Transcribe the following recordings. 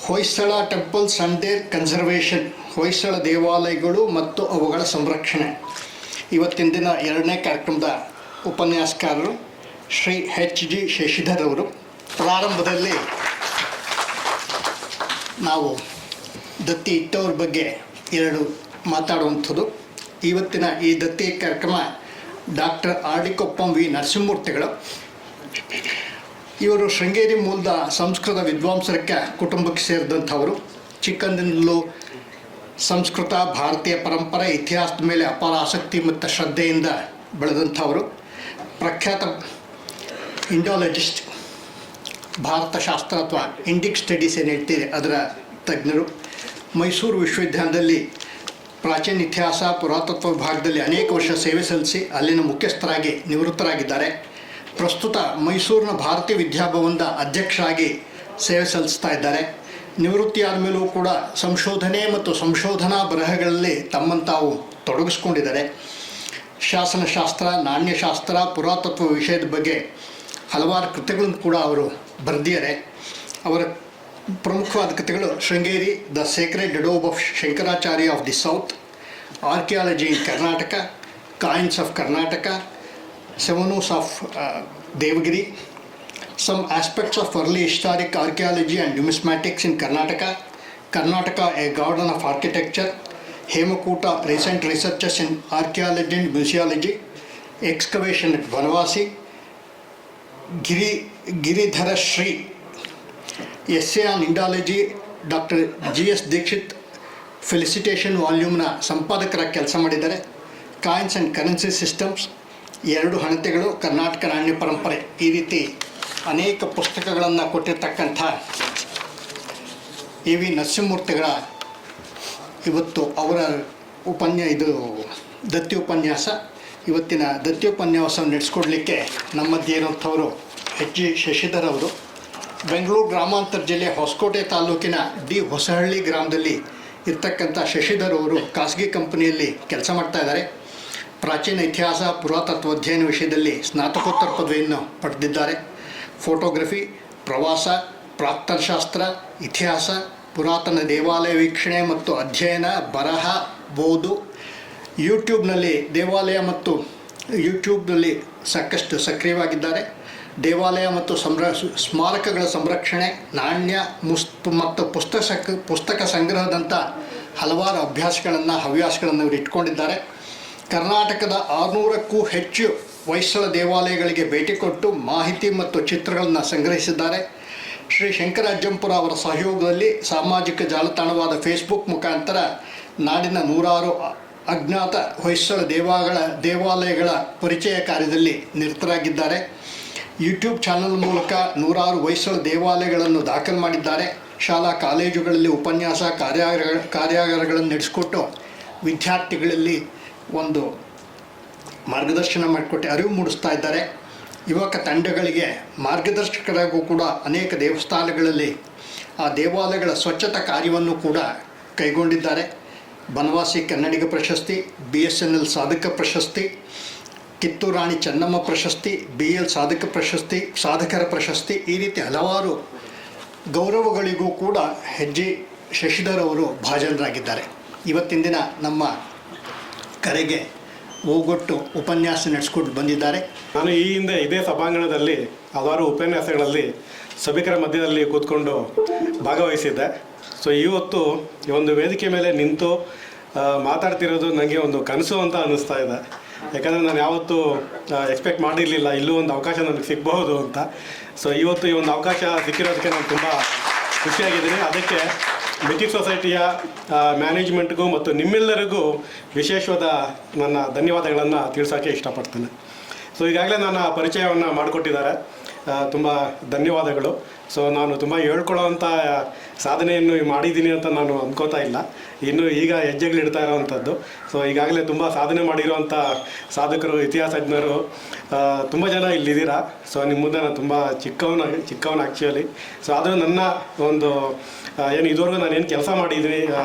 Hoysala temples and their conservation, Hoysala ದೇವಾಲಯಗಳು ಮತ್ತು ಅವುಗಳ ಸಂರಕ್ಷಣೆ. ಇವತ್ತಿನ ದಿನ ಎರಡನೇ ಕಾರ್ಯಕ್ರಮದ ಉಪನ್ಯಾಸಕಾರರು ಶ್ರೀ H.G. ಶಶಿಧರ್ ಅವರು. ಪ್ರಾರಂಭದಲ್ಲಿ ನಾವು ದತ್ತಿ ಇಟ್ಟವ್ರ ಬಗ್ಗೆ ಎರಡು ಮಾತಾಡುವಂಥದ್ದು. ಇವತ್ತಿನ ಈ ದತ್ತಿ ಕಾರ್ಯಕ್ರಮ ಡಾಕ್ಟರ್ ಆಡಿಕೊಪ್ಪಂ ವಿ ನರಸಿಂಹಮೂರ್ತಿಗಳು. ಇವರು ಶೃಂಗೇರಿ ಮೂಲದ ಸಂಸ್ಕೃತ ವಿದ್ವಾಂಸರ ಕುಟುಂಬಕ್ಕೆ ಸೇರಿದಂಥವರು. ಚಿಕ್ಕಂದಿನಲ್ಲೂ ಸಂಸ್ಕೃತ, ಭಾರತೀಯ ಪರಂಪರೆ, ಇತಿಹಾಸದ ಮೇಲೆ ಅಪಾರ ಆಸಕ್ತಿ ಮತ್ತು ಶ್ರದ್ಧೆಯಿಂದ ಬೆಳೆದಂಥವರು. ಪ್ರಖ್ಯಾತ ಇಂಡಾಲಜಿಸ್ಟ್, ಭಾರತ ಶಾಸ್ತ್ರ ಅಥವಾ ಇಂಡಿಕ್ ಸ್ಟಡೀಸ್ ಏನು ಹೇಳ್ತೀರಿ ಅದರ ತಜ್ಞರು. ಮೈಸೂರು ವಿಶ್ವವಿದ್ಯಾಲಯದಲ್ಲಿ ಪ್ರಾಚೀನ ಇತಿಹಾಸ, ಪುರಾತತ್ವ ವಿಭಾಗದಲ್ಲಿ ಅನೇಕ ವರ್ಷ ಸೇವೆ ಸಲ್ಲಿಸಿ ಅಲ್ಲಿನ ಮುಖ್ಯಸ್ಥರಾಗಿ ನಿವೃತ್ತರಾಗಿದ್ದಾರೆ. ಪ್ರಸ್ತುತ ಮೈಸೂರಿನ ಭಾರತೀಯ ವಿದ್ಯಾಭವನದ ಅಧ್ಯಕ್ಷರಾಗಿ ಸೇವೆ ಸಲ್ಲಿಸ್ತಾ ಇದ್ದಾರೆ. ನಿವೃತ್ತಿಯಾದ ಮೇಲೂ ಕೂಡ ಸಂಶೋಧನೆ ಮತ್ತು ಸಂಶೋಧನಾ ಬರಹಗಳಲ್ಲಿ ತಮ್ಮನ್ನು ತಾವು ತೊಡಗಿಸ್ಕೊಂಡಿದ್ದಾರೆ. ಶಾಸನಶಾಸ್ತ್ರ, ನಾಣ್ಯಶಾಸ್ತ್ರ, ಪುರಾತತ್ವ ವಿಷಯದ ಬಗ್ಗೆ ಹಲವಾರು ಕೃತಿಗಳನ್ನು ಕೂಡ ಅವರು ಬರೆದಿದ್ದಾರೆ. ಅವರ ಪ್ರಮುಖವಾದ ಕೃತಿಗಳು Sringeri, the sacred doab of Shankaracharya of the south, archaeology in Karnataka, coins of Karnataka, Sevenus of Devagiri, some aspects of early historic archaeology and numismatics in Karnataka, Karnataka a garden of architecture, Hemakuta recent researches in archaeology and museology, excavation at Banavasi, Giridhara Shri, essay on Indology, Dr. G.S. Dikshit felicitation ವಾಲ್ಯೂಮ್ನ ಸಂಪಾದಕರಾಗಿ ಕೆಲಸ ಮಾಡಿದ್ದಾರೆ. Coins and currency systems, ಎರಡು ಹಣತೆಗಳು, ಕರ್ನಾಟಕ ನಾಣ್ಯ ಪರಂಪರೆ, ಈ ರೀತಿ ಅನೇಕ ಪುಸ್ತಕಗಳನ್ನು ಕೊಟ್ಟಿರ್ತಕ್ಕಂಥ ಎ ವಿ ನರಸಿಂಹಮೂರ್ತಿಗಳ ಇವತ್ತು ಅವರ ದತ್ತಿ ಉಪನ್ಯಾಸ. ಇವತ್ತಿನ ದತ್ತಿ ಉಪನ್ಯಾಸವನ್ನು ನಡೆಸ್ಕೊಡ್ಲಿಕ್ಕೆ ನಮ್ಮ ಮಧ್ಯೆ ಇರುವಂಥವರು H.G. ಶಶಿಧರ್ ಅವರು. ಬೆಂಗಳೂರು ಗ್ರಾಮಾಂತರ ಜಿಲ್ಲೆ ಹೊಸಕೋಟೆ ತಾಲೂಕಿನ ಡಿ ಹೊಸಹಳ್ಳಿ ಗ್ರಾಮದಲ್ಲಿ ಇರ್ತಕ್ಕಂಥ ಶಶಿಧರ್ ಅವರು ಖಾಸಗಿ ಕಂಪನಿಯಲ್ಲಿ ಕೆಲಸ ಮಾಡ್ತಾ ಇದ್ದಾರೆ. ಪ್ರಾಚೀನ ಇತಿಹಾಸ, ಪುರಾತತ್ವ ಅಧ್ಯಯನ ವಿಷಯದಲ್ಲಿ ಸ್ನಾತಕೋತ್ತರ ಪದವಿಯನ್ನು ಪಡೆದಿದ್ದಾರೆ. ಫೋಟೋಗ್ರಫಿ, ಪ್ರವಾಸ, ಪ್ರಾಕ್ತನಶಾಸ್ತ್ರ, ಇತಿಹಾಸ, ಪುರಾತನ ದೇವಾಲಯ ವೀಕ್ಷಣೆ ಮತ್ತು ಅಧ್ಯಯನ, ಬರಹ, ಓದು, ಯೂಟ್ಯೂಬ್ನಲ್ಲಿ ದೇವಾಲಯ ಮತ್ತು ಯೂಟ್ಯೂಬ್ನಲ್ಲಿ ಸಾಕಷ್ಟು ಸಕ್ರಿಯವಾಗಿದ್ದಾರೆ. ದೇವಾಲಯ ಮತ್ತು ಸ್ಮಾರಕಗಳ ಸಂರಕ್ಷಣೆ, ನಾಣ್ಯ ಮತ್ತು ಪುಸ್ತಕ ಸಂಗ್ರಹದಂಥ ಹಲವಾರು ಹವ್ಯಾಸಗಳನ್ನು ಇವರು ಇಟ್ಕೊಂಡಿದ್ದಾರೆ. ಕರ್ನಾಟಕದ 600ಕ್ಕೂ ಹೆಚ್ಚು ಹೊಯ್ಸಳ ದೇವಾಲಯಗಳಿಗೆ ಭೇಟಿ ಕೊಟ್ಟು ಮಾಹಿತಿ ಮತ್ತು ಚಿತ್ರಗಳನ್ನು ಸಂಗ್ರಹಿಸಿದ್ದಾರೆ. ಶ್ರೀ ಶಂಕರ ಅಜ್ಜಂಪುರ ಅವರ ಸಹಯೋಗದಲ್ಲಿ ಸಾಮಾಜಿಕ ಜಾಲತಾಣವಾದ ಫೇಸ್ಬುಕ್ ಮುಖಾಂತರ ನಾಡಿನ 100 ಅಜ್ಞಾತ ಹೊಯ್ಸಳ ದೇವಾಲಯಗಳ ಪರಿಚಯ ಕಾರ್ಯದಲ್ಲಿ ನಿರತರಾಗಿದ್ದಾರೆ. ಯೂಟ್ಯೂಬ್ ಚಾನಲ್ ಮೂಲಕ 100 ಹೊಯ್ಸಳ ದೇವಾಲಯಗಳನ್ನು ದಾಖಲು ಮಾಡಿದ್ದಾರೆ. ಶಾಲಾ ಕಾಲೇಜುಗಳಲ್ಲಿ ಉಪನ್ಯಾಸ ಕಾರ್ಯಾಗಾರಗಳನ್ನು ನಡೆಸಿಕೊಟ್ಟು ವಿದ್ಯಾರ್ಥಿಗಳಲ್ಲಿ ಒಂದು ಮಾರ್ಗದರ್ಶನ ಮಾಡಿಕೊಟ್ಟು ಅರಿವು ಮೂಡಿಸ್ತಾ ಇದ್ದಾರೆ. ಯುವಕ ತಂಡಗಳಿಗೆ ಮಾರ್ಗದರ್ಶಕರಾಗೂ ಕೂಡ ಅನೇಕ ದೇವಸ್ಥಾನಗಳಲ್ಲಿ ಆ ದೇವಾಲಯಗಳ ಸ್ವಚ್ಛತಾ ಕಾರ್ಯವನ್ನು ಕೂಡ ಕೈಗೊಂಡಿದ್ದಾರೆ. ಬನವಾಸಿ ಕನ್ನಡಿಗ ಪ್ರಶಸ್ತಿ, BSNL ಸಾಧಕ ಪ್ರಶಸ್ತಿ, ಕಿತ್ತೂರು ರಾಣಿ ಚೆನ್ನಮ್ಮ ಪ್ರಶಸ್ತಿ, BL ಸಾಧಕರ ಪ್ರಶಸ್ತಿ, ಈ ರೀತಿ ಹಲವಾರು ಗೌರವಗಳಿಗೂ ಕೂಡ H.G. ಶಶಿಧರ್ ಅವರು ಭಾಜನರಾಗಿದ್ದಾರೆ. ಇವತ್ತಿನ ದಿನ ನಮ್ಮ ಕರೆಗೆ ಹೋಗೊಟ್ಟು ಉಪನ್ಯಾಸ ನಡೆಸ್ಕೊಂಡು ಬಂದಿದ್ದಾರೆ. ನಾನು ಈ ಹಿಂದೆ ಇದೇ ಸಭಾಂಗಣದಲ್ಲಿ ಹಲವಾರು ಉಪನ್ಯಾಸಗಳಲ್ಲಿ ಸಭಿಕರ ಮಧ್ಯದಲ್ಲಿ ಕೂತ್ಕೊಂಡು ಭಾಗವಹಿಸಿದ್ದೆ. ಸೊ ಇವತ್ತು ಈ ಒಂದು ವೇದಿಕೆ ಮೇಲೆ ನಿಂತು ಮಾತಾಡ್ತಿರೋದು ನನಗೆ ಒಂದು ಕನಸು ಅಂತ ಅನ್ನಿಸ್ತಾ ಇದೆ. ಯಾಕಂದರೆ ನಾನು ಯಾವತ್ತೂ ಎಕ್ಸ್ಪೆಕ್ಟ್ ಮಾಡಿರಲಿಲ್ಲ ಇಲ್ಲೂ ಒಂದು ಅವಕಾಶ ನನಗೆ ಸಿಗಬಹುದು ಅಂತ. ಸೊ ಇವತ್ತು ಈ ಒಂದು ಅವಕಾಶ ಸಿಕ್ಕಿರೋದಕ್ಕೆ ನಾನು ತುಂಬ ಖುಷಿಯಾಗಿದ್ದೀನಿ. ಅದಕ್ಕೆ ಮಿಥಿಕ್ ಸೊಸೈಟಿಯ ಮ್ಯಾನೇಜ್ಮೆಂಟ್ಗೂ ಮತ್ತು ನಿಮ್ಮೆಲ್ಲರಿಗೂ ವಿಶೇಷವಾದ ನನ್ನ ಧನ್ಯವಾದಗಳನ್ನು ತಿಳಿಸೋಕ್ಕೆ ಇಷ್ಟಪಡ್ತೇನೆ. ಸೊ ಈಗಾಗಲೇ ನನ್ನ ಪರಿಚಯವನ್ನು ಮಾಡಿಕೊಟ್ಟಿದ್ದಾರೆ, ತುಂಬ ಧನ್ಯವಾದಗಳು. ಸೊ ನಾನು ತುಂಬ ಹೇಳ್ಕೊಳ್ಳೋವಂಥ ಸಾಧನೆಯನ್ನು ಮಾಡಿದ್ದೀನಿ ಅಂತ ನಾನು ಅಂದ್ಕೋತಾ ಇಲ್ಲ, ಇನ್ನು ಈಗ ಹೆಜ್ಜೆಗಳಿಡ್ತಾ ಇರೋವಂಥದ್ದು. ಸೊ ಈಗಾಗಲೇ ತುಂಬ ಸಾಧನೆ ಮಾಡಿರೋವಂಥ ಸಾಧಕರು, ಇತಿಹಾಸಜ್ಞರು ತುಂಬ ಜನ ಇಲ್ಲಿದ್ದೀರಾ. ಸೊ ನಿಮ್ಮ ಮುಂದೆ ನಾನು ತುಂಬ ಚಿಕ್ಕವನು ಆ್ಯಕ್ಚುಲಿ. ಸೊ ಆದರೂ ನನ್ನ ಒಂದು ಏನು ಇದುವರೆಗೂ ನಾನೇನು ಕೆಲಸ ಮಾಡಿದ್ದೀನಿ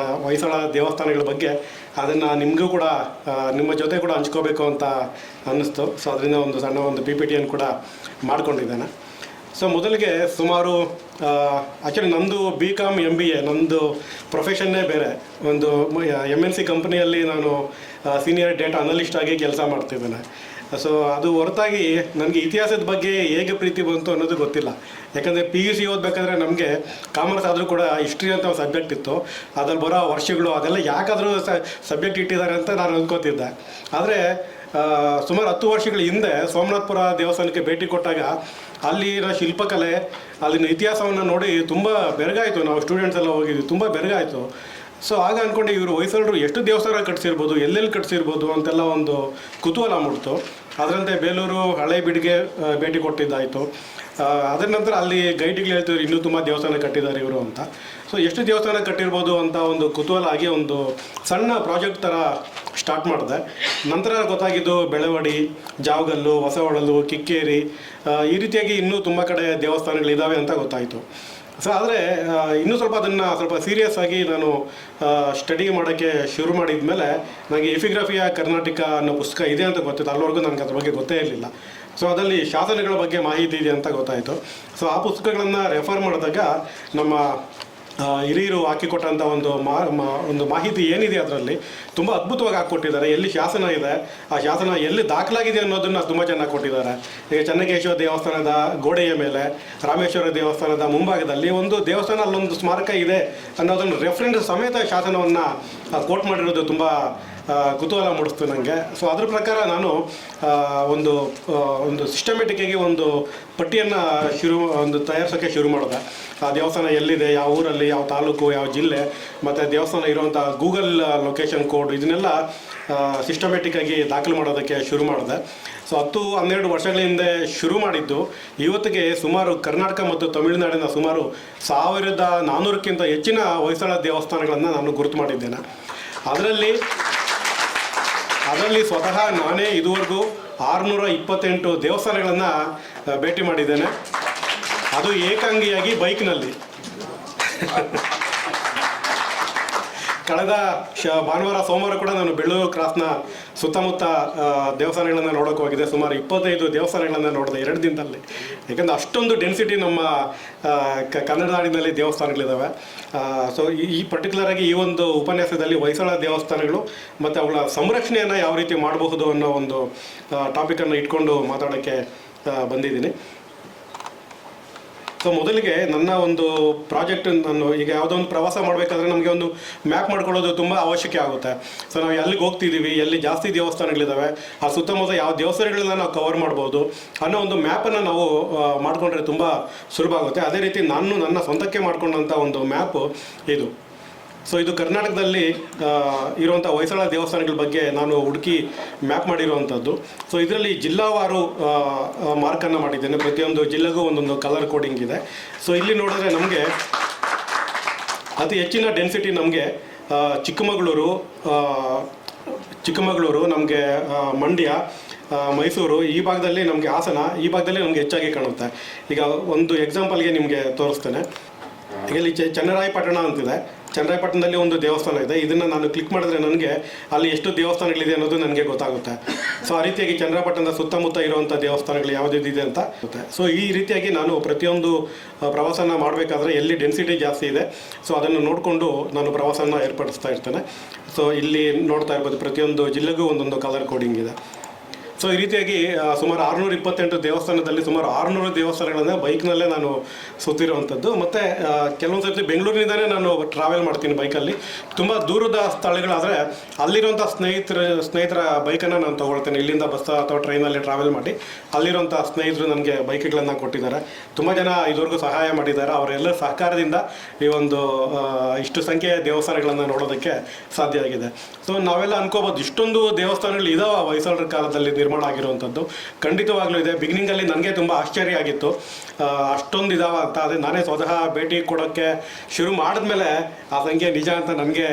ಹೊಯ್ಸಳ ದೇವಸ್ಥಾನಗಳ ಬಗ್ಗೆ, ಅದನ್ನು ನಿಮಗೂ ಕೂಡ ನಿಮ್ಮ ಜೊತೆ ಕೂಡ ಹಂಚ್ಕೋಬೇಕು ಅಂತ ಅನ್ನಿಸ್ತು. ಸೊ ಅದರಿಂದ ಒಂದು ಸಣ್ಣ PPTಯನ್ನು ಕೂಡ ಮಾಡ್ಕೊಂಡಿದ್ದೇನೆ. ಸೊ ಮೊದಲಿಗೆ ಸುಮಾರು ಆ್ಯಕ್ಚುಲಿ ನಂದು BCom MBA ನಂದು ಪ್ರೊಫೆಷನ್ನೇ ಬೇರೆ. ಒಂದು MNC ಕಂಪ್ನಿಯಲ್ಲಿ ನಾನು ಸೀನಿಯರ್ ಡೇಟಾ ಅನಲಿಸ್ಟ್ ಆಗಿ ಕೆಲಸ ಮಾಡ್ತಿದ್ದೇನೆ. ಸೊ ಅದು ಹೊರತಾಗಿ ನನಗೆ ಇತಿಹಾಸದ ಬಗ್ಗೆ ಹೇಗೆ ಪ್ರೀತಿ ಬಂತು ಅನ್ನೋದು ಗೊತ್ತಿಲ್ಲ. ಯಾಕಂದರೆ PUC ಓದಬೇಕಾದ್ರೆ ನಮಗೆ ಕಾಮರ್ಸ್ ಆದರೂ ಕೂಡ ಹಿಸ್ಟ್ರಿ ಅಂತ ಒಂದು ಸಬ್ಜೆಕ್ಟ್ ಇತ್ತು. ಅದ್ರಲ್ಲಿ ಬರೋ ವರ್ಷಗಳು ಅದೆಲ್ಲ ಯಾಕಾದರೂ ಸಬ್ಜೆಕ್ಟ್ ಇಟ್ಟಿದ್ದಾರೆ ಅಂತ ನಾನು ಅಂದ್ಕೋತಿದ್ದೆ. ಆದರೆ ಸುಮಾರು 10 ವರ್ಷಗಳ ಹಿಂದೆ ಸೋಮನಾಥಪುರ ದೇವಸ್ಥಾನಕ್ಕೆ ಭೇಟಿ ಕೊಟ್ಟಾಗ ಅಲ್ಲಿನ ಶಿಲ್ಪಕಲೆ, ಅಲ್ಲಿನ ಇತಿಹಾಸವನ್ನು ನೋಡಿ ತುಂಬ ಬೆರಗಾಯಿತು. ನಾವು ಸ್ಟೂಡೆಂಟ್ಸ್ ಎಲ್ಲ ಹೋಗಿದ್ವಿ, ತುಂಬ ಬೆರಗಾಯಿತು. ಸೊ ಆಗ ಅಂದ್ಕೊಂಡು ಇವರು ಹೊಯ್ಸಳರು ಎಷ್ಟು ದೇವಸ್ಥಾನ ಕಟ್ಸಿರ್ಬೋದು, ಎಲ್ಲೆಲ್ಲಿ ಕಟ್ಸಿರ್ಬೋದು ಅಂತೆಲ್ಲ ಒಂದು ಕುತೂಹಲ ಮೂಡ್ತು. ಅದರಂತೆ ಬೇಲೂರು ಹಳೇಬೀಡಿಗೆ ಭೇಟಿ ಕೊಟ್ಟಿದ್ದಾಯಿತು. ಅದರ ನಂತರ ಅಲ್ಲಿ ಗೈಡ್ಗಳು ಹೇಳ್ತಿದ್ರು ಇನ್ನೂ ತುಂಬ ದೇವಸ್ಥಾನ ಕಟ್ಟಿದ್ದಾರೆ ಇವರು ಅಂತ. ಸೊ ಎಷ್ಟು ದೇವಸ್ಥಾನ ಕಟ್ಟಿರ್ಬೋದು ಅಂತ ಒಂದು ಕುತೂಹಲ ಆಗಿ ಒಂದು ಸಣ್ಣ ಪ್ರಾಜೆಕ್ಟ್ ಥರ ಸ್ಟಾರ್ಟ್ ಮಾಡಿದೆ. ನಂತರ ಗೊತ್ತಾಗಿದ್ದು ಬೆಳವಡಿ, ಜಾವಗಲ್ಲು, ಹೊಸಹೊಳಲು, ಕಿಕ್ಕೇರಿ, ಈ ರೀತಿಯಾಗಿ ಇನ್ನೂ ತುಂಬ ಕಡೆ ದೇವಸ್ಥಾನಗಳಿದ್ದಾವೆ ಅಂತ ಗೊತ್ತಾಯಿತು. ಸೊ ಆದರೆ ಇನ್ನೂ ಸ್ವಲ್ಪ ಅದನ್ನು ಸ್ವಲ್ಪ ಸೀರಿಯಸ್ ಆಗಿ ನಾನು ಸ್ಟಡಿ ಮಾಡೋಕ್ಕೆ ಶುರು ಮಾಡಿದ ಮೇಲೆ ನನಗೆ ಎಪಿಗ್ರಫಿಯ ಕರ್ನಾಟಕ ಅನ್ನೋ ಪುಸ್ತಕ ಇದೆ ಅಂತ ಗೊತ್ತಿತ್ತು. ಅಲ್ಲಿವರೆಗೂ ನನಗೆ ಅದ್ರ ಬಗ್ಗೆ ಗೊತ್ತೇ ಇರಲಿಲ್ಲ. ಸೊ ಅದರಲ್ಲಿ ಶಾಸನಗಳ ಬಗ್ಗೆ ಮಾಹಿತಿ ಇದೆ ಅಂತ ಗೊತ್ತಾಯಿತು. ಸೊ ಆ ಪುಸ್ತಕಗಳನ್ನು ರೆಫರ್ ಮಾಡಿದಾಗ ನಮ್ಮ ಹಿರಿಯರು ಹಾಕಿಕೊಟ್ಟಂಥ ಒಂದು ಮಾಹಿತಿ ಏನಿದೆ ಅದರಲ್ಲಿ ತುಂಬ ಅದ್ಭುತವಾಗಿ ಹಾಕ್ಕೊಟ್ಟಿದ್ದಾರೆ. ಎಲ್ಲಿ ಶಾಸನ ಇದೆ, ಆ ಶಾಸನ ಎಲ್ಲಿ ದಾಖಲಾಗಿದೆ ಅನ್ನೋದನ್ನು ತುಂಬ ಚೆನ್ನಾಗಿ ಕೊಟ್ಟಿದ್ದಾರೆ. ಈಗ ಚೆನ್ನಕೇಶವ ದೇವಸ್ಥಾನದ ಗೋಡೆಯ ಮೇಲೆ, ರಾಮೇಶ್ವರ ದೇವಸ್ಥಾನದ ಮುಂಭಾಗದಲ್ಲಿ ಒಂದು ದೇವಸ್ಥಾನ, ಅಲ್ಲೊಂದು ಸ್ಮಾರಕ ಇದೆ ಅನ್ನೋದನ್ನು ರೆಫರೆನ್ಸ್ ಸಮೇತ ಶಾಸನವನ್ನು ಕೋಟ್ ಮಾಡಿರೋದು ತುಂಬ ಕುತೂಹಲ ಮೂಡಿಸ್ತು ನನಗೆ. ಸೊ ಅದ್ರ ಪ್ರಕಾರ ನಾನು ಒಂದು ಸಿಸ್ಟಮೆಟಿಕ್ಕಾಗಿ ಒಂದು ಪಟ್ಟಿಯನ್ನು ತಯಾರಿಸೋಕ್ಕೆ ಶುರು ಮಾಡಿದೆ. ಆ ದೇವಸ್ಥಾನ ಎಲ್ಲಿದೆ, ಯಾವ ಊರಲ್ಲಿ, ಯಾವ ತಾಲೂಕು, ಯಾವ ಜಿಲ್ಲೆ, ಮತ್ತು ದೇವಸ್ಥಾನ ಇರುವಂಥ ಗೂಗಲ್ ಲೊಕೇಶನ್ ಕೋಡ್, ಇದನ್ನೆಲ್ಲ ಸಿಸ್ಟಮೆಟಿಕ್ಕಾಗಿ ದಾಖಲು ಮಾಡೋದಕ್ಕೆ ಶುರು ಮಾಡಿದೆ. ಸೊ 10-12 ವರ್ಷಗಳ ಹಿಂದೆ ಶುರು ಮಾಡಿದ್ದು ಇವತ್ತಿಗೆ ಸುಮಾರು ಕರ್ನಾಟಕ ಮತ್ತು ತಮಿಳುನಾಡಿನ ಸುಮಾರು 1400ಕ್ಕಿಂತ ಹೆಚ್ಚಿನ ಹೊಯ್ಸಳ ದೇವಸ್ಥಾನಗಳನ್ನು ನಾನು ಗುರುತು ಮಾಡಿದ್ದೇನೆ. ಅದರಲ್ಲಿ ಸ್ವತಃ ನಾನೇ ಇದುವರೆಗೂ 628 ದೇವಸ್ಥಾನಗಳನ್ನು ಭೇಟಿ ಮಾಡಿದ್ದೇನೆ. ಅದು ಏಕಾಂಗಿಯಾಗಿ ಬೈಕ್ನಲ್ಲಿ. ಕಳೆದ ಭಾನುವಾರ ಸೋಮವಾರ ಕೂಡ ನಾನು ಬೆಳ್ಳೂರು ಕ್ರಾಸ್ನ ಸುತ್ತಮುತ್ತ ದೇವಸ್ಥಾನಗಳನ್ನು ನೋಡೋಕೆ ಹೋಗಿದೆ. ಸುಮಾರು 25 ದೇವಸ್ಥಾನಗಳನ್ನು ನೋಡಿದೆ 2 ದಿನದಲ್ಲಿ. ಯಾಕಂದರೆ ಅಷ್ಟೊಂದು ಡೆನ್ಸಿಟಿ ನಮ್ಮ ಕನ್ನಡ ನಾಡಿನಲ್ಲಿ ದೇವಸ್ಥಾನಗಳಿದ್ದಾವೆ. ಸೊ ಈ ಪರ್ಟಿಕ್ಯುಲರಾಗಿ ಈ ಒಂದು ಉಪನ್ಯಾಸದಲ್ಲಿ ಹೊಯ್ಸಳ ದೇವಸ್ಥಾನಗಳು ಮತ್ತು ಅವುಗಳ ಸಂರಕ್ಷಣೆಯನ್ನು ಯಾವ ರೀತಿ ಮಾಡಬಹುದು ಅನ್ನೋ ಒಂದು ಟಾಪಿಕನ್ನು ಇಟ್ಕೊಂಡು ಮಾತಾಡೋಕ್ಕೆ ಬಂದಿದ್ದೀನಿ. ಸೊ ಮೊದಲಿಗೆ ನನ್ನ ಒಂದು ಪ್ರಾಜೆಕ್ಟ್, ನಾನು ಈಗ ಯಾವುದೋ ಒಂದು ಪ್ರವಾಸ ಮಾಡಬೇಕಾದ್ರೆ ನಮಗೆ ಒಂದು ಮ್ಯಾಪ್ ಮಾಡ್ಕೊಳ್ಳೋದು ತುಂಬ ಅವಶ್ಯಕ ಆಗುತ್ತೆ. ಸೊ ನಾವು ಎಲ್ಲಿಗೆ ಹೋಗ್ತಿದ್ದೀವಿ, ಎಲ್ಲಿ ಜಾಸ್ತಿ ದೇವಸ್ಥಾನಗಳಿದ್ದಾವೆ, ಆ ಸುತ್ತಮುತ್ತ ಯಾವ ದೇವಸ್ಥಾನಗಳನ್ನ ನಾವು ಕವರ್ ಮಾಡ್ಬೋದು ಅನ್ನೋ ಒಂದು ಮ್ಯಾಪನ್ನು ನಾವು ಮಾಡಿಕೊಂಡ್ರೆ ತುಂಬ ಸುಲಭ ಆಗುತ್ತೆ. ಅದೇ ರೀತಿ ನಾನು ನನ್ನ ಸ್ವಂತಕ್ಕೆ ಮಾಡಿಕೊಂಡಂಥ ಒಂದು ಮ್ಯಾಪು ಇದು. ಸೊ ಇದು ಕರ್ನಾಟಕದಲ್ಲಿ ಇರುವಂಥ ಹೊಯ್ಸಳ ದೇವಸ್ಥಾನಗಳ ಬಗ್ಗೆ ನಾನು ಹುಡುಕಿ ಮ್ಯಾಪ್ ಮಾಡಿರುವಂಥದ್ದು. ಸೊ ಇದರಲ್ಲಿ ಜಿಲ್ಲಾವಾರು ಮಾರ್ಕನ್ನು ಮಾಡಿದ್ದೇನೆ. ಪ್ರತಿಯೊಂದು ಜಿಲ್ಲೆಗೂ ಒಂದೊಂದು ಕಲರ್ ಕೋಡಿಂಗ್ ಇದೆ. ಸೊ ಇಲ್ಲಿ ನೋಡಿದ್ರೆ ನಮಗೆ ಅತಿ ಹೆಚ್ಚಿನ ಡೆನ್ಸಿಟಿ ನಮಗೆ ಚಿಕ್ಕಮಗಳೂರು, ನಮಗೆ ಮಂಡ್ಯ, ಮೈಸೂರು, ಈ ಭಾಗದಲ್ಲಿ ನಮಗೆ ಹಾಸನ, ಈ ಭಾಗದಲ್ಲಿ ನಮಗೆ ಹೆಚ್ಚಾಗಿ ಕಾಣುತ್ತೆ. ಈಗ ಒಂದು ಎಕ್ಸಾಂಪಲ್ಗೆ ನಿಮಗೆ ತೋರಿಸ್ತೇನೆ. ಈಗ ಇಲ್ಲಿ ಚನ್ನರಾಯಪಟ್ಟಣ ಅಂತಿದೆ. ಚನ್ನರಾಯಪಟ್ಟಣದಲ್ಲಿ ಒಂದು ದೇವಸ್ಥಾನ ಇದೆ. ಇದನ್ನು ನಾನು ಕ್ಲಿಕ್ ಮಾಡಿದ್ರೆ ನನಗೆ ಅಲ್ಲಿ ಎಷ್ಟು ದೇವಸ್ಥಾನಗಳಿದೆ ಅನ್ನೋದು ನನಗೆ ಗೊತ್ತಾಗುತ್ತೆ. ಸೊ ಆ ರೀತಿಯಾಗಿ ಚನ್ನರಾಯಪಟ್ಟಣದ ಸುತ್ತಮುತ್ತ ಇರುವಂಥ ದೇವಸ್ಥಾನಗಳು ಯಾವುದಿದೆ ಅಂತ ಗೊತ್ತೆ. ಸೊ ಈ ರೀತಿಯಾಗಿ ನಾನು ಪ್ರತಿಯೊಂದು ಪ್ರವಾಸನ ಮಾಡಬೇಕಾದ್ರೆ ಎಲ್ಲಿ ಡೆನ್ಸಿಟಿ ಜಾಸ್ತಿ ಇದೆ, ಸೊ ಅದನ್ನು ನೋಡಿಕೊಂಡು ನಾನು ಪ್ರವಾಸನ ಏರ್ಪಡಿಸ್ತಾ ಇರ್ತೇನೆ. ಸೊ ಇಲ್ಲಿ ನೋಡ್ತಾ ಇರ್ಬೋದು, ಪ್ರತಿಯೊಂದು ಜಿಲ್ಲೆಗೂ ಒಂದೊಂದು ಕಲರ್ ಕೋಡಿಂಗ್ ಇದೆ. ಸೊ ಈ ರೀತಿಯಾಗಿ ಸುಮಾರು 628 ದೇವಸ್ಥಾನದಲ್ಲಿ ಸುಮಾರು 600 ದೇವಸ್ಥಾನಗಳನ್ನು ಬೈಕ್ನಲ್ಲೇ ನಾನು ಸುತ್ತಿರುವಂಥದ್ದು. ಮತ್ತು ಕೆಲವೊಂದು ಸರ್ತಿ ಬೆಂಗಳೂರಿನಿಂದಲೇ ನಾನು ಟ್ರಾವೆಲ್ ಮಾಡ್ತೀನಿ ಬೈಕಲ್ಲಿ. ತುಂಬ ದೂರದ ಸ್ಥಳಗಳಾದರೆ ಅಲ್ಲಿರುವಂಥ ಸ್ನೇಹಿತರ ಬೈಕನ್ನು ನಾನು ತೊಗೊಳ್ತೇನೆ. ಇಲ್ಲಿಂದ ಬಸ್ ಅಥವಾ ಟ್ರೈನಲ್ಲಿ ಟ್ರಾವೆಲ್ ಮಾಡಿ ಅಲ್ಲಿರುವಂಥ ಸ್ನೇಹಿತರು ನನಗೆ ಬೈಕ್ಗಳನ್ನು ಕೊಟ್ಟಿದ್ದಾರೆ. ತುಂಬ ಜನ ಇದುವರೆಗೂ ಸಹಾಯ ಮಾಡಿದ್ದಾರೆ. ಅವರೆಲ್ಲರ ಸಹಕಾರದಿಂದ ಈ ಒಂದು ಇಷ್ಟು ಸಂಖ್ಯೆಯ ದೇವಸ್ಥಾನಗಳನ್ನು ನೋಡೋದಕ್ಕೆ ಸಾಧ್ಯ ಆಗಿದೆ. ಸೊ ನಾವೆಲ್ಲ ಅನ್ಕೋಬೋದು ಇಷ್ಟೊಂದು ದೇವಸ್ಥಾನಗಳು ಇದಾವೆ ಹೊಯ್ಸಳರ ಕಾಲದಲ್ಲಿ ನಿರ್ಮಾಣ ಆಗಿರುವಂಥದ್ದು. ಖಂಡಿತವಾಗ್ಲೂ ಇದೆ. ಬಿಗಿನಿಂಗಲ್ಲಿ ನನಗೆ ತುಂಬ ಆಶ್ಚರ್ಯ ಆಗಿತ್ತು, ಅಷ್ಟೊಂದು ಇದಾವ ಅಂತ. ಅದೇ ನಾನೇ ಸ್ವತಃ ಭೇಟಿ ಕೊಡೋಕ್ಕೆ ಶುರು ಮಾಡಿದ್ಮೇಲೆ ಆ ಸಂಖ್ಯೆ ನಿಜ ಅಂತ ನನಗೆ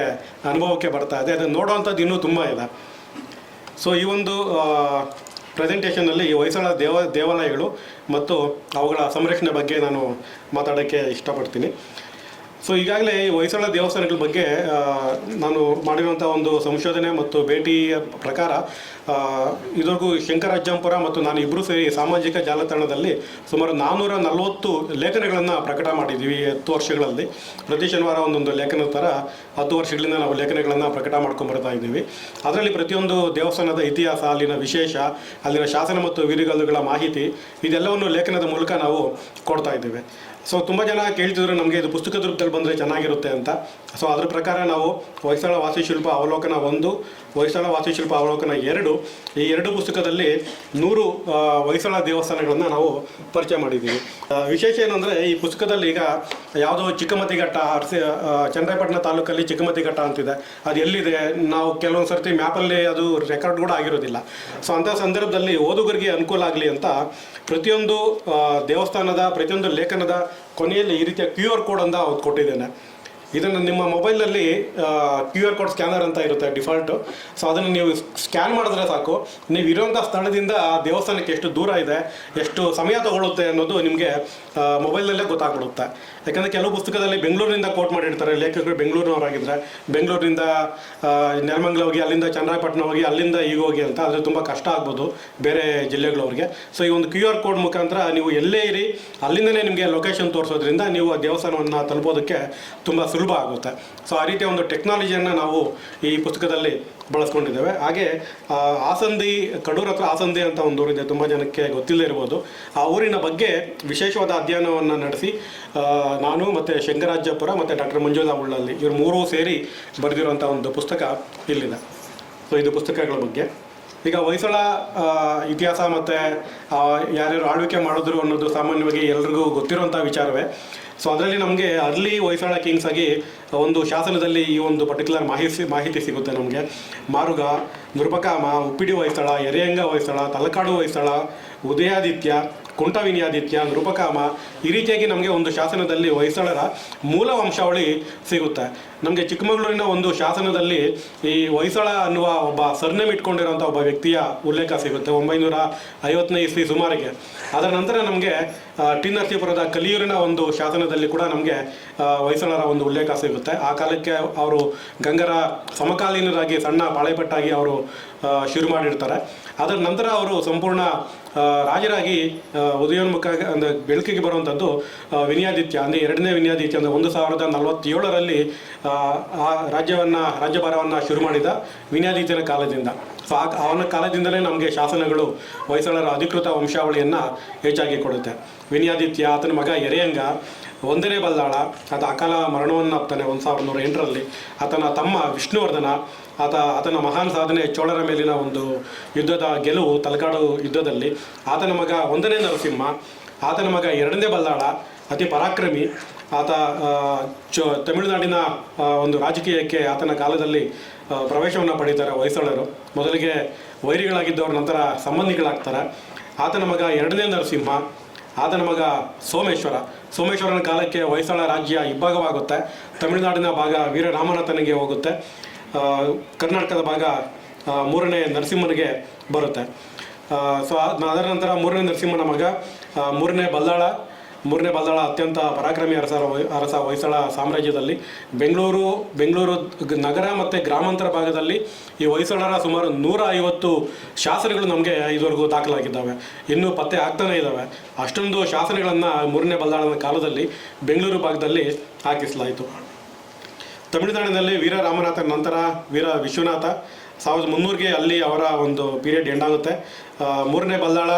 ಅನುಭವಕ್ಕೆ ಬರ್ತಾ ಇದೆ. ಅದನ್ನು ನೋಡೋವಂಥದ್ದು ಇನ್ನೂ ತುಂಬ ಇದೆ. ಸೊ ಈ ಒಂದು ಪ್ರೆಸೆಂಟೇಷನಲ್ಲಿ ಈ ಹೊಯ್ಸಳ ದೇವಾಲಯಗಳು ಮತ್ತು ಅವುಗಳ ಸಂರಕ್ಷಣೆ ಬಗ್ಗೆ ನಾನು ಮಾತಾಡೋಕ್ಕೆ ಇಷ್ಟಪಡ್ತೀನಿ. ಸೊ ಈಗಾಗಲೇ ಈ ಹೊಯ್ಸಳ ದೇವಸ್ಥಾನಗಳ ಬಗ್ಗೆ ನಾನು ಮಾಡಿರುವಂಥ ಒಂದು ಸಂಶೋಧನೆ ಮತ್ತು ಭೇಟಿಯ ಪ್ರಕಾರ ಇದುವರೆಗೂ ಶಂಕರಾಜಂಪುರ ಮತ್ತು ನಾನು ಇಬ್ಬರು ಸೇರಿ ಸಾಮಾಜಿಕ ಜಾಲತಾಣದಲ್ಲಿ ಸುಮಾರು 440 ಲೇಖನಗಳನ್ನು ಪ್ರಕಟ ಮಾಡಿದ್ದೀವಿ 10 ವರ್ಷಗಳಲ್ಲಿ. ಪ್ರತಿ ಶನಿವಾರ ಒಂದೊಂದು ಲೇಖನದ ಥರ 10 ವರ್ಷಗಳಿಂದ ನಾವು ಲೇಖನಗಳನ್ನು ಪ್ರಕಟ ಮಾಡ್ಕೊಂಡು ಬರ್ತಾ ಇದ್ದೀವಿ. ಅದರಲ್ಲಿ ಪ್ರತಿಯೊಂದು ದೇವಸ್ಥಾನದ ಇತಿಹಾಸ, ಅಲ್ಲಿನ ವಿಶೇಷ, ಅಲ್ಲಿನ ಶಾಸನ ಮತ್ತು ವೀರಗಲ್ಲುಗಳ ಮಾಹಿತಿ ಇದೆಲ್ಲವನ್ನು ಲೇಖನದ ಮೂಲಕ ನಾವು ಕೊಡ್ತಾ ಇದ್ದೇವೆ. ಸೊ ತುಂಬ ಜನ ಕೇಳ್ತಿದ್ರು ನಮಗೆ ಇದು ಪುಸ್ತಕದ ರೂಪದಲ್ಲಿ ಬಂದರೆ ಚೆನ್ನಾಗಿರುತ್ತೆ ಅಂತ. ಸೊ ಅದ್ರ ಪ್ರಕಾರ ನಾವು ಹೊಯ್ಸಳ ವಾಸ್ತುಶಿಲ್ಪ ಅವಲೋಕನ 1, ಹೊಯ್ಸಳ ವಾಸ್ತುಶಿಲ್ಪ ಅವಲೋಕನ 2, ಈ 2 ಪುಸ್ತಕದಲ್ಲಿ 100 ಹೊಯ್ಸಳ ದೇವಸ್ಥಾನಗಳನ್ನು ನಾವು ಪರಿಚಯ ಮಾಡಿದ್ದೀವಿ. ವಿಶೇಷ ಏನಂದರೆ ಈ ಪುಸ್ತಕದಲ್ಲಿ ಈಗ ಯಾವುದೋ ಚಿಕ್ಕಮತಿಘಟ್ಟ, ಚನ್ನರಾಯಪಟ್ಟಣ ತಾಲೂಕಲ್ಲಿ ಚಿಕ್ಕಮತಿಘಟ್ಟ ಅಂತಿದೆ, ಅದು ಎಲ್ಲಿದೆ ನಾವು ಕೆಲವೊಂದು ಸರ್ತಿ ಮ್ಯಾಪಲ್ಲಿ ಅದು ರೆಕಾರ್ಡ್ ಕೂಡ ಆಗಿರೋದಿಲ್ಲ. ಸೊ ಅಂಥ ಸಂದರ್ಭದಲ್ಲಿ ಓದುಗರಿಗೆ ಅನುಕೂಲ ಆಗಲಿ ಅಂತ ಪ್ರತಿಯೊಂದು ದೇವಸ್ಥಾನದ ಪ್ರತಿಯೊಂದು ಲೇಖನದ ಕೊನೆಯಲ್ಲಿ ಈ ರೀತಿಯ QR ಕೋಡ್ ಅಂತ ಕೊಟ್ಟಿದ್ದೇನೆ. ಇದನ್ನು ನಿಮ್ಮ ಮೊಬೈಲಲ್ಲಿ QR ಕೋಡ್ ಸ್ಕ್ಯಾನರ್ ಅಂತ ಇರುತ್ತೆ ಡಿಫಾಲ್ಟು. ಸೊ ಅದನ್ನು ನೀವು ಸ್ಕ್ಯಾನ್ ಮಾಡಿದ್ರೆ ಸಾಕು, ನೀವು ಇರೋಂಥ ಸ್ಥಳದಿಂದ ಆ ದೇವಸ್ಥಾನಕ್ಕೆ ಎಷ್ಟು ದೂರ ಇದೆ, ಎಷ್ಟು ಸಮಯ ತಗೊಳ್ಳುತ್ತೆ ಅನ್ನೋದು ನಿಮಗೆ ಮೊಬೈಲಲ್ಲೇ ಗೊತ್ತಾಗ್ಬಿಡುತ್ತೆ. ಯಾಕಂದರೆ ಕೆಲವು ಪುಸ್ತಕದಲ್ಲಿ ಬೆಂಗಳೂರಿನಿಂದ ಕೋಟ್ ಮಾಡಿರ್ತಾರೆ, ಲೇಖಕರು ಬೆಂಗಳೂರಿನವರಾಗಿದ್ದರೆ ಬೆಂಗಳೂರಿನಿಂದ ನೆಲಮಂಗಲ ಹೋಗಿ, ಅಲ್ಲಿಂದ ಚನ್ನರಾಯಪಟ್ಟಣ ಹೋಗಿ, ಅಲ್ಲಿಂದ ಈಗ ಹೋಗಿ ಅಂತ, ಅದು ತುಂಬ ಕಷ್ಟ ಆಗ್ಬೋದು ಬೇರೆ ಜಿಲ್ಲೆಗಳವ್ರಿಗೆ. ಸೊ ಈ ಒಂದು QR ಕೋಡ್ ಮುಖಾಂತರ ನೀವು ಎಲ್ಲೇ ಇರಿ ಅಲ್ಲಿಂದಲೇ ನಿಮಗೆ ಲೊಕೇಶನ್ ತೋರಿಸೋದ್ರಿಂದ ನೀವು ಆ ದೇವಸ್ಥಾನವನ್ನು ತಲುಪೋದಕ್ಕೆ ತುಂಬ ಸುಲಭ ಆಗುತ್ತೆ. ಸೊ ಆ ರೀತಿಯ ಒಂದು ಟೆಕ್ನಾಲಜಿಯನ್ನು ನಾವು ಈ ಪುಸ್ತಕದಲ್ಲಿ ಬಳಸ್ಕೊಂಡಿದ್ದೇವೆ. ಹಾಗೆ ಆಸಂದಿ, ಕಡೂರು ಹತ್ರ ಆಸಂದಿ ಅಂತ ಒಂದು ಊರಿದೆ, ತುಂಬ ಜನಕ್ಕೆ ಗೊತ್ತಿಲ್ಲದೆ ಇರ್ಬೋದು. ಆ ಊರಿನ ಬಗ್ಗೆ ವಿಶೇಷವಾದ ಅಧ್ಯಯನವನ್ನು ನಡೆಸಿ ನಾನು ಮತ್ತು ಶಂಕರಾಜಪುರ ಮತ್ತು ಡಾಕ್ಟರ್ ಮಂಜುಳಾ ಉಳ್ಳಲ್ಲಿ ಇವರು 3 ಸೇರಿ ಬರೆದಿರುವಂಥ ಒಂದು ಪುಸ್ತಕ ಇಲ್ಲಿದೆ. ಸೊ ಇದು ಪುಸ್ತಕಗಳ ಬಗ್ಗೆ. ಈಗ ಹೊಯ್ಸಳ ಇತಿಹಾಸ ಮತ್ತು ಯಾರ್ಯಾರು ಆಳ್ವಿಕೆ ಮಾಡಿದ್ರು ಅನ್ನೋದು ಸಾಮಾನ್ಯವಾಗಿ ಎಲ್ರಿಗೂ ಗೊತ್ತಿರುವಂಥ ವಿಚಾರವೇ. ಸೊ ಅದರಲ್ಲಿ ನಮಗೆ ಅರ್ಲಿ ಹೊಯ್ಸಳ ಕಿಂಗ್ಸ್ ಆಗಿ ಒಂದು ಶಾಸನದಲ್ಲಿ ಈ ಒಂದು ಪರ್ಟಿಕ್ಯುಲರ್ ಮಾಹಿತಿ ಸಿಗುತ್ತೆ ನಮಗೆ. ಮಾರುಗ, ನೃಪಕಾಮ, ಉಪ್ಪಿಡಿ ಹೊಯ್ಸಳ, ಎರೆಯಂಗ ಹೊಯ್ಸಳ, ತಲಕಾಡು ಹೊಯ್ಸಳ, ಉದಯಾದಿತ್ಯ, ಕುಂಟವಿನ್ಯಾದಿತ್ಯ, ನೃಪಕಾಮ, ಈ ರೀತಿಯಾಗಿ ನಮಗೆ ಒಂದು ಶಾಸನದಲ್ಲಿ ಹೊಯ್ಸಳರ ಮೂಲ ವಂಶಾವಳಿ ಸಿಗುತ್ತೆ. ನಮಗೆ ಚಿಕ್ಕಮಗಳೂರಿನ ಒಂದು ಶಾಸನದಲ್ಲಿ ಈ ಹೊಯ್ಸಳ ಅನ್ನುವ ಒಬ್ಬ ಸರ್ನೇಮ್ ಇಟ್ಕೊಂಡಿರೋಂಥ ಒಬ್ಬ ವ್ಯಕ್ತಿಯ ಉಲ್ಲೇಖ ಸಿಗುತ್ತೆ 950ನೇ ಇಸ್ವಿ ಸುಮಾರಿಗೆ. ಅದರ ನಂತರ ನಮಗೆ ಟಿ ನರಸೀಪುರದ ಕಲಿಯೂರಿನ ಒಂದು ಶಾಸನದಲ್ಲಿ ಕೂಡ ನಮಗೆ ಹೊಯ್ಸಳರ ಒಂದು ಉಲ್ಲೇಖ ಸಿಗುತ್ತೆ. ಆ ಕಾಲಕ್ಕೆ ಅವರು ಗಂಗರ ಸಮಕಾಲೀನರಾಗಿ ಸಣ್ಣ ಪಾಳೆಪಟ್ಟಾಗಿ ಅವರು ಶುರು ಮಾಡಿರ್ತಾರೆ. ಅದರ ನಂತರ ಅವರು ಸಂಪೂರ್ಣ ರಾಜರಾಗಿ ಉದಯೋನ್ಮುಖ ಅಂದರೆ ಬೆಳಕಿಗೆ ಬರುವಂಥದ್ದು ವಿನಯಾದಿತ್ಯ, ಅಂದರೆ 2ನೇ ವಿನಯಾದಿತ್ಯ, ಅಂದರೆ 1047ರಲ್ಲಿ ಆ ರಾಜ್ಯಭಾರವನ್ನು ಶುರು ಮಾಡಿದ ವಿನಯಾದಿತ್ಯನ ಕಾಲದಿಂದ. ಸೊ ಅವನ ಕಾಲದಿಂದಲೇ ನಮಗೆ ಶಾಸನಗಳು ಹೊಯ್ಸಳರ ಅಧಿಕೃತ ವಂಶಾವಳಿಯನ್ನು ಹೆಚ್ಚಾಗಿ ಕೊಡುತ್ತೆ. ವಿನಯಾದಿತ್ಯ, ಆತನ ಮಗ ಎರೆಯಂಗ, 1ನೇ ಬಲ್ಲಾಳ, ಆತ ಅಕಾಲ ಮರಣವನ್ನು ಅಪ್ತಾನೆ 1108ರಲ್ಲಿ. ಆತನ ತಮ್ಮ ವಿಷ್ಣುವರ್ಧನ, ಆತನ ಮಹಾನ್ ಸಾಧನೆ ಚೋಳರ ಮೇಲಿನ ಒಂದು ಯುದ್ಧದ ಗೆಲುವು ತಲಕಾಡು ಯುದ್ಧದಲ್ಲಿ. ಆತನ ಮಗ 1ನೇ ನರಸಿಂಹ, ಆತನ ಮಗ 2ನೇ ಬಲ್ಲಾಳ, ಅತಿ ಪರಾಕ್ರಮಿ. ಆತ ತಮಿಳುನಾಡಿನ ಒಂದು ರಾಜಕೀಯಕ್ಕೆ ಆತನ ಕಾಲದಲ್ಲಿ ಪ್ರವೇಶವನ್ನು ಪಡೀತಾರೆ ಹೊಯ್ಸಳರು. ಮೊದಲಿಗೆ ವೈರಿಗಳಾಗಿದ್ದವ್ರ ನಂತರ ಸಂಬಂಧಿಗಳಾಗ್ತಾರೆ. ಆತನ ಮಗ 2ನೇ ನರಸಿಂಹ, ಆತನ ಮಗ ಸೋಮೇಶ್ವರನ ಕಾಲಕ್ಕೆ ಹೊಯ್ಸಳ ರಾಜ್ಯ ಇಬ್ಬಾಗವಾಗುತ್ತೆ. ತಮಿಳುನಾಡಿನ ಭಾಗ ವೀರರಾಮನಾಥನಿಗೆ ಹೋಗುತ್ತೆ, ಕರ್ನಾಟಕದ ಭಾಗ 3ನೇ ನರಸಿಂಹನಿಗೆ ಬರುತ್ತೆ. ಸೊ ಅದರ ನಂತರ 3ನೇ ನರಸಿಂಹನ ಮಗ 3ನೇ ಬಲ್ಲಾಳ ಅತ್ಯಂತ ಪರಾಕ್ರಮಿ ಅರಸ ಹೊಯ್ಸಳ ಸಾಮ್ರಾಜ್ಯದಲ್ಲಿ. ಬೆಂಗಳೂರು ನಗರ ಮತ್ತು ಗ್ರಾಮಾಂತರ ಭಾಗದಲ್ಲಿ ಈ ಹೊಯ್ಸಳರ ಸುಮಾರು 150 ಶಾಸನಗಳು ನಮಗೆ ಇದುವರೆಗೂ ದಾಖಲಾಗಿದ್ದಾವೆ, ಇನ್ನೂ ಪತ್ತೆ ಆಗ್ತಾನೇ ಇದ್ದಾವೆ. ಅಷ್ಟೊಂದು ಶಾಸನಗಳನ್ನು 3ನೇ ಬಲ್ಲಾಳನ ಕಾಲದಲ್ಲಿ ಬೆಂಗಳೂರು ಭಾಗದಲ್ಲಿ ಹಾಕಿಸಲಾಯಿತು. ತಮಿಳುನಾಡಿನಲ್ಲಿ ವೀರರಾಮನಾಥನ ನಂತರ ವೀರ ವಿಶ್ವನಾಥ 1300ಗೆ ಅಲ್ಲಿ ಅವರ ಒಂದು ಪೀರಿಯಡ್ ಎಂಡಾಗುತ್ತೆ. 3ನೇ ಬಲ್ಲಾಳ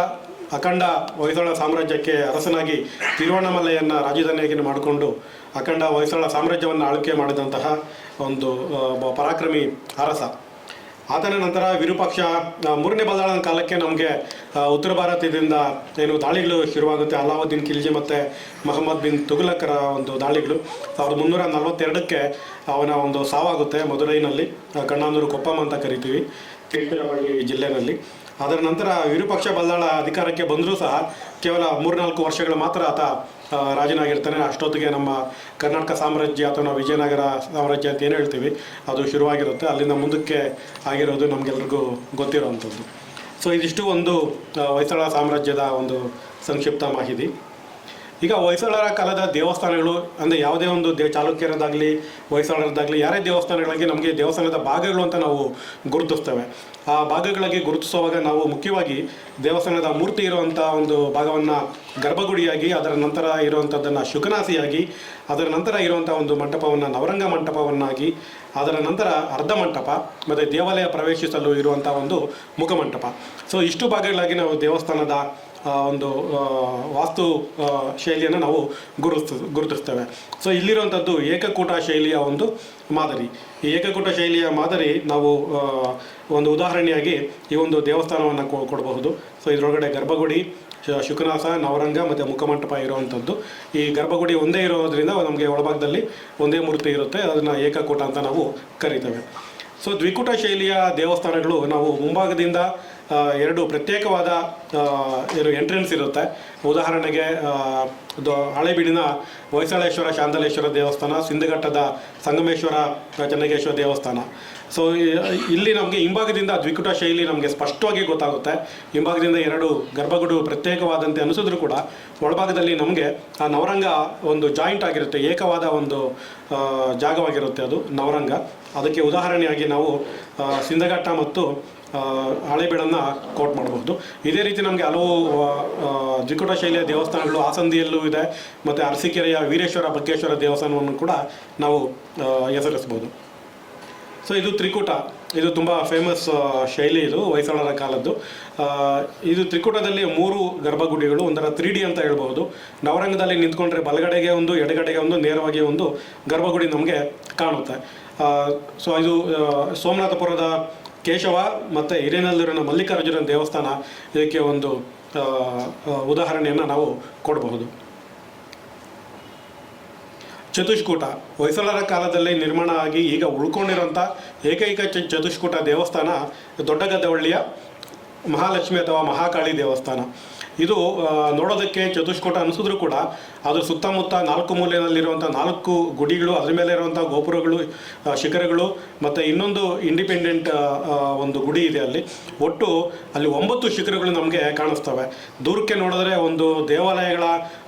ಅಖಂಡ ಹೊಯ್ಸಳ ಸಾಮ್ರಾಜ್ಯಕ್ಕೆ ಅರಸನಾಗಿ ತಿರುವಣ್ಣಾಮಲೈಯನ್ನು ರಾಜಧಾನಿಯಾಗಿ ಮಾಡಿಕೊಂಡು ಅಖಂಡ ಹೊಯ್ಸಳ ಸಾಮ್ರಾಜ್ಯವನ್ನು ಆಳ್ವಿಕೆ ಮಾಡಿದಂತಹ ಒಂದು ಪರಾಕ್ರಮಿ ಅರಸ. ಆತನ ನಂತರ ವಿರೂಪಾಕ್ಷ 3ನೇ ಬಲ್ಲಾಳನ ಕಾಲಕ್ಕೆ ನಮಗೆ ಉತ್ತರ ಭಾರತದಿಂದ ಏನು ದಾಳಿಗಳು ಶುರುವಾಗುತ್ತೆ. ಅಲಾವುದ್ದೀನ್ ಖಿಲ್ಜಿ ಮತ್ತು ಮೊಹಮ್ಮದ್ ಬಿನ್ ತುಘಲಕರ ಒಂದು ದಾಳಿಗಳು. 1342ಕ್ಕೆ ಅವನ ಒಂದು ಸಾವಾಗುತ್ತೆ ಮದುರೈನಲ್ಲಿ, ಕಣ್ಣಾನೂರು ಕೊಪ್ಪಂ ಅಂತ ಕರಿತೀವಿ, ತಿರುಪತಿ ಜಿಲ್ಲೆಯಲ್ಲಿ. ಅದರ ನಂತರ ವಿರೂಪಾಕ್ಷ ಬಲ್ಲಾಳ ಅಧಿಕಾರಕ್ಕೆ ಬಂದರೂ ಸಹ ಕೇವಲ 3-4 ವರ್ಷಗಳು ಮಾತ್ರ ಆತ ರಾಜನಾಗಿರ್ತಾನೆ. ಅಷ್ಟೊತ್ತಿಗೆ ನಮ್ಮ ಕರ್ನಾಟಕ ಸಾಮ್ರಾಜ್ಯ ಅಥವಾ ನಾವು ವಿಜಯನಗರ ಸಾಮ್ರಾಜ್ಯ ಅಂತ ಏನು ಹೇಳ್ತೀವಿ ಅದು ಶುರುವಾಗಿರುತ್ತೆ. ಅಲ್ಲಿಂದ ಮುಂದಕ್ಕೆ ಆಗಿರೋದು ನಮಗೆಲ್ರಿಗೂ ಗೊತ್ತಿರೋವಂಥದ್ದು. ಸೊ ಇದಿಷ್ಟು ಒಂದು ಹೊಯ್ಸಳ ಸಾಮ್ರಾಜ್ಯದ ಒಂದು ಸಂಕ್ಷಿಪ್ತ ಮಾಹಿತಿ. ಈಗ ಹೊಯ್ಸಳರ ಕಾಲದ ದೇವಸ್ಥಾನಗಳು ಅಂದರೆ ಯಾವುದೇ ಒಂದು ಚಾಲುಕ್ಯರದಾಗಲಿ ಹೊಯ್ಸಳರದ್ದಾಗಲಿ ಯಾರೇ ದೇವಸ್ಥಾನಗಳಿಗೆ ನಮಗೆ ದೇವಸ್ಥಾನದ ಭಾಗಗಳು ಅಂತ ನಾವು ಗುರುತಿಸ್ತೇವೆ. ಆ ಭಾಗಗಳಿಗೆ ಗುರುತಿಸುವಾಗ ನಾವು ಮುಖ್ಯವಾಗಿ ದೇವಸ್ಥಾನದ ಮೂರ್ತಿ ಇರುವಂಥ ಒಂದು ಭಾಗವನ್ನು ಗರ್ಭಗುಡಿಯಾಗಿ, ಅದರ ನಂತರ ಇರುವಂಥದ್ದನ್ನು ಶುಕನಾಸಿಯಾಗಿ, ಅದರ ನಂತರ ಇರುವಂಥ ಒಂದು ಮಂಟಪವನ್ನು ನವರಂಗ ಮಂಟಪವನ್ನಾಗಿ, ಅದರ ನಂತರ ಅರ್ಧ ಮಂಟಪ ಮತ್ತು ದೇವಾಲಯ ಪ್ರವೇಶಿಸಲು ಇರುವಂಥ ಒಂದು ಮುಖಮಂಟಪ. ಸೊ ಇಷ್ಟು ಭಾಗಗಳಾಗಿ ನಾವು ದೇವಸ್ಥಾನದ ಒಂದು ವಾಸ್ತು ಶೈಲಿಯನ್ನು ನಾವು ಗುರುತಿಸ್ತೇವೆ. ಸೊ ಇಲ್ಲಿರುವಂಥದ್ದು ಏಕಕೂಟ ಶೈಲಿಯ ಒಂದು ಮಾದರಿ. ಈ ಏಕಕೂಟ ಶೈಲಿಯ ಮಾದರಿ ನಾವು ಒಂದು ಉದಾಹರಣೆಯಾಗಿ ಈ ಒಂದು ದೇವಸ್ಥಾನವನ್ನು ಕೊಡಬಹುದು. ಸೊ ಇದರೊಳಗಡೆ ಗರ್ಭಗುಡಿ, ಶುಕನಾಸ, ನವರಂಗ ಮತ್ತು ಮುಖಮಂಟಪ ಇರುವಂಥದ್ದು. ಈ ಗರ್ಭಗುಡಿ ಒಂದೇ ಇರೋದ್ರಿಂದ ನಮಗೆ ಒಳಭಾಗದಲ್ಲಿ ಒಂದೇ ಮೂರ್ತಿ ಇರುತ್ತೆ, ಅದನ್ನು ಏಕಕೂಟ ಅಂತ ನಾವು ಕರಿತೇವೆ. ಸೊ ದ್ವಿಕೂಟ ಶೈಲಿಯ ದೇವಸ್ಥಾನಗಳು ನಾವು ಮುಂಭಾಗದಿಂದ ಎರಡು ಪ್ರತ್ಯೇಕವಾದ ಎಂಟ್ರೆನ್ಸ್ ಇರುತ್ತೆ. ಉದಾಹರಣೆಗೆ ಹಳೆಬೀಡಿನ ಹೊಯ್ಸಳೇಶ್ವರ ಶಾಂತಲೇಶ್ವರ ದೇವಸ್ಥಾನ, ಸಿಂಧಘಟ್ಟದ ಸಂಗಮೇಶ್ವರ ಚೆನ್ನಗೇಶ್ವರ ದೇವಸ್ಥಾನ. ಸೊ ಇಲ್ಲಿ ನಮಗೆ ಹಿಂಭಾಗದಿಂದ ದ್ವಿಕೂಟ ಶೈಲಿ ನಮಗೆ ಸ್ಪಷ್ಟವಾಗಿ ಗೊತ್ತಾಗುತ್ತೆ. ಹಿಂಭಾಗದಿಂದ ಎರಡು ಗರ್ಭಗುಡಿ ಪ್ರತ್ಯೇಕವಾದಂತೆ ಅನಿಸಿದ್ರು ಕೂಡ ಒಳಭಾಗದಲ್ಲಿ ನಮಗೆ ಆ ನವರಂಗ ಒಂದು ಜಾಯಿಂಟ್ ಆಗಿರುತ್ತೆ, ಏಕವಾದ ಒಂದು ಜಾಗವಾಗಿರುತ್ತೆ ಅದು ನವರಂಗ. ಅದಕ್ಕೆ ಉದಾಹರಣೆಯಾಗಿ ನಾವು ಸಿಂಧಘಟ್ಟ ಮತ್ತು ಹಳೆಬೀಡನ್ನು ಕೋಟ್ ಮಾಡಬಹುದು. ಇದೇ ರೀತಿ ನಮಗೆ ಹಲವು ದ್ವಿಕೂಟ ಶೈಲಿಯ ದೇವಸ್ಥಾನಗಳು ಹಾಸನದಿಯಲ್ಲೂ ಇದೆ, ಮತ್ತು ಅರಸೀಕೆರೆಯ ವೀರೇಶ್ವರ ಬಗ್ಗೇಶ್ವರ ದೇವಸ್ಥಾನವನ್ನು ಕೂಡ ನಾವು ಹೆಸರಿಸ್ಬೋದು. ಸೊ ಇದು ತ್ರಿಕೂಟ, ಇದು ತುಂಬ ಫೇಮಸ್ ಶೈಲಿ, ಇದು ಹೊಯ್ಸಳರ ಕಾಲದ್ದು. ಇದು ತ್ರಿಕೂಟದಲ್ಲಿ 3 ಗರ್ಭಗುಡಿಗಳು, ಒಂಥರ 3D ಅಂತ ಹೇಳ್ಬೋದು. ನವರಂಗದಲ್ಲಿ ನಿಂತ್ಕೊಂಡ್ರೆ ಬಲಗಡೆಗೆ ಒಂದು, ಎಡಗಡೆಗೆ ಒಂದು, ನೇರವಾಗಿ ಒಂದು ಗರ್ಭಗುಡಿ ನಮಗೆ ಕಾಣುತ್ತೆ. ಸೊ ಇದು ಸೋಮನಾಥಪುರದ ಕೇಶವ ಮತ್ತು ಹಿರೇನಲ್ಲೂರಿನ ಮಲ್ಲಿಕಾರ್ಜುನ ದೇವಸ್ಥಾನ ಇದಕ್ಕೆ ಒಂದು ಉದಾಹರಣೆಯನ್ನು ನಾವು ಕೊಡಬಹುದು. ಚತುಷ್ಕೂಟ ಹೊಯ್ಸಳರ ಕಾಲದಲ್ಲಿ ನಿರ್ಮಾಣ ಆಗಿ ಈಗ ಉಳ್ಕೊಂಡಿರೋಂಥ ಏಕೈಕ ಚತುಷ್ಕೂಟ ದೇವಸ್ಥಾನ ದೊಡ್ಡಗದ್ದವಳ್ಳಿಯ ಮಹಾಲಕ್ಷ್ಮಿ ಅಥವಾ ಮಹಾಕಾಳಿ ದೇವಸ್ಥಾನ. ಇದು ನೋಡೋದಕ್ಕೆ ಚತುಷ್ಕೋಟ ಅನಿಸಿದ್ರು ಕೂಡ ಅದ್ರ ಸುತ್ತಮುತ್ತ 4 ಮೂಲೆಯಲ್ಲಿರುವಂಥ 4 ಗುಡಿಗಳು, ಅದರ ಮೇಲೆ ಇರುವಂಥ ಗೋಪುರಗಳು, ಶಿಖರಗಳು ಮತ್ತು ಇನ್ನೊಂದು ಇಂಡಿಪೆಂಡೆಂಟ್ ಒಂದು ಗುಡಿ ಇದೆ. ಅಲ್ಲಿ ಒಟ್ಟು ಅಲ್ಲಿ 9 ಶಿಖರಗಳು ನಮಗೆ ಕಾಣಿಸ್ತವೆ. ದೂರಕ್ಕೆ ನೋಡಿದ್ರೆ ಒಂದು ದೇವಾಲಯಗಳ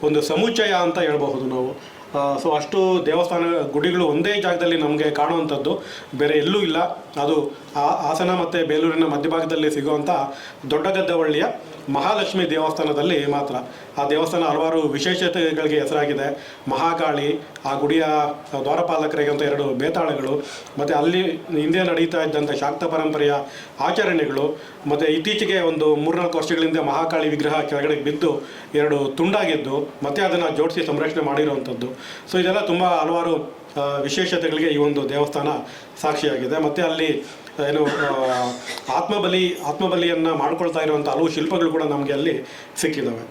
ಒಂದು ಸಮುಚ್ಚಯ ಅಂತ ಹೇಳ್ಬಹುದು ನಾವು. ಸೊ ಅಷ್ಟು ದೇವಸ್ಥಾನ ಗುಡಿಗಳು ಒಂದೇ ಜಾಗದಲ್ಲಿ ನಮಗೆ ಕಾಣುವಂಥದ್ದು ಬೇರೆ ಎಲ್ಲೂ ಇಲ್ಲ. ಅದು ಹಾಸನ ಮತ್ತು ಬೇಲೂರಿನ ಮಧ್ಯಭಾಗದಲ್ಲಿ ಸಿಗುವಂಥ ದೊಡ್ಡಗದ್ದವಳ್ಳಿಯ ಮಹಾಲಕ್ಷ್ಮಿ ದೇವಸ್ಥಾನದಲ್ಲಿ ಮಾತ್ರ. ಆ ದೇವಸ್ಥಾನ ಹಲವಾರು ವಿಶೇಷತೆಗಳಿಗೆ ಹೆಸರಾಗಿದೆ. ಮಹಾಕಾಳಿ, ಆ ಗುಡಿಯ ದ್ವಾರಪಾಲಕರಿಗೆ ಅಂತ 2 ಬೇತಾಳಗಳು, ಮತ್ತು ಅಲ್ಲಿ ಹಿಂದೆ ನಡೀತಾ ಇದ್ದಂಥ ಶಾಕ್ತ ಪರಂಪರೆಯ ಆಚರಣೆಗಳು, ಮತ್ತು ಇತ್ತೀಚೆಗೆ ಒಂದು 3-4 ವರ್ಷಗಳಿಂದ ಮಹಾಕಾಳಿ ವಿಗ್ರಹ ಕೆಳಗಡೆ ಬಿದ್ದು 2 ತುಂಡಾಗಿದ್ದು ಮತ್ತೆ ಅದನ್ನು ಜೋಡಿಸಿ ಸಂರಕ್ಷಣೆ ಮಾಡಿರುವಂಥದ್ದು. ಸೊ ಇದೆಲ್ಲ ತುಂಬ ಹಲವಾರು ವಿಶೇಷತೆಗಳಿಗೆ ಈ ಒಂದು ದೇವಸ್ಥಾನ ಸಾಕ್ಷಿಯಾಗಿದೆ. ಮತ್ತು ಅಲ್ಲಿ ಏನು ಆತ್ಮಬಲಿಯನ್ನು ಮಾಡ್ಕೊಳ್ತಾ ಇರುವಂಥ ಹಲವು ಶಿಲ್ಪಗಳು ಕೂಡ ನಮಗೆ ಅಲ್ಲಿ ಸಿಕ್ಕಿದ್ದಾವೆ.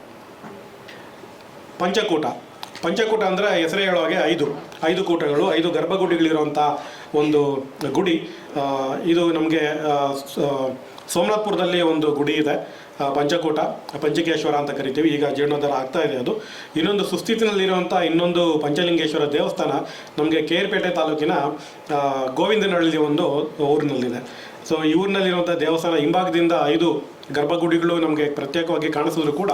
ಪಂಚಕೂಟ ಅಂದರೆ ಹೆಸರೇ ಹೇಳೋ ಹಾಗೆ 5 ಕೂಟಗಳು, 5 ಗರ್ಭಗುಡಿಗಳಿರುವಂಥ ಒಂದು ಗುಡಿ. ಇದು ನಮಗೆ ಸೋಮನಾಥಪುರದಲ್ಲಿ ಒಂದು ಗುಡಿ ಇದೆ, ಪಂಚಕೂಟ, ಪಂಚಕೇಶ್ವರ ಅಂತ ಕರಿತೀವಿ. ಈಗ ಜೀರ್ಣೋದ್ಧಾರ ಆಗ್ತಾ ಇದೆ ಅದು. ಇನ್ನೊಂದು ಸುಸ್ಥಿತಿನಲ್ಲಿರುವಂಥ ಇನ್ನೊಂದು ಪಂಚಲಿಂಗೇಶ್ವರ ದೇವಸ್ಥಾನ ನಮಗೆ ಕೇರ್ಪೇಟೆ ತಾಲೂಕಿನ ಗೋವಿಂದನಹಳ್ಳಿ ಒಂದು ಊರಿನಲ್ಲಿದೆ. ಸೊ ಈ ಊರಿನಲ್ಲಿರುವಂಥ ದೇವಸ್ಥಾನ ಹಿಂಭಾಗದಿಂದ 5 ಗರ್ಭಗುಡಿಗಳು ನಮಗೆ ಪ್ರತ್ಯೇಕವಾಗಿ ಕಾಣಿಸಿದ್ರು ಕೂಡ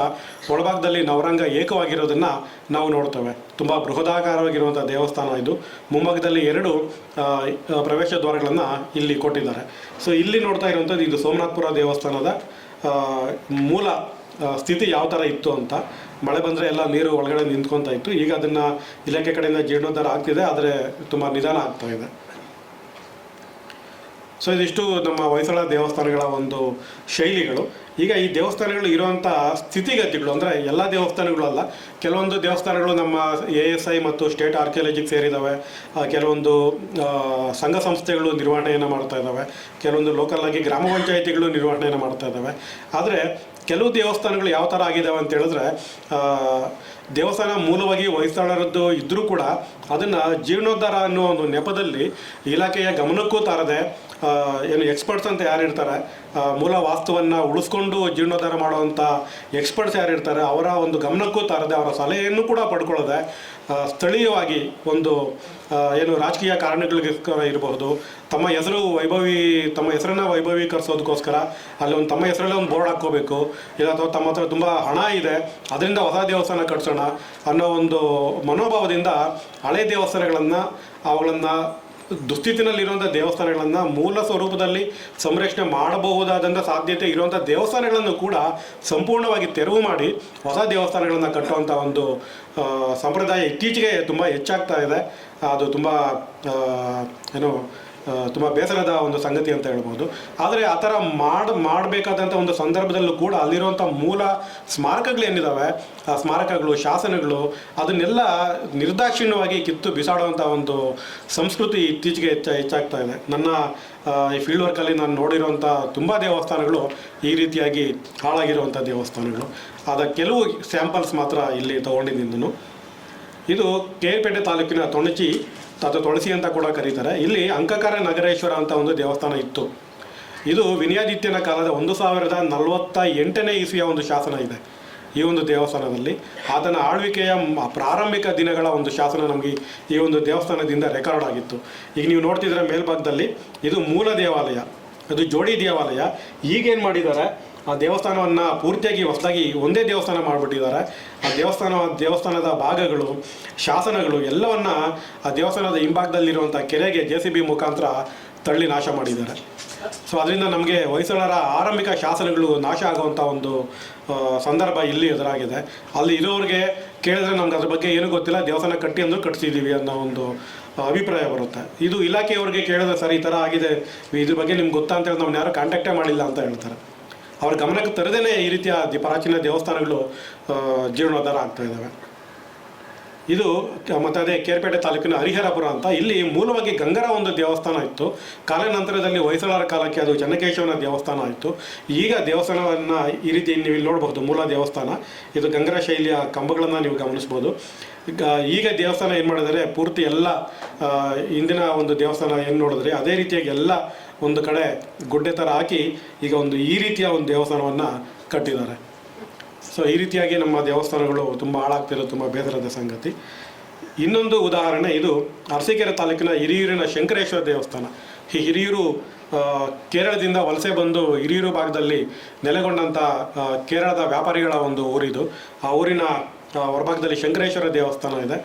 ಒಳಭಾಗದಲ್ಲಿ ನವರಂಗ ಏಕವಾಗಿರೋದನ್ನು ನಾವು ನೋಡ್ತೇವೆ. ತುಂಬ ಬೃಹದಾಕಾರವಾಗಿರುವಂಥ ದೇವಸ್ಥಾನ ಇದು. ಮುಂಭಾಗದಲ್ಲಿ 2 ಪ್ರವೇಶ ದ್ವಾರಗಳನ್ನು ಇಲ್ಲಿ ಕೊಟ್ಟಿದ್ದಾರೆ. ಸೊ ಇಲ್ಲಿ ನೋಡ್ತಾ ಇರುವಂಥದ್ದು ಇದು ಸೋಮನಾಥಪುರ ದೇವಸ್ಥಾನದ ಮೂಲ ಸ್ಥಿತಿ ಯಾವ ಥರ ಇತ್ತು ಅಂತ. ಮಳೆ ಬಂದರೆ ಎಲ್ಲ ನೀರು ಒಳಗಡೆ ನಿಂತ್ಕೊತಾ ಇತ್ತು. ಈಗ ಅದನ್ನು ಇಲಾಖೆ ಕಡೆಯಿಂದ ಜೀರ್ಣೋದ್ಧಾರ ಆಗ್ತಿದೆ, ಆದರೆ ತುಂಬ ನಿಧಾನ ಆಗ್ತಾ ಇದೆ. ಸೊ ಇದಿಷ್ಟು ನಮ್ಮ ಹೊಯ್ಸಳ ದೇವಸ್ಥಾನಗಳ ಒಂದು ಶೈಲಿಗಳು. ಈಗ ಈ ದೇವಸ್ಥಾನಗಳು ಇರುವಂಥ ಸ್ಥಿತಿಗತಿಗಳು ಅಂದರೆ ಎಲ್ಲ ದೇವಸ್ಥಾನಗಳು ಅಲ್ಲ, ಕೆಲವೊಂದು ದೇವಸ್ಥಾನಗಳು ನಮ್ಮ ASI ಮತ್ತು ಸ್ಟೇಟ್ ಆರ್ಕಿಯಾಲಜಿಗೆ ಸೇರಿದ್ದಾವೆ, ಕೆಲವೊಂದು ಸಂಘ ಸಂಸ್ಥೆಗಳು ನಿರ್ವಹಣೆಯನ್ನು ಮಾಡ್ತಾ ಇದ್ದಾವೆ, ಕೆಲವೊಂದು ಲೋಕಲ್ ಆಗಿ ಗ್ರಾಮ ಪಂಚಾಯಿತಿಗಳು ನಿರ್ವಹಣೆಯನ್ನು ಮಾಡ್ತಾ ಇದ್ದಾವೆ. ಆದರೆ ಕೆಲವು ದೇವಸ್ಥಾನಗಳು ಯಾವ ಥರ ಆಗಿದ್ದಾವೆ ಅಂತ ಹೇಳಿದ್ರೆ, ದೇವಸ್ಥಾನ ಮೂಲವಾಗಿ ಹೊಯ್ಸಳರದ್ದು ಇದ್ದರೂ ಕೂಡ ಅದನ್ನು ಜೀರ್ಣೋದ್ಧಾರ ಅನ್ನೋ ಒಂದು ನೆಪದಲ್ಲಿ ಇಲಾಖೆಯ ಗಮನಕ್ಕೂ ತಾರದೆ ಏನು ಎಕ್ಸ್ಪರ್ಟ್ಸ್ ಅಂತ ಯಾರು ಇರ್ತಾರೆ, ಮೂಲ ವಾಸ್ತುವನ್ನು ಉಳಿಸ್ಕೊಂಡು ಜೀರ್ಣೋದ್ಧಾರ ಮಾಡುವಂಥ ಎಕ್ಸ್ಪರ್ಟ್ಸ್ ಯಾರು ಇರ್ತಾರೆ ಅವರ ಒಂದು ಗಮನಕ್ಕೂ ತರದೆ, ಅವರ ಸಲಹೆಯನ್ನು ಕೂಡ ಪಡ್ಕೊಳ್ಳದೆ ಸ್ಥಳೀಯವಾಗಿ ಒಂದು ಏನು ರಾಜಕೀಯ ಕಾರಣಗಳಿಗೋಸ್ಕರ ಇರಬಹುದು, ತಮ್ಮ ಹೆಸರನ್ನು ವೈಭವೀಕರಿಸೋದಕ್ಕೋಸ್ಕರ ಅಲ್ಲಿ ಒಂದು ತಮ್ಮ ಹೆಸರಲ್ಲೇ ಒಂದು ಬೋರ್ಡ್ ಹಾಕ್ಕೋಬೇಕು, ಇಲ್ಲ ಅಥವಾ ತಮ್ಮ ಹತ್ರ ತುಂಬ ಹಣ ಇದೆ ಅದರಿಂದ ಹೊಸ ದೇವಸ್ಥಾನ ಕಟ್ಸೋಣ ಅನ್ನೋ ಒಂದು ಮನೋಭಾವದಿಂದ ಹಳೆ ದೇವಸ್ಥಾನಗಳನ್ನು ಅವುಗಳನ್ನು ದುಸ್ಥಿತಿನಲ್ಲಿರುವಂಥ ದೇವಸ್ಥಾನಗಳನ್ನು ಮೂಲ ಸ್ವರೂಪದಲ್ಲಿ ಸಂರಕ್ಷಣೆ ಮಾಡಬಹುದಾದಂಥ ಸಾಧ್ಯತೆ ಇರುವಂಥ ದೇವಸ್ಥಾನಗಳನ್ನು ಕೂಡ ಸಂಪೂರ್ಣವಾಗಿ ತೆರವು ಮಾಡಿ ಹೊಸ ದೇವಸ್ಥಾನಗಳನ್ನು ಕಟ್ಟುವಂಥ ಒಂದು ಸಂಪ್ರದಾಯ ಇತ್ತೀಚೆಗೆ ತುಂಬ ಹೆಚ್ಚಾಗ್ತಾ ಇದೆ. ಅದು ತುಂಬ ತುಂಬ ಬೇಸರದ ಒಂದು ಸಂಗತಿ ಅಂತ ಹೇಳ್ಬೋದು. ಆದರೆ ಆ ಥರ ಮಾಡಬೇಕಾದಂಥ ಒಂದು ಸಂದರ್ಭದಲ್ಲೂ ಕೂಡ ಅಲ್ಲಿರುವಂಥ ಮೂಲ ಸ್ಮಾರಕಗಳೇನಿದ್ದಾವೆ, ಆ ಸ್ಮಾರಕಗಳು, ಶಾಸನಗಳು, ಅದನ್ನೆಲ್ಲ ನಿರ್ದಾಕ್ಷಿಣ್ಯವಾಗಿ ಕಿತ್ತು ಬಿಸಾಡುವಂಥ ಒಂದು ಸಂಸ್ಕೃತಿ ಇತ್ತೀಚೆಗೆ ಹೆಚ್ಚಾಗ್ತಾ ಇದೆ. ನನ್ನ ಈ ಫೀಲ್ಡ್ ವರ್ಕಲ್ಲಿ ನಾನು ನೋಡಿರುವಂಥ ತುಂಬ ದೇವಸ್ಥಾನಗಳು ಈ ರೀತಿಯಾಗಿ ಹಾಳಾಗಿರುವಂಥ ದೇವಸ್ಥಾನಗಳು. ಅದರ ಕೆಲವು ಸ್ಯಾಂಪಲ್ಸ್ ಮಾತ್ರ ಇಲ್ಲಿ ತೊಗೊಂಡಿದ್ದೀನಿ. ಇದು ಕೇರ್ಪೇಟೆ ತಾಲೂಕಿನ ತೊಣಚಿ ಅಥವಾ ತುಳಸಿ ಅಂತ ಕೂಡ ಕರೀತಾರೆ. ಇಲ್ಲಿ ಅಂಕಕಾರ ನಗರೇಶ್ವರ ಅಂತ ಒಂದು ದೇವಸ್ಥಾನ ಇತ್ತು. ಇದು ವಿನಯಾದಿತ್ಯನ ಕಾಲದ 1048ನೇ ಇಸ್ವಿಯ ಒಂದು ಶಾಸನ ಇದೆ ಈ ಒಂದು ದೇವಸ್ಥಾನದಲ್ಲಿ. ಆತನ ಆಳ್ವಿಕೆಯ ಪ್ರಾರಂಭಿಕ ದಿನಗಳ ಒಂದು ಶಾಸನ ನಮಗೆ ಈ ಒಂದು ದೇವಸ್ಥಾನದಿಂದ ರೆಕಾರ್ಡ್ ಆಗಿತ್ತು. ಈಗ ನೀವು ನೋಡ್ತಿದ್ರೆ ಮೇಲ್ಭಾಗದಲ್ಲಿ ಇದು ಮೂಲ ದೇವಾಲಯ, ಅದು ಜೋಡಿ ದೇವಾಲಯ. ಈಗೇನು ಮಾಡಿದ್ದಾರೆ, ಆ ದೇವಸ್ಥಾನವನ್ನು ಪೂರ್ತಿಯಾಗಿ ಹೊಸದಾಗಿ ಒಂದೇ ದೇವಸ್ಥಾನ ಮಾಡಿಬಿಟ್ಟಿದ್ದಾರೆ. ಆ ದೇವಸ್ಥಾನದ ಭಾಗಗಳು, ಶಾಸನಗಳು ಎಲ್ಲವನ್ನ ಆ ದೇವಸ್ಥಾನದ ಹಿಂಭಾಗದಲ್ಲಿರುವಂಥ ಕೆರೆಗೆ JCB ಮುಖಾಂತರ ತಳ್ಳಿ ನಾಶ ಮಾಡಿದ್ದಾರೆ. ಸೊ ಅದರಿಂದ ನಮಗೆ ಹೊಯ್ಸಳರ ಆರಂಭಿಕ ಶಾಸನಗಳು ನಾಶ ಆಗುವಂಥ ಒಂದು ಸಂದರ್ಭ ಇಲ್ಲಿ ಎದುರಾಗಿದೆ. ಅಲ್ಲಿ ಇರೋರಿಗೆ ಕೇಳಿದ್ರೆ ನಮ್ಗೆ ಅದ್ರ ಬಗ್ಗೆ ಏನೂ ಗೊತ್ತಿಲ್ಲ, ದೇವಸ್ಥಾನ ಕಟ್ಟಿ ಅಂದರೂ ಕಟ್ಸಿದ್ದೀವಿ ಅನ್ನೋ ಒಂದು ಅಭಿಪ್ರಾಯ ಬರುತ್ತೆ. ಇದು ಇಲಾಖೆಯವ್ರಿಗೆ ಕೇಳಿದ್ರೆ ಸರ್ ಈ ಥರ ಆಗಿದೆ, ಇದ್ರ ಬಗ್ಗೆ ನಿಮ್ಗೆ ಗೊತ್ತಾ ಅಂತೇಳಿ ನಮ್ಮನ್ನ ಯಾರು ಕಾಂಟ್ಯಾಕ್ಟೇ ಮಾಡಿಲ್ಲ ಅಂತ ಹೇಳ್ತಾರೆ. ಅವ್ರ ಗಮನಕ್ಕೆ ತರದೇನೆ ಈ ರೀತಿಯ ಪ್ರಾಚೀನ ದೇವಸ್ಥಾನಗಳು ಜೀರ್ಣೋದ್ಧಾರ ಆಗ್ತಾ ಇದ್ದಾವೆ. ಇದು ಮತ್ತು ಅದೇ ಕೇರ್ಪೇಟೆ ತಾಲೂಕಿನ ಹರಿಹರಪುರ ಅಂತ, ಇಲ್ಲಿ ಮೂಲವಾಗಿ ಗಂಗರ ಒಂದು ದೇವಸ್ಥಾನ ಇತ್ತು. ಕಾಲಾನಂತರದಲ್ಲಿ ಹೊಯ್ಸಳರ ಕಾಲಕ್ಕೆ ಅದು ಚೆನ್ನಕೇಶವನ ದೇವಸ್ಥಾನ ಆಯಿತು. ಈಗ ದೇವಸ್ಥಾನವನ್ನು ಈ ರೀತಿ ನೀವು ಇಲ್ಲಿ ನೋಡ್ಬೋದು, ಮೂಲ ದೇವಸ್ಥಾನ ಇದು ಗಂಗರ ಶೈಲಿಯ ಕಂಬಗಳನ್ನು ನೀವು ಗಮನಿಸ್ಬೋದು. ಈಗ ದೇವಸ್ಥಾನ ಏನು ಮಾಡಿದರೆ ಪೂರ್ತಿ ಎಲ್ಲ ಹಿಂದಿನ ಒಂದು ದೇವಸ್ಥಾನ ಏನು ನೋಡಿದ್ರೆ ಅದೇ ರೀತಿಯಾಗಿ ಎಲ್ಲ ಒಂದು ಕಡೆ ಗುಡ್ಡೆ ಥರ ಹಾಕಿ ಈಗ ಒಂದು ಈ ರೀತಿಯ ಒಂದು ದೇವಸ್ಥಾನವನ್ನು ಕಟ್ಟಿದ್ದಾರೆ. ಸೊ ಈ ರೀತಿಯಾಗಿ ನಮ್ಮ ದೇವಸ್ಥಾನಗಳು ತುಂಬ ಹಾಳಾಗ್ತಿರೋದು ತುಂಬ ಬೇಸರದ ಸಂಗತಿ. ಇನ್ನೊಂದು ಉದಾಹರಣೆ, ಇದು ಅರಸೀಕೆರೆ ತಾಲೂಕಿನ ಹಿರಿಯೂರಿನ ಶಂಕರೇಶ್ವರ ದೇವಸ್ಥಾನ. ಈ ಹಿರಿಯೂರು ಕೇರಳದಿಂದ ವಲಸೆ ಬಂದು ಹಿರಿಯೂರು ಭಾಗದಲ್ಲಿ ನೆಲೆಗೊಂಡಂಥ ಕೇರಳದ ವ್ಯಾಪಾರಿಗಳ ಒಂದು ಊರಿದು. ಆ ಊರಿನ ಹೊರಭಾಗದಲ್ಲಿ ಶಂಕರೇಶ್ವರ ದೇವಸ್ಥಾನ ಇದೆ.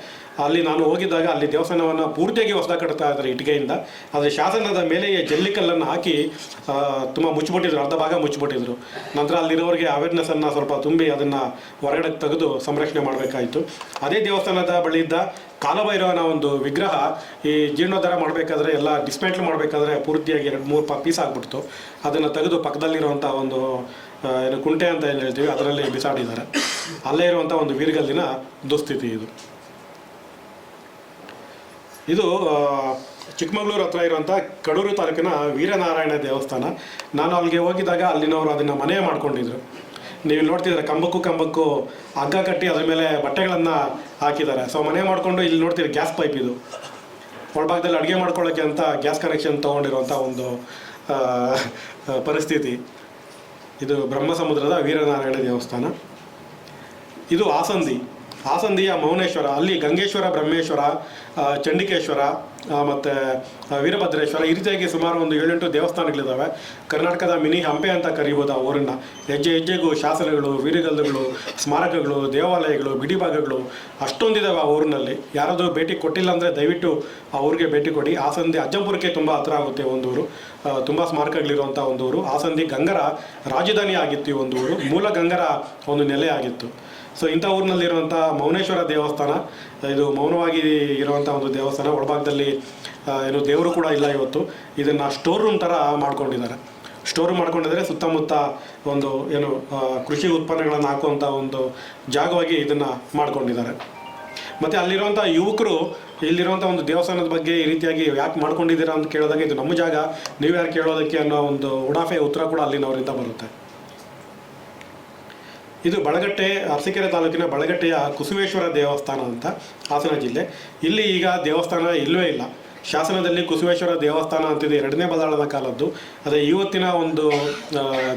ಅಲ್ಲಿ ನಾನು ಹೋಗಿದ್ದಾಗ ಅಲ್ಲಿ ದೇವಸ್ಥಾನವನ್ನು ಪೂರ್ತಿಯಾಗಿ ಹೊಸದಾಗಿ ಕಟ್ತಾ ಇದ್ದಾರೆ ಇಟ್ಟಿಗೆಯಿಂದ. ಆದರೆ ಶಾಸನದ ಮೇಲೆಯೇ ಜಲ್ಲಿಕಲ್ಲನ್ನು ಹಾಕಿ ತುಂಬ ಮುಚ್ಚಿಬಿಟ್ಟಿದ್ರು, ಅರ್ಧ ಭಾಗ ಮುಚ್ಚಿಬಿಟ್ಟಿದ್ರು. ನಂತರ ಅಲ್ಲಿರೋರಿಗೆ ಅವೇರ್ನೆಸ್ಸನ್ನು ಸ್ವಲ್ಪ ತುಂಬಿ ಅದನ್ನು ಹೊರಗಡೆ ತೆಗೆದು ಸಂರಕ್ಷಣೆ ಮಾಡಬೇಕಾಯಿತು. ಅದೇ ದೇವಸ್ಥಾನದ ಬಳಿ ಇದ್ದ ಕಾಲಭೈರವನ ಒಂದು ವಿಗ್ರಹ ಈ ಜೀರ್ಣೋದ್ಧಾರ ಮಾಡಬೇಕಾದ್ರೆ ಎಲ್ಲ ಡಿಸ್ಮೆಂಟ್ಲ್ ಮಾಡಬೇಕಾದ್ರೆ ಪೂರ್ತಿಯಾಗಿ 2-3 ಪೀಸ್ ಆಗಿಬಿಡ್ತು. ಅದನ್ನು ತೆಗೆದು ಪಕ್ಕದಲ್ಲಿರುವಂಥ ಒಂದು ಏನು ಕುಂಟೆ ಅಂತ ಏನು ಹೇಳ್ತೀವಿ ಅದರಲ್ಲಿ ಬಿಸಾಡಿದ್ದಾರೆ. ಅಲ್ಲೇ ಇರುವಂಥ ಒಂದು ವೀರಗಲ್ಲಿನ ದುಸ್ಥಿತಿ ಇದು. ಇದು ಚಿಕ್ಕಮಗಳೂರು ಹತ್ರ ಇರುವಂಥ ಕಡೂರು ತಾಲೂಕಿನ ವೀರನಾರಾಯಣ ದೇವಸ್ಥಾನ. ನಾನು ಅಲ್ಲಿಗೆ ಹೋಗಿದ್ದಾಗ ಅಲ್ಲಿನವರು ಅದನ್ನು ಮನೆ ಮಾಡ್ಕೊಂಡಿದ್ರು. ನೀವು ನೋಡ್ತಿದ್ರೆ ಕಂಬಕ್ಕೂ ಹಗ್ಗ ಕಟ್ಟಿ ಅದ್ರ ಮೇಲೆ ಬಟ್ಟೆಗಳನ್ನು ಹಾಕಿದ್ದಾರೆ. ಸೊ ಮನೆ ಮಾಡಿಕೊಂಡು ಇಲ್ಲಿ ನೋಡ್ತೀರಿ ಗ್ಯಾಸ್ ಪೈಪ್, ಇದು ಒಳಭಾಗದಲ್ಲಿ ಅಡುಗೆ ಮಾಡ್ಕೊಳ್ಳೋಕ್ಕೆ ಅಂತ ಗ್ಯಾಸ್ ಕನೆಕ್ಷನ್ ತೊಗೊಂಡಿರುವಂಥ ಒಂದು ಪರಿಸ್ಥಿತಿ. ಇದು ಬ್ರಹ್ಮಸಮುದ್ರದ ವೀರನಾರಾಯಣ ದೇವಸ್ಥಾನ. ಇದು ಹಾಸಂದಿಯ ಮೌನೇಶ್ವರ. ಅಲ್ಲಿ ಗಂಗೇಶ್ವರ, ಬ್ರಹ್ಮೇಶ್ವರ, ಚಂಡಿಕೇಶ್ವರ ಮತ್ತು ವೀರಭದ್ರೇಶ್ವರ ಈ ರೀತಿಯಾಗಿ ಸುಮಾರು ಒಂದು 7-8 ದೇವಸ್ಥಾನಗಳಿದ್ದಾವೆ. ಕರ್ನಾಟಕದ ಮಿನಿ ಹಂಪೆ ಅಂತ ಕರೀಬೋದು ಆ ಊರನ್ನು. ಹೆಜ್ಜೆಗೂ ಶಾಸನಗಳು, ವೀರಗಲ್ಲುಗಳು, ಸ್ಮಾರಕಗಳು, ದೇವಾಲಯಗಳು, ಬಿಡಿಭಾಗಗಳು ಅಷ್ಟೊಂದಿದ್ದಾವೆ ಆ ಊರಿನಲ್ಲಿ. ಯಾರಾದರೂ ಭೇಟಿ ಕೊಟ್ಟಿಲ್ಲ ಅಂದರೆ ದಯವಿಟ್ಟು ಆ ಊರಿಗೆ ಭೇಟಿ ಕೊಡಿ. ಹಾಸಂದಿ ಅಜ್ಜಂಪುರಕ್ಕೆ ತುಂಬ ಹತ್ರ ಆಗುತ್ತೆ ಒಂದೂರು, ತುಂಬ ಸ್ಮಾರಕಗಳಿರುವಂಥ ಒಂದು ಊರು. ಹಾಸಂದಿ ಗಂಗರ ರಾಜಧಾನಿ ಆಗಿತ್ತು ಈ ಒಂದು ಊರು, ಮೂಲ ಗಂಗರ ಒಂದು ನೆಲೆ ಆಗಿತ್ತು. ಸೊ ಇಂಥ ಊರಿನಲ್ಲಿರುವಂಥ ಮೌನೇಶ್ವರ ದೇವಸ್ಥಾನ, ಇದು ಮೌನವಾಗಿ ಇರುವಂಥ ಒಂದು ದೇವಸ್ಥಾನ. ಒಳಭಾಗದಲ್ಲಿ ಏನು ದೇವರು ಕೂಡ ಇಲ್ಲ ಇವತ್ತು. ಇದನ್ನು ಸ್ಟೋರ್ ರೂಮ್ ಥರ ಮಾಡ್ಕೊಂಡಿದ್ದಾರೆ. ಸ್ಟೋರ್ ರೂಮ್ ಮಾಡ್ಕೊಂಡಿದ್ದಾರೆ. ಸುತ್ತಮುತ್ತ ಒಂದು ಏನು ಕೃಷಿ ಉತ್ಪನ್ನಗಳನ್ನು ಹಾಕುವಂಥ ಒಂದು ಜಾಗವಾಗಿ ಇದನ್ನು ಮಾಡ್ಕೊಂಡಿದ್ದಾರೆ. ಮತ್ತು ಅಲ್ಲಿರುವಂಥ ಯುವಕರು ಇಲ್ಲಿರುವಂಥ ಒಂದು ದೇವಸ್ಥಾನದ ಬಗ್ಗೆ ಈ ರೀತಿಯಾಗಿ ಯಾಕೆ ಮಾಡ್ಕೊಂಡಿದ್ದೀರಾ ಅಂತ ಕೇಳಿದಾಗ ಇದು ನಮ್ಮ ಜಾಗ, ನೀವು ಯಾರು ಕೇಳೋದಕ್ಕೆ ಅನ್ನೋ ಒಂದು ಉಡಾಫೆ ಉತ್ತರ ಕೂಡ ಅಲ್ಲಿನವರಿಂದ ಬರುತ್ತೆ. ಇದು ಬಳಗಟ್ಟೆ, ಅರಸೀಕೆರೆ ತಾಲೂಕಿನ ಬಳಗಟ್ಟೆಯ ಕುಸುವೇಶ್ವರ ದೇವಸ್ಥಾನ ಅಂತ, ಹಾಸನ ಜಿಲ್ಲೆ. ಇಲ್ಲಿ ಈಗ ದೇವಸ್ಥಾನ ಇಲ್ಲವೇ ಇಲ್ಲ. ಶಾಸನದಲ್ಲಿ ಕುಸುಮೇಶ್ವರ ದೇವಸ್ಥಾನ ಅಂತಿದೆ, 2ನೇ ಬಲ್ಲಾಳನ ಕಾಲದ್ದು. ಅದೇ ಇವತ್ತಿನ ಒಂದು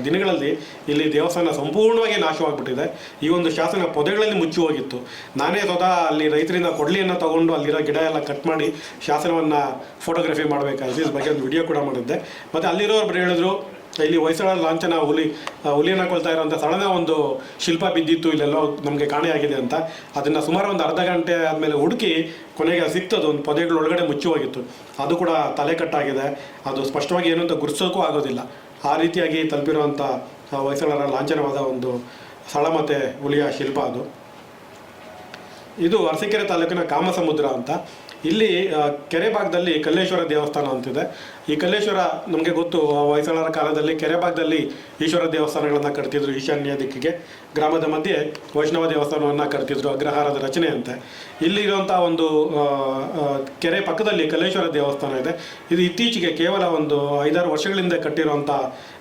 ದಿನಗಳಲ್ಲಿ ಇಲ್ಲಿ ದೇವಸ್ಥಾನ ಸಂಪೂರ್ಣವಾಗಿ ನಾಶವಾಗ್ಬಿಟ್ಟಿದೆ. ಈ ಒಂದು ಶಾಸನ ಪೊದೆಗಳಲ್ಲಿ ಮುಚ್ಚಿ ಹೋಗಿತ್ತು. ನಾನೇ ಸ್ವತಃ ಅಲ್ಲಿ ರೈತರಿಂದ ಕೊಡ್ಲಿಯನ್ನು ತಗೊಂಡು ಅಲ್ಲಿರೋ ಗಿಡ ಎಲ್ಲ ಕಟ್ ಮಾಡಿ ಶಾಸನವನ್ನು ಫೋಟೋಗ್ರಫಿ ಮಾಡಬೇಕಾಗಿದೆ. ಇದ್ರ ಬಗ್ಗೆ ಒಂದು ವಿಡಿಯೋ ಕೂಡ ಮಾಡಿದ್ದೆ. ಮತ್ತು ಅಲ್ಲಿರೋರು ಹೇಳಿದ್ರು, ಇಲ್ಲಿ ಹೊಯ್ಸಳರ ಲಾಂಛನ ಹುಲಿಯನ್ನು ಕೊಳ್ತಾ ಇರೋಂಥ ಸಡನ ಒಂದು ಶಿಲ್ಪ ಬಿದ್ದಿತ್ತು, ಇಲ್ಲೆಲ್ಲೋ ನಮಗೆ ಕಾಣೆಯಾಗಿದೆ ಅಂತ. ಅದನ್ನು ಸುಮಾರು ಒಂದು ಅರ್ಧ ಗಂಟೆ ಆದಮೇಲೆ ಹುಡುಕಿ ಕೊನೆಗೆ ಸಿಗ್ತದೆ, ಒಂದು ಪೊದೆಗಳ ಒಳಗಡೆ ಮುಚ್ಚಿ ಹೋಗಿತ್ತು. ಅದು ಕೂಡ ತಲೆ ಕಟ್ಟಾಗಿದೆ. ಅದು ಸ್ಪಷ್ಟವಾಗಿ ಏನು ಅಂತ ಗುರುತಿಸೋಕ್ಕೂ ಆಗೋದಿಲ್ಲ. ಆ ರೀತಿಯಾಗಿ ತಲುಪಿರುವಂಥ ಹೊಯ್ಸಳರ ಲಾಂಛನವಾದ ಒಂದು ಸ್ಥಳ ಮತ್ತು ಹುಲಿಯ ಶಿಲ್ಪ ಅದು. ಇದು ಅರಸೀಕೆರೆ ತಾಲೂಕಿನ ಕಾಮಸಮುದ್ರ ಅಂತ. ಇಲ್ಲಿ ಕೆರೆ ಭಾಗದಲ್ಲಿ ಕಲ್ಲೇಶ್ವರ ದೇವಸ್ಥಾನ ಅಂತಿದೆ. ಈ ಕಲ್ಲೇಶ್ವರ ನಮಗೆ ಗೊತ್ತು, ಹೊಯ್ಸಳರ ಕಾಲದಲ್ಲಿ ಕೆರೆ ಭಾಗದಲ್ಲಿ ಈಶ್ವರ ದೇವಸ್ಥಾನಗಳನ್ನು ಕಟ್ತಿದ್ರು. ಈಶಾನ್ಯ ದಿಕ್ಕಿಗೆ ಗ್ರಾಮದ ಮಧ್ಯೆ ವೈಷ್ಣವ ದೇವಸ್ಥಾನವನ್ನು ಕಟ್ತಿದ್ರು, ಅಗ್ರಹಾರದ ರಚನೆ ಅಂತೆ. ಇಲ್ಲಿರುವಂಥ ಒಂದು ಕೆರೆ ಪಕ್ಕದಲ್ಲಿ ಕಲ್ಲೇಶ್ವರ ದೇವಸ್ಥಾನ ಇದೆ. ಇದು ಇತ್ತೀಚೆಗೆ ಕೇವಲ ಒಂದು 5-6 ವರ್ಷಗಳಿಂದ ಕಟ್ಟಿರುವಂಥ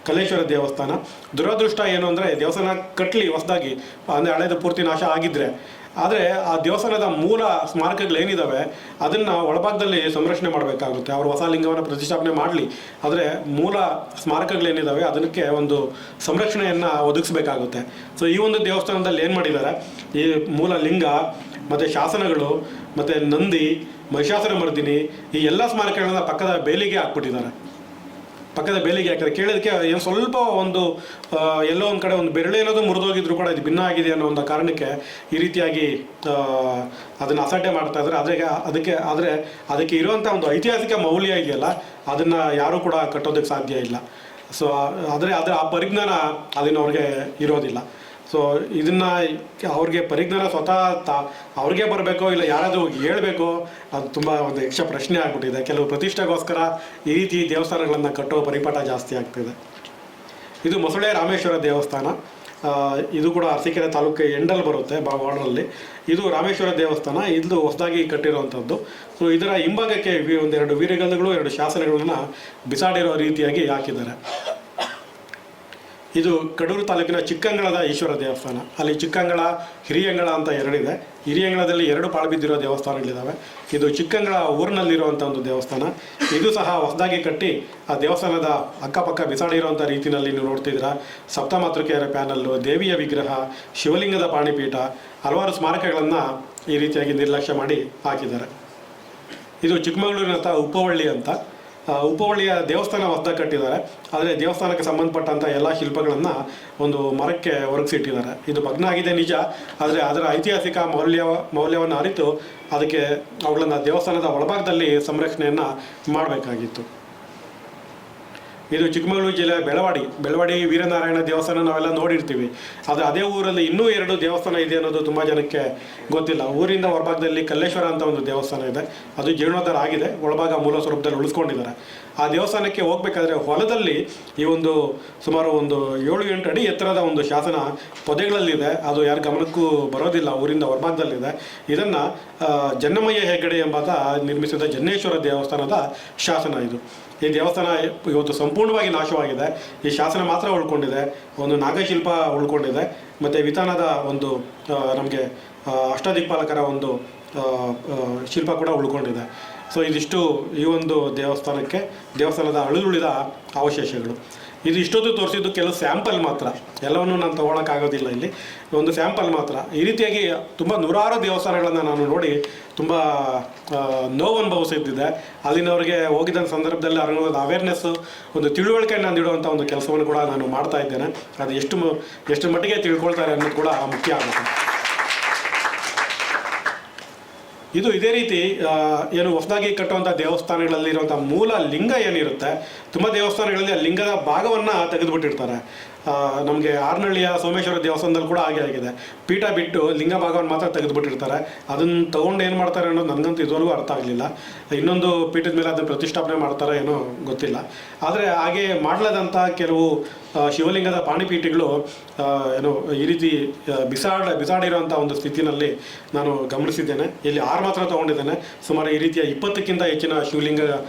ಕಲ್ಲೇಶ್ವರ ದೇವಸ್ಥಾನ. ದುರದೃಷ್ಟ ಏನು ಅಂದರೆ, ದೇವಸ್ಥಾನ ಕಟ್ಟಲಿ ಹೊಸದಾಗಿ, ಅಂದರೆ ಹಳೆದು ಪೂರ್ತಿ ನಾಶ ಆಗಿದ್ದರೆ, ಆದರೆ ಆ ದೇವಸ್ಥಾನದ ಮೂಲ ಸ್ಮಾರಕಗಳೇನಿದ್ದಾವೆ ಅದನ್ನು ಒಳಭಾಗದಲ್ಲಿ ಸಂರಕ್ಷಣೆ ಮಾಡಬೇಕಾಗುತ್ತೆ. ಅವರು ಹೊಸ ಲಿಂಗವನ್ನು ಪ್ರತಿಷ್ಠಾಪನೆ ಮಾಡಲಿ, ಆದರೆ ಮೂಲ ಸ್ಮಾರಕಗಳೇನಿದ್ದಾವೆ ಅದಕ್ಕೆ ಒಂದು ಸಂರಕ್ಷಣೆಯನ್ನು ಒದಗಿಸಬೇಕಾಗುತ್ತೆ. ಸೊ ಈ ಒಂದು ದೇವಸ್ಥಾನದಲ್ಲಿ ಏನು ಮಾಡಿದ್ದಾರೆ, ಈ ಮೂಲ ಲಿಂಗ ಮತ್ತು ಶಾಸನಗಳು ಮತ್ತು ನಂದಿ, ಮಹಿಷಾಸುರ ಮರ್ದಿನಿ, ಈ ಎಲ್ಲ ಸ್ಮಾರಕಗಳನ್ನ ಪಕ್ಕದ ಬೇಲಿಗೆ ಹಾಕ್ಬಿಟ್ಟಿದ್ದಾರೆ. ಕೇಳೋದಕ್ಕೆ ಏನು ಸ್ವಲ್ಪ ಒಂದು ಎಲ್ಲೋ ಒಂದು ಕಡೆ ಒಂದು ಬೆರಳೇನೋದು ಮುರಿದೋಗಿದ್ರು ಕೂಡ ಇದು ಭಿನ್ನ ಆಗಿದೆ ಅನ್ನೋ ಒಂದು ಕಾರಣಕ್ಕೆ ಈ ರೀತಿಯಾಗಿ ಅದನ್ನು ಅಸಡ್ಡೆ ಮಾಡ್ತಾ ಇದ್ದಾರೆ. ಅದಕ್ಕೆ ಇರುವಂಥ ಒಂದು ಐತಿಹಾಸಿಕ ಮೌಲ್ಯ ಇದೆಯಲ್ಲ, ಅದನ್ನು ಯಾರೂ ಕೂಡ ಕಟ್ಟೋದಕ್ಕೆ ಸಾಧ್ಯ ಇಲ್ಲ. ಸೊ ಆದರೆ ಆ ಪರಿಜ್ಞಾನ ಅಲ್ಲಿನವ್ರಿಗೆ ಇರೋದಿಲ್ಲ. ಸೊ ಇದನ್ನು ಅವ್ರಿಗೆ ಪರಿಜ್ಞಾನ ಸ್ವತಃ ಅವ್ರಿಗೆ ಬರಬೇಕೋ ಇಲ್ಲ ಯಾರಾದರೂ ಹೇಳಬೇಕೋ, ಅದು ತುಂಬ ಒಂದು ಯಕ್ಷ ಪ್ರಶ್ನೆ ಆಗಿಬಿಟ್ಟಿದೆ. ಕೆಲವು ಪ್ರತಿಷ್ಠೆಗೋಸ್ಕರ ಈ ರೀತಿ ದೇವಸ್ಥಾನಗಳನ್ನು ಕಟ್ಟೋ ಪರಿಪಾಠ ಜಾಸ್ತಿ ಆಗ್ತಿದೆ. ಇದು ಮೊಸಳೆ ರಾಮೇಶ್ವರ ದೇವಸ್ಥಾನ. ಇದು ಕೂಡ ಅರಸೀಕೆರೆ ತಾಲೂಕು ಎಂಡಲ್ಲಿ ಬರುತ್ತೆ, ಬಾರ್ಡ್ರಲ್ಲಿ. ಇದು ರಾಮೇಶ್ವರ ದೇವಸ್ಥಾನ. ಇದು ಹೊಸದಾಗಿ ಕಟ್ಟಿರುವಂಥದ್ದು. ಸೊ ಇದರ ಹಿಂಭಾಗಕ್ಕೆ 2 ವೀರಗಲ್ಲುಗಳು, 2 ಶಾಸನಗಳನ್ನು ಬಿಸಾಡಿರೋ ರೀತಿಯಾಗಿ ಹಾಕಿದ್ದಾರೆ. ಇದು ಕಡೂರು ತಾಲೂಕಿನ ಚಿಕ್ಕಂಗಳದ ಈಶ್ವರ ದೇವಸ್ಥಾನ. ಅಲ್ಲಿ ಚಿಕ್ಕಂಗಳ, ಹಿರಿಯಂಗಳ ಅಂತ 2 ಇದೆ. ಹಿರಿಯಂಗಳದಲ್ಲಿ 2 ಪಾಳು ಬಿದ್ದಿರೋ ದೇವಸ್ಥಾನಗಳಿದ್ದಾವೆ. ಇದು ಚಿಕ್ಕಂಗಳ ಊರಿನಲ್ಲಿರುವಂಥ ಒಂದು ದೇವಸ್ಥಾನ. ಇದು ಸಹ ಹೊಸದಾಗಿ ಕಟ್ಟಿ ಆ ದೇವಸ್ಥಾನದ ಅಕ್ಕಪಕ್ಕ ಬಿಸಾಡಿರುವಂಥ ರೀತಿಯಲ್ಲಿ ನೀವು ನೋಡ್ತಿದ್ದೀರಾ. ಸಪ್ತಮಾತೃಕೆಯರ ಪ್ಯಾನಲ್ಲು, ದೇವಿಯ ವಿಗ್ರಹ, ಶಿವಲಿಂಗದ ಪಾಣಿಪೀಠ, ಹಲವಾರು ಸ್ಮಾರಕಗಳನ್ನು ಈ ರೀತಿಯಾಗಿ ನಿರ್ಲಕ್ಷ್ಯ ಮಾಡಿ ಹಾಕಿದ್ದಾರೆ. ಇದು ಚಿಕ್ಕಮಗಳೂರಿನಂಥ ಉಪ್ಪವಳ್ಳಿ ಅಂತ. ಉಪವಳ್ಳಿಯ ದೇವಸ್ಥಾನ ಹೊಸದಾಗಿ ಕಟ್ಟಿದ್ದಾರೆ. ಆದರೆ ದೇವಸ್ಥಾನಕ್ಕೆ ಸಂಬಂಧಪಟ್ಟಂಥ ಎಲ್ಲ ಶಿಲ್ಪಗಳನ್ನು ಒಂದು ಮರಕ್ಕೆ ಒರಗಿಸಿಟ್ಟಿದ್ದಾರೆ. ಇದು ಭಗ್ನ ಆಗಿದೆ ನಿಜ, ಆದರೆ ಅದರ ಐತಿಹಾಸಿಕ ಮೌಲ್ಯವನ್ನು ಅರಿತು ಅದಕ್ಕೆ ಅವುಗಳನ್ನು ದೇವಸ್ಥಾನದ ಒಳಭಾಗದಲ್ಲಿ ಸಂರಕ್ಷಣೆಯನ್ನು ಮಾಡಬೇಕಾಗಿತ್ತು. ಇದು ಚಿಕ್ಕಮಗಳೂರು ಜಿಲ್ಲೆಯ ಬೆಳವಾಡಿ ವೀರನಾರಾಯಣ ದೇವಸ್ಥಾನ ನಾವೆಲ್ಲ ನೋಡಿರ್ತೀವಿ. ಆದರೆ ಅದೇ ಊರಲ್ಲಿ ಇನ್ನೂ 2 ದೇವಸ್ಥಾನ ಇದೆ ಅನ್ನೋದು ತುಂಬ ಜನಕ್ಕೆ ಗೊತ್ತಿಲ್ಲ. ಊರಿಂದ ಹೊರಭಾಗದಲ್ಲಿ ಕಲ್ಲೇಶ್ವರ ಅಂತ ಒಂದು ದೇವಸ್ಥಾನ ಇದೆ. ಅದು ಜೀರ್ಣೋದ್ಧಾರ ಆಗಿದೆ, ಒಳಭಾಗ ಮೂಲ ಸ್ವರೂಪದಲ್ಲಿ ಉಳಿಸ್ಕೊಂಡಿದ್ದಾರೆ. ಆ ದೇವಸ್ಥಾನಕ್ಕೆ ಹೋಗ್ಬೇಕಾದ್ರೆ ಹೊಲದಲ್ಲಿ ಈ ಒಂದು ಸುಮಾರು ಒಂದು 7-8 ಅಡಿ ಎತ್ತರದ ಒಂದು ಶಾಸನ ಪೊದೆಗಳಲ್ಲಿದೆ. ಅದು ಯಾರ ಗಮನಕ್ಕೂ ಬರೋದಿಲ್ಲ, ಊರಿಂದ ಹೊರಭಾಗದಲ್ಲಿದೆ. ಇದನ್ನು ಜನ್ನಮಯ್ಯ ಹೆಗ್ಗಡೆ ಎಂಬಾತ ನಿರ್ಮಿಸಿದ ಜನ್ನೇಶ್ವರ ದೇವಸ್ಥಾನದ ಶಾಸನ ಇದು. ಈ ದೇವಸ್ಥಾನ ಇವತ್ತು ಸಂಪೂರ್ಣವಾಗಿ ನಾಶವಾಗಿದೆ. ಈ ಶಾಸನ ಮಾತ್ರ ಉಳ್ಕೊಂಡಿದೆ. ಒಂದು ನಾಗಶಿಲ್ಪ ಉಳ್ಕೊಂಡಿದೆ, ಮತ್ತು ವಿತಾನದ ಒಂದು ನಮಗೆ ಅಷ್ಟದಿಕ್ಪಾಲಕರ ಒಂದು ಶಿಲ್ಪ ಕೂಡ ಉಳ್ಕೊಂಡಿದೆ. ಸೊ ಇದಿಷ್ಟು ಈ ಒಂದು ದೇವಸ್ಥಾನದ ಅಳಿದುಳಿದ ಅವಶೇಷಗಳು. ಇದು ಇಷ್ಟೊತ್ತು ತೋರಿಸಿದ್ದು ಕೆಲವು ಸ್ಯಾಂಪಲ್ ಮಾತ್ರ, ಎಲ್ಲವನ್ನೂ ನಾನು ತೊಗೊಳಕ್ಕಾಗೋದಿಲ್ಲ. ಇಲ್ಲಿ ಒಂದು ಸ್ಯಾಂಪಲ್ ಮಾತ್ರ. ಈ ರೀತಿಯಾಗಿ ತುಂಬ 100 ದೇವಸ್ಥಾನಗಳನ್ನು ನಾನು ನೋಡಿ ತುಂಬ ನೋವು ಅನುಭವಿಸಿದ್ದಿದೆ. ಅಲ್ಲಿನವರಿಗೆ ಹೋಗಿದ್ದ ಸಂದರ್ಭದಲ್ಲಿ ಅವ್ರಿಗೆ ಅವೇರ್ನೆಸ್ಸು, ಒಂದು ತಿಳುವಳಿಕೆಯನ್ನು ನೀಡುವಂಥ ಒಂದು ಕೆಲಸವನ್ನು ಕೂಡ ನಾನು ಮಾಡ್ತಾ ಇದ್ದೇನೆ. ಅದು ಎಷ್ಟು ಮಟ್ಟಿಗೆ ತಿಳ್ಕೊಳ್ತಾರೆ ಅನ್ನೋದು ಕೂಡ ಮುಖ್ಯ ಆಗುತ್ತೆ. ಇದು ಇದೇ ರೀತಿ ಏನು ಹೊಸದಾಗಿ ಕಟ್ಟುವಂಥ ದೇವಸ್ಥಾನಗಳಲ್ಲಿರುವಂಥ ಮೂಲ ಲಿಂಗ ಏನಿರುತ್ತೆ, ತುಂಬ ದೇವಸ್ಥಾನಗಳಲ್ಲಿ ಆ ಲಿಂಗದ ಭಾಗವನ್ನು ತೆಗೆದುಬಿಟ್ಟಿರ್ತಾರೆ. ನಮಗೆ ಆರ್ನಹಳ್ಳಿಯ ಸೋಮೇಶ್ವರ ದೇವಸ್ಥಾನದಲ್ಲಿ ಕೂಡ ಹಾಗೆ ಆಗಿದೆ. ಪೀಠ ಬಿಟ್ಟು ಲಿಂಗ ಭಾಗವನ್ನು ಮಾತ್ರ ತೆಗೆದುಬಿಟ್ಟಿರ್ತಾರೆ. ಅದನ್ನು ತೊಗೊಂಡು ಏನು ಮಾಡ್ತಾರೆ ಅನ್ನೋದು ನನಗಂತೂ ಇದುವರೆಗೂ ಅರ್ಥ ಆಗಲಿಲ್ಲ. ಇನ್ನೊಂದು ಪೀಠದ ಮೇಲೆ ಅದನ್ನು ಪ್ರತಿಷ್ಠಾಪನೆ ಮಾಡ್ತಾರೆ ಏನೋ ಗೊತ್ತಿಲ್ಲ. ಆದರೆ ಹಾಗೆ ಮಾಡಲಾದಂಥ ಕೆಲವು ಶಿವಲಿಂಗದ ಪಾಣಿಪೀಠಗಳು ಏನು ಈ ರೀತಿ ಬಿಸಾಡಿರುವಂಥ ಒಂದು ಸ್ಥಿತಿನಲ್ಲಿ ನಾನು ಗಮನಿಸಿದ್ದೇನೆ. ಇಲ್ಲಿ 6 ಮಾತ್ರ ತೊಗೊಂಡಿದ್ದೇನೆ. ಸುಮಾರು ಈ ರೀತಿಯ 20ಕ್ಕಿಂತ ಹೆಚ್ಚಿನ ಶಿವಲಿಂಗ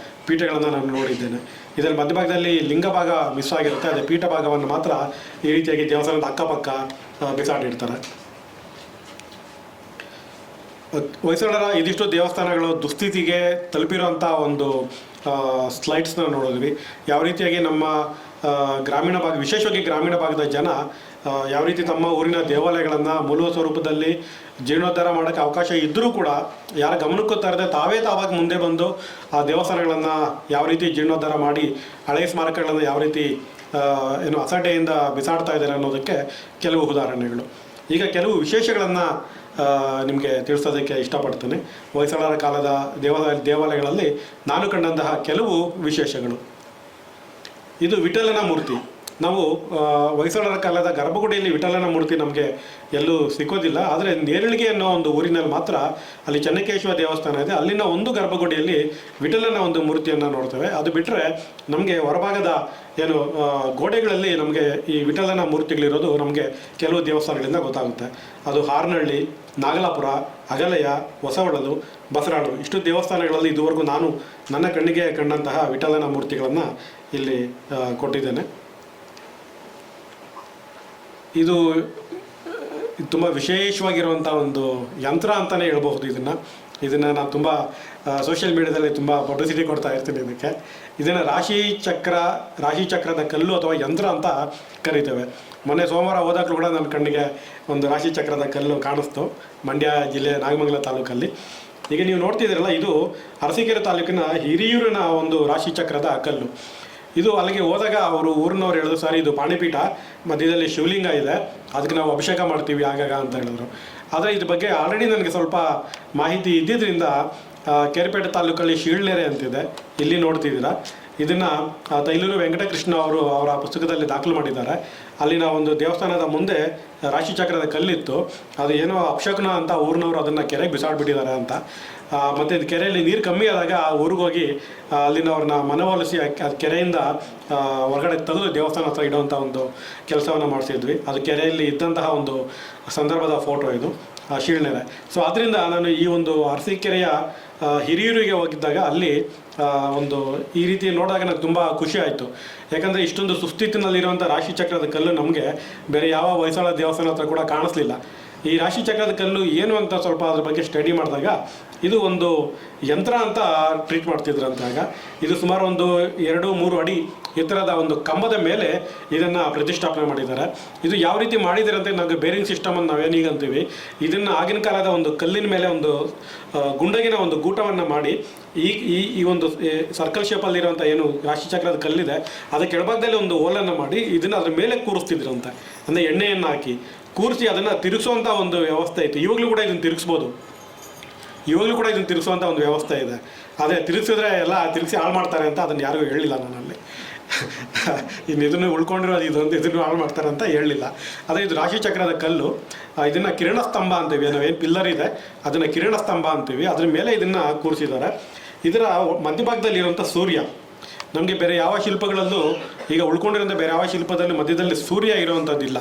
ಪೀಠಗಳನ್ನು ನಾನು ನೋಡಿದ್ದೇನೆ. ಇದರ ಮಧ್ಯಭಾಗದಲ್ಲಿ ಲಿಂಗ ಭಾಗ ಮಿಸ್ ಆಗಿರುತ್ತೆ. ಅದೇ ಪೀಠ ಭಾಗವನ್ನು ಮಾತ್ರ ಈ ರೀತಿಯಾಗಿ ದೇವಸ್ಥಾನದ ಅಕ್ಕಪಕ್ಕ ಬಿಸಾಡಿರ್ತಾರೆ. ಹೊಯ್ಸಳರ ಇದಿಷ್ಟು ದೇವಸ್ಥಾನಗಳು ದುಸ್ಥಿತಿಗೆ ತಲುಪಿರುವಂಥ ಒಂದು ಸ್ಲೈಡ್ಸ್ನ ನೋಡಿದ್ವಿ. ಯಾವ ರೀತಿಯಾಗಿ ನಮ್ಮ ಗ್ರಾಮೀಣ ಭಾಗ, ವಿಶೇಷವಾಗಿ ಗ್ರಾಮೀಣ ಭಾಗದ ಜನ ಯಾವ ರೀತಿ ತಮ್ಮ ಊರಿನ ದೇವಾಲಯಗಳನ್ನು ಮೂಲ ಸ್ವರೂಪದಲ್ಲಿ ಜೀರ್ಣೋದ್ಧಾರ ಮಾಡೋಕ್ಕೆ ಅವಕಾಶ ಇದ್ದರೂ ಕೂಡ ಯಾರ ಗಮನಕ್ಕೂ ತರದೆ ತಾವಾಗಿ ಮುಂದೆ ಬಂದು ಆ ದೇವಸ್ಥಾನಗಳನ್ನು ಯಾವ ರೀತಿ ಜೀರ್ಣೋದ್ಧಾರ ಮಾಡಿ ಹಳೆಯ ಸ್ಮಾರಕಗಳನ್ನು ಯಾವ ರೀತಿ ಅಸಡ್ಡೆಯಿಂದ ಬಿಸಾಡ್ತಾ ಇದ್ದಾರೆ ಅನ್ನೋದಕ್ಕೆ ಕೆಲವು ಉದಾಹರಣೆಗಳು. ಈಗ ಕೆಲವು ವಿಶೇಷಗಳನ್ನು ನಿಮಗೆ ತಿಳಿಸೋದಕ್ಕೆ ಇಷ್ಟಪಡ್ತೇನೆ. ಹೊಯ್ಸಳರ ಕಾಲದ ದೇವಾಲಯಗಳಲ್ಲಿ ನಾನು ಕಂಡಂತಹ ಕೆಲವು ವಿಶೇಷಗಳು. ಇದು ವಿಠಲನ ಮೂರ್ತಿ. ನಾವು ಹೊಯ್ಸಳರ ಕಾಲದ ಗರ್ಭಗುಡಿಯಲ್ಲಿ ವಿಠಲನ ಮೂರ್ತಿ ನಮಗೆ ಎಲ್ಲೂ ಸಿಕ್ಕೋದಿಲ್ಲ. ಆದರೆ ನೇರಳಿಗೆ ಅನ್ನೋ ಒಂದು ಊರಿನಲ್ಲಿ ಮಾತ್ರ ಅಲ್ಲಿ ಚೆನ್ನಕೇಶವ ದೇವಸ್ಥಾನ ಇದೆ. ಅಲ್ಲಿನ ಒಂದು ಗರ್ಭಗುಡಿಯಲ್ಲಿ ವಿಠಲನ ಒಂದು ಮೂರ್ತಿಯನ್ನು ನೋಡ್ತೇವೆ. ಅದು ಬಿಟ್ಟರೆ ನಮಗೆ ಹೊರಭಾಗದ ಗೋಡೆಗಳಲ್ಲಿ ನಮಗೆ ಈ ವಿಠಲನ ಮೂರ್ತಿಗಳಿರೋದು ನಮಗೆ ಕೆಲವು ದೇವಸ್ಥಾನಗಳಿಂದ ಗೊತ್ತಾಗುತ್ತೆ. ಅದು ಹಾರನಹಳ್ಳಿ, ನಾಗಲಾಪುರ, ಅಗಲಯ, ಹೊಸವಳಲು, ಬಸರಾಳು ಇಷ್ಟು ದೇವಸ್ಥಾನಗಳಲ್ಲಿ ಇದುವರೆಗೂ ನಾನು ನನ್ನ ಕಣ್ಣಿಗೆ ಕಂಡಂತಹ ವಿಠಲನ ಮೂರ್ತಿಗಳನ್ನು ಇಲ್ಲಿ ಕೊಟ್ಟಿದ್ದೇನೆ. ಇದು ತುಂಬ ವಿಶೇಷವಾಗಿರುವಂಥ ಒಂದು ಯಂತ್ರ ಅಂತಲೇ ಹೇಳ್ಬಹುದು. ಇದನ್ನು ನಾನು ತುಂಬ ಸೋಷಿಯಲ್ ಮೀಡಿಯಾದಲ್ಲಿ ತುಂಬ ಪಬ್ಲಿಸಿಟಿ ಕೊಡ್ತಾ ಇರ್ತೀನಿ. ಇದನ್ನು ರಾಶಿ ಚಕ್ರದ ಕಲ್ಲು ಅಥವಾ ಯಂತ್ರ ಅಂತ ಕರಿತೇವೆ. ಮೊನ್ನೆ ಸೋಮವಾರ ಹೋದಾಗಲೂ ಕೂಡ ನನ್ನ ಕಣ್ಣಿಗೆ ಒಂದು ರಾಶಿ ಚಕ್ರದ ಕಲ್ಲು ಕಾಣಿಸ್ತು, ಮಂಡ್ಯ ಜಿಲ್ಲೆ ನಾಗಮಂಗಲ ತಾಲೂಕಲ್ಲಿ. ಈಗ ನೀವು ನೋಡ್ತಿದ್ದೀರಲ್ಲ, ಇದು ಅರಸೀಕೆರೆ ತಾಲೂಕಿನ ಹಿರಿಯೂರಿನ ಒಂದು ರಾಶಿ ಚಕ್ರದ ಕಲ್ಲು. ಇದು ಅಲ್ಲಿಗೆ ಹೋದಾಗ ಅವರು ಊರಿನವ್ರು ಹೇಳಿದ್ರು, ಸರ್ ಇದು ಪಾಣಿಪೀಠ, ಮಧ್ಯದಲ್ಲಿ ಶಿವಲಿಂಗ ಇದೆ, ಅದಕ್ಕೆ ನಾವು ಅಭಿಷೇಕ ಮಾಡ್ತೀವಿ ಆಗಾಗ ಅಂತ ಹೇಳಿದ್ರು. ಆದರೆ ಇದ್ರ ಬಗ್ಗೆ ಆಲ್ರೆಡಿ ನನಗೆ ಸ್ವಲ್ಪ ಮಾಹಿತಿ ಇದ್ದಿದ್ದರಿಂದ ಕೆರೆಪೇಟೆ ತಾಲೂಕಲ್ಲಿ ಶೀಳ್ನೆರೆ ಅಂತಿದೆ, ಇಲ್ಲಿ ನೋಡ್ತಿದ್ದೀರಾ. ಇದನ್ನು ತೈಲೂರು ವೆಂಕಟಕೃಷ್ಣ ಅವರು ಅವರ ಪುಸ್ತಕದಲ್ಲಿ ದಾಖಲು ಮಾಡಿದ್ದಾರೆ. ಅಲ್ಲಿನ ಒಂದು ದೇವಸ್ಥಾನದ ಮುಂದೆ ರಾಶಿಚಕ್ರದ ಕಲ್ಲಿತ್ತು, ಅದು ಏನೋ ಅಪಶಕುನ ಅಂತ ಊರಿನವರು ಅದನ್ನು ಕೆರೆಗೆ ಬಿಸಾಡ್ಬಿಟ್ಟಿದ್ದಾರೆ ಅಂತ. ಮತ್ತು ಇದು ಕೆರೆಯಲ್ಲಿ ನೀರು ಕಮ್ಮಿ ಆದಾಗ ಆ ಊರಿಗೆ ಹೋಗಿ ಅಲ್ಲಿನವ್ರನ್ನ ಮನವೊಲಿಸಿ ಅದು ಕೆರೆಯಿಂದ ಹೊರಗಡೆ ತೆಗೆದು ದೇವಸ್ಥಾನ ಹತ್ರ ಇಡುವಂಥ ಒಂದು ಕೆಲಸವನ್ನು ಮಾಡಿಸಿದ್ವಿ. ಅದು ಕೆರೆಯಲ್ಲಿ ಇದ್ದಂತಹ ಒಂದು ಸಂದರ್ಭದ ಫೋಟೋ ಇದು, ಶೀಳ್ನೆರೆ. ಸೊ ಆದ್ದರಿಂದ ನಾನು ಈ ಒಂದು ಅರಸೀಕೆರೆಯ ಹಿರಿಯೂರಿಗೆ ಹೋಗಿದ್ದಾಗ ಅಲ್ಲಿ ಒಂದು ಈ ರೀತಿ ನೋಡಿದಾಗ ನನಗೆ ತುಂಬ ಖುಷಿ ಆಯಿತು. ಯಾಕಂದರೆ ಇಷ್ಟೊಂದು ಸುಸ್ಥಿತಿನಲ್ಲಿರುವಂಥ ರಾಶಿಚಕ್ರದ ಕಲ್ಲು ನಮಗೆ ಬೇರೆ ಯಾವ ಹೊಯ್ಸಳ ದೇವಸ್ಥಾನ ಹತ್ರ ಕೂಡ ಕಾಣಿಸ್ಲಿಲ್ಲ. ಈ ರಾಶಿಚಕ್ರದ ಕಲ್ಲು ಏನು ಅಂತ ಸ್ವಲ್ಪ ಅದ್ರ ಬಗ್ಗೆ ಸ್ಟಡಿ ಮಾಡಿದಾಗ ಇದು ಒಂದು ಯಂತ್ರ ಅಂತ ಟ್ರೀಟ್ ಮಾಡ್ತಿದ್ರು ಅಂತಾಗ. ಇದು ಸುಮಾರು ಒಂದು 2-3 ಅಡಿ ಎತ್ತರದ ಒಂದು ಕಂಬದ ಮೇಲೆ ಇದನ್ನು ಪ್ರತಿಷ್ಠಾಪನೆ ಮಾಡಿದ್ದಾರೆ. ಇದು ಯಾವ ರೀತಿ ಮಾಡಿದ್ದಾರೆ ಅಂತ ನಮಗೆ ಬೇರಿಂಗ್ ಸಿಸ್ಟಮ್ ಅಂತ ನಾವೇನೀಗ ಅಂತೀವಿ, ಇದನ್ನು ಆಗಿನ ಕಾಲದ ಒಂದು ಕಲ್ಲಿನ ಮೇಲೆ ಒಂದು ಗುಂಡಗಿನ ಒಂದು ಗೂಟವನ್ನು ಮಾಡಿ ಈ ಒಂದು ಸರ್ಕಲ್ ಶೇಪಲ್ಲಿರುವಂಥ ಏನು ರಾಶಿಚಕ್ರದ ಕಲ್ಲಿದೆ ಅದಕ್ಕೆ ಕೆಳಭಾಗದಲ್ಲಿ ಒಂದು ಹೋಲನ್ನು ಮಾಡಿ ಇದನ್ನು ಅದ್ರ ಮೇಲೆ ಕೂರಿಸ್ತಿದ್ರಂತೆ. ಅಂದರೆ ಎಣ್ಣೆಯನ್ನು ಹಾಕಿ ಕೂರಿಸಿ ಅದನ್ನು ತಿರುಗಿಸುವಂಥ ಒಂದು ವ್ಯವಸ್ಥೆ ಇತ್ತು. ಇವಾಗಲೂ ಕೂಡ ಇದನ್ನು ತಿರುಗಿಸ್ಬೋದು, ಇವಾಗಲೂ ಕೂಡ ಇದನ್ನು ತಿರುಗಿಸುವಂಥ ಒಂದು ವ್ಯವಸ್ಥೆ ಇದೆ. ಅದೇ ತಿರುಗಿಸಿದ್ರೆ ಎಲ್ಲ ತಿರುಗಿಸಿ ಹಾಳು ಮಾಡ್ತಾರೆ ಅಂತ ಅದನ್ನು ಯಾರಿಗೂ ಹೇಳಲಿಲ್ಲ ನನ್ನಲ್ಲಿ. ಇದನ್ನು ಉಳ್ಕೊಂಡಿರೋದು ಇದನ್ನು ಹಾಳು ಮಾಡ್ತಾರೆ ಅಂತ ಹೇಳಲಿಲ್ಲ. ಅದೇ ಇದು ರಾಶಿಚಕ್ರದ ಕಲ್ಲು. ಇದನ್ನು ಕಿರಣ ಸ್ತಂಭ ಅಂತೀವಿ, ನಾವೇನು ಪಿಲ್ಲರ್ ಇದೆ ಅದನ್ನು ಕಿರಣ ಸ್ತಂಭ ಅಂತೀವಿ. ಅದ್ರ ಮೇಲೆ ಇದನ್ನು ಕೂರಿಸಿದ್ದಾರೆ. ಇದರ ಮಧ್ಯಭಾಗದಲ್ಲಿರುವಂಥ ಸೂರ್ಯ ನಮಗೆ ಬೇರೆ ಯಾವ ಶಿಲ್ಪಗಳಲ್ಲೂ ಈಗ ಉಳ್ಕೊಂಡಿರೋಂಥ ಬೇರೆ ಯಾವ ಶಿಲ್ಪದಲ್ಲಿ ಮಧ್ಯದಲ್ಲಿ ಸೂರ್ಯ ಇರುವಂಥದ್ದಿಲ್ಲ,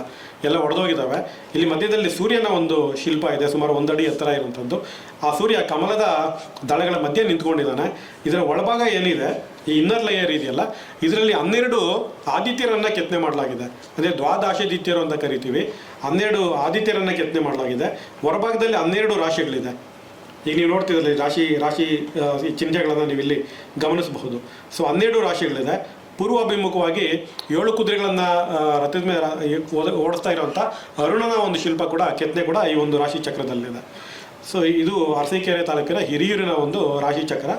ಎಲ್ಲ ಒಡೆದೋಗಿದ್ದಾವೆ. ಇಲ್ಲಿ ಮಧ್ಯದಲ್ಲಿ ಸೂರ್ಯನ ಒಂದು ಶಿಲ್ಪ ಇದೆ, ಸುಮಾರು 1 ಅಡಿ ಎತ್ತರ ಇರುವಂಥದ್ದು. ಆ ಸೂರ್ಯ ಕಮಲದ ದಳಗಳ ಮಧ್ಯೆ ನಿಂತ್ಕೊಂಡಿದ್ದಾನೆ. ಇದರ ಒಳಭಾಗ ಏನಿದೆ, ಈ ಇನ್ನರ್ ಲೇಯರ್ ಇದೆಯಲ್ಲ, ಇದರಲ್ಲಿ 12 ಆದಿತ್ಯರನ್ನು ಕೆತ್ತನೆ ಮಾಡಲಾಗಿದೆ. ಅದೇ ದ್ವಾದಶಾದಿತ್ಯರು ಅಂತ ಕರಿತೀವಿ. 12 ಆದಿತ್ಯರನ್ನು ಕೆತ್ತನೆ ಮಾಡಲಾಗಿದೆ. ಹೊರಭಾಗದಲ್ಲಿ 12 ರಾಶಿಗಳಿದೆ. ಈಗ ನೀವು ನೋಡ್ತಿದ್ರಲ್ಲಿ ರಾಶಿ ಚಿಹ್ನೆಗಳನ್ನು ನೀವು ಇಲ್ಲಿ ಗಮನಿಸಬಹುದು. ಸೊ 12 ರಾಶಿಗಳಿದೆ. ಪೂರ್ವಾಭಿಮುಖವಾಗಿ 7 ಕುದುರೆಗಳನ್ನು ರಥದ ಮೇಲೆ ಓಡಿಸ್ತಾ ಇರುವಂಥ ಅರುಣನ ಒಂದು ಶಿಲ್ಪ ಕೂಡ, ಕೆತ್ತನೆ ಕೂಡ ಈ ಒಂದು ರಾಶಿ ಚಕ್ರದಲ್ಲಿದೆ. ಸೊ ಇದು ಅರಸೀಕೆರೆ ತಾಲೂಕಿನ ಹಿರಿಯೂರಿನ ಒಂದು ರಾಶಿ ಚಕ್ರ.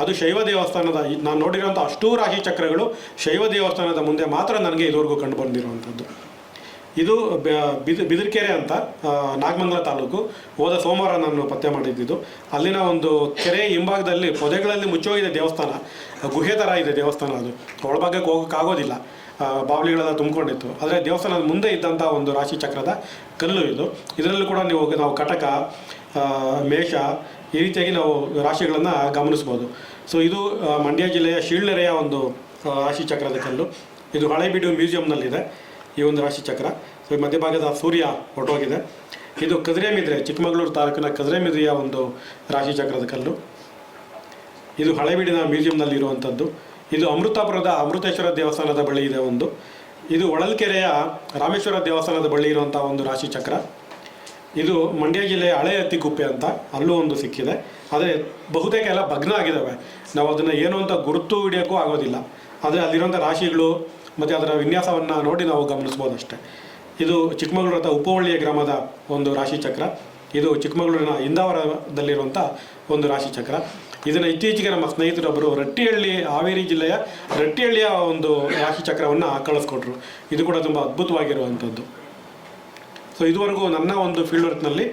ಅದು ಶೈವ ದೇವಸ್ಥಾನದ, ನಾನು ನೋಡಿರೋಂಥ ಅಷ್ಟೂ ರಾಶಿ ಚಕ್ರಗಳು ಶೈವ ದೇವಸ್ಥಾನದ ಮುಂದೆ ಮಾತ್ರ ನನಗೆ ಇದುವರೆಗೂ ಕಂಡು ಬಂದಿರುವಂಥದ್ದು. ಇದು ಬಿದಿರ್ಕೆರೆ ಅಂತ ನಾಗಮಂಗಲ ತಾಲೂಕು. ಹೋದ ಸೋಮವಾರ ನಾನು ಪತ್ತೆ ಮಾಡಿದ್ದು. ಅಲ್ಲಿನ ಒಂದು ಕೆರೆ ಹಿಂಭಾಗದಲ್ಲಿ ಪೊದೆಗಳಲ್ಲಿ ಮುಚ್ಚೋಗಿದೆ ದೇವಸ್ಥಾನ, ಗುಹೆ ಥರ ಇದೆ ದೇವಸ್ಥಾನ. ಅದು ಒಳಭಾಗಕ್ಕೆ ಹೋಗೋಕ್ಕಾಗೋದಿಲ್ಲ, ಬಾವಲಿಗಳೆಲ್ಲ ತುಂಬಿಕೊಂಡಿತ್ತು. ಆದರೆ ದೇವಸ್ಥಾನದ ಮುಂದೆ ಇದ್ದಂಥ ಒಂದು ರಾಶಿ ಚಕ್ರದ ಕಲ್ಲು ಇದು. ಇದರಲ್ಲೂ ಕೂಡ ನಾವು ಕಟಕ, ಮೇಷ ಈ ರೀತಿಯಾಗಿ ನಾವು ರಾಶಿಗಳನ್ನು ಗಮನಿಸ್ಬೋದು. ಸೊ ಇದು ಮಂಡ್ಯ ಜಿಲ್ಲೆಯ ಶೀಳ್ನೆರೆಯ ಒಂದು ರಾಶಿ ಚಕ್ರದ ಕಲ್ಲು. ಇದು ಹಳೇಬೀಡು ಮ್ಯೂಸಿಯಂನಲ್ಲಿದೆ ಈ ಒಂದು ರಾಶಿ ಚಕ್ರ. ಸೊ ಮಧ್ಯಭಾಗದ ಸೂರ್ಯ ಹೊರಟೋಗಿದೆ. ಇದು ಕದ್ರೆಮಿದ್ರೆ, ಚಿಕ್ಕಮಗಳೂರು ತಾಲೂಕಿನ ಕದ್ರೆಮಿದ್ರೆಯ ಒಂದು ರಾಶಿ ಚಕ್ರದ ಕಲ್ಲು. ಇದು ಹಳೇಬೀಡಿನ ಮ್ಯೂಸಿಯಂನಲ್ಲಿ ಇರುವಂಥದ್ದು. ಇದು ಅಮೃತಾಪುರದ ಅಮೃತೇಶ್ವರ ದೇವಸ್ಥಾನದ ಬಳಿ ಇದೆ ಒಂದು. ಇದು ಹೊಳಲ್ಕೆರೆಯ ರಾಮೇಶ್ವರ ದೇವಸ್ಥಾನದ ಬಳಿ ಇರುವಂಥ ಒಂದು ರಾಶಿ ಚಕ್ರ. ಇದು ಮಂಡ್ಯ ಜಿಲ್ಲೆಯ ಹಳೆ ಅತ್ತಿಗುಪ್ಪೆ ಅಂತ ಅಲ್ಲೂ ಒಂದು ಸಿಕ್ಕಿದೆ. ಆದರೆ ಬಹುತೇಕ ಎಲ್ಲ ಭಗ್ನ ಆಗಿದ್ದಾವೆ. ನಾವು ಅದನ್ನು ಏನು ಅಂತ ಗುರುತು ಹಿಡಿಯೋಕ್ಕೂ ಆಗೋದಿಲ್ಲ. ಆದರೆ ಅಲ್ಲಿರುವಂಥ ರಾಶಿಗಳು ಮತ್ತು ಅದರ ವಿನ್ಯಾಸವನ್ನು ನೋಡಿ ನಾವು ಗಮನಿಸ್ಬೋದಷ್ಟೇ. ಇದು ಚಿಕ್ಕಮಗಳೂರು ಅಥವಾ ಉಪವಳ್ಳಿಯ ಗ್ರಾಮದ ಒಂದು ರಾಶಿಚಕ್ರ. ಇದು ಚಿಕ್ಕಮಗಳೂರಿನ ಇಂದಾವರದಲ್ಲಿರುವಂಥ ಒಂದು ರಾಶಿಚಕ್ರ. ಇದನ್ನು ಇತ್ತೀಚೆಗೆ ನಮ್ಮ ಸ್ನೇಹಿತರೊಬ್ಬರು ರಟ್ಟಿಹಳ್ಳಿ, ಹಾವೇರಿ ಜಿಲ್ಲೆಯ ರಟ್ಟಿಹಳ್ಳಿಯ ಒಂದು ರಾಶಿಚಕ್ರವನ್ನು ಕಳಿಸ್ಕೊಟ್ರು. ಇದು ಕೂಡ ತುಂಬ ಅದ್ಭುತವಾಗಿರುವಂಥದ್ದು. ಸೊ ಇದುವರೆಗೂ ನನ್ನ ಒಂದು ಫೀಲ್ಡ್ ವರ್ಕ್ನಲ್ಲಿ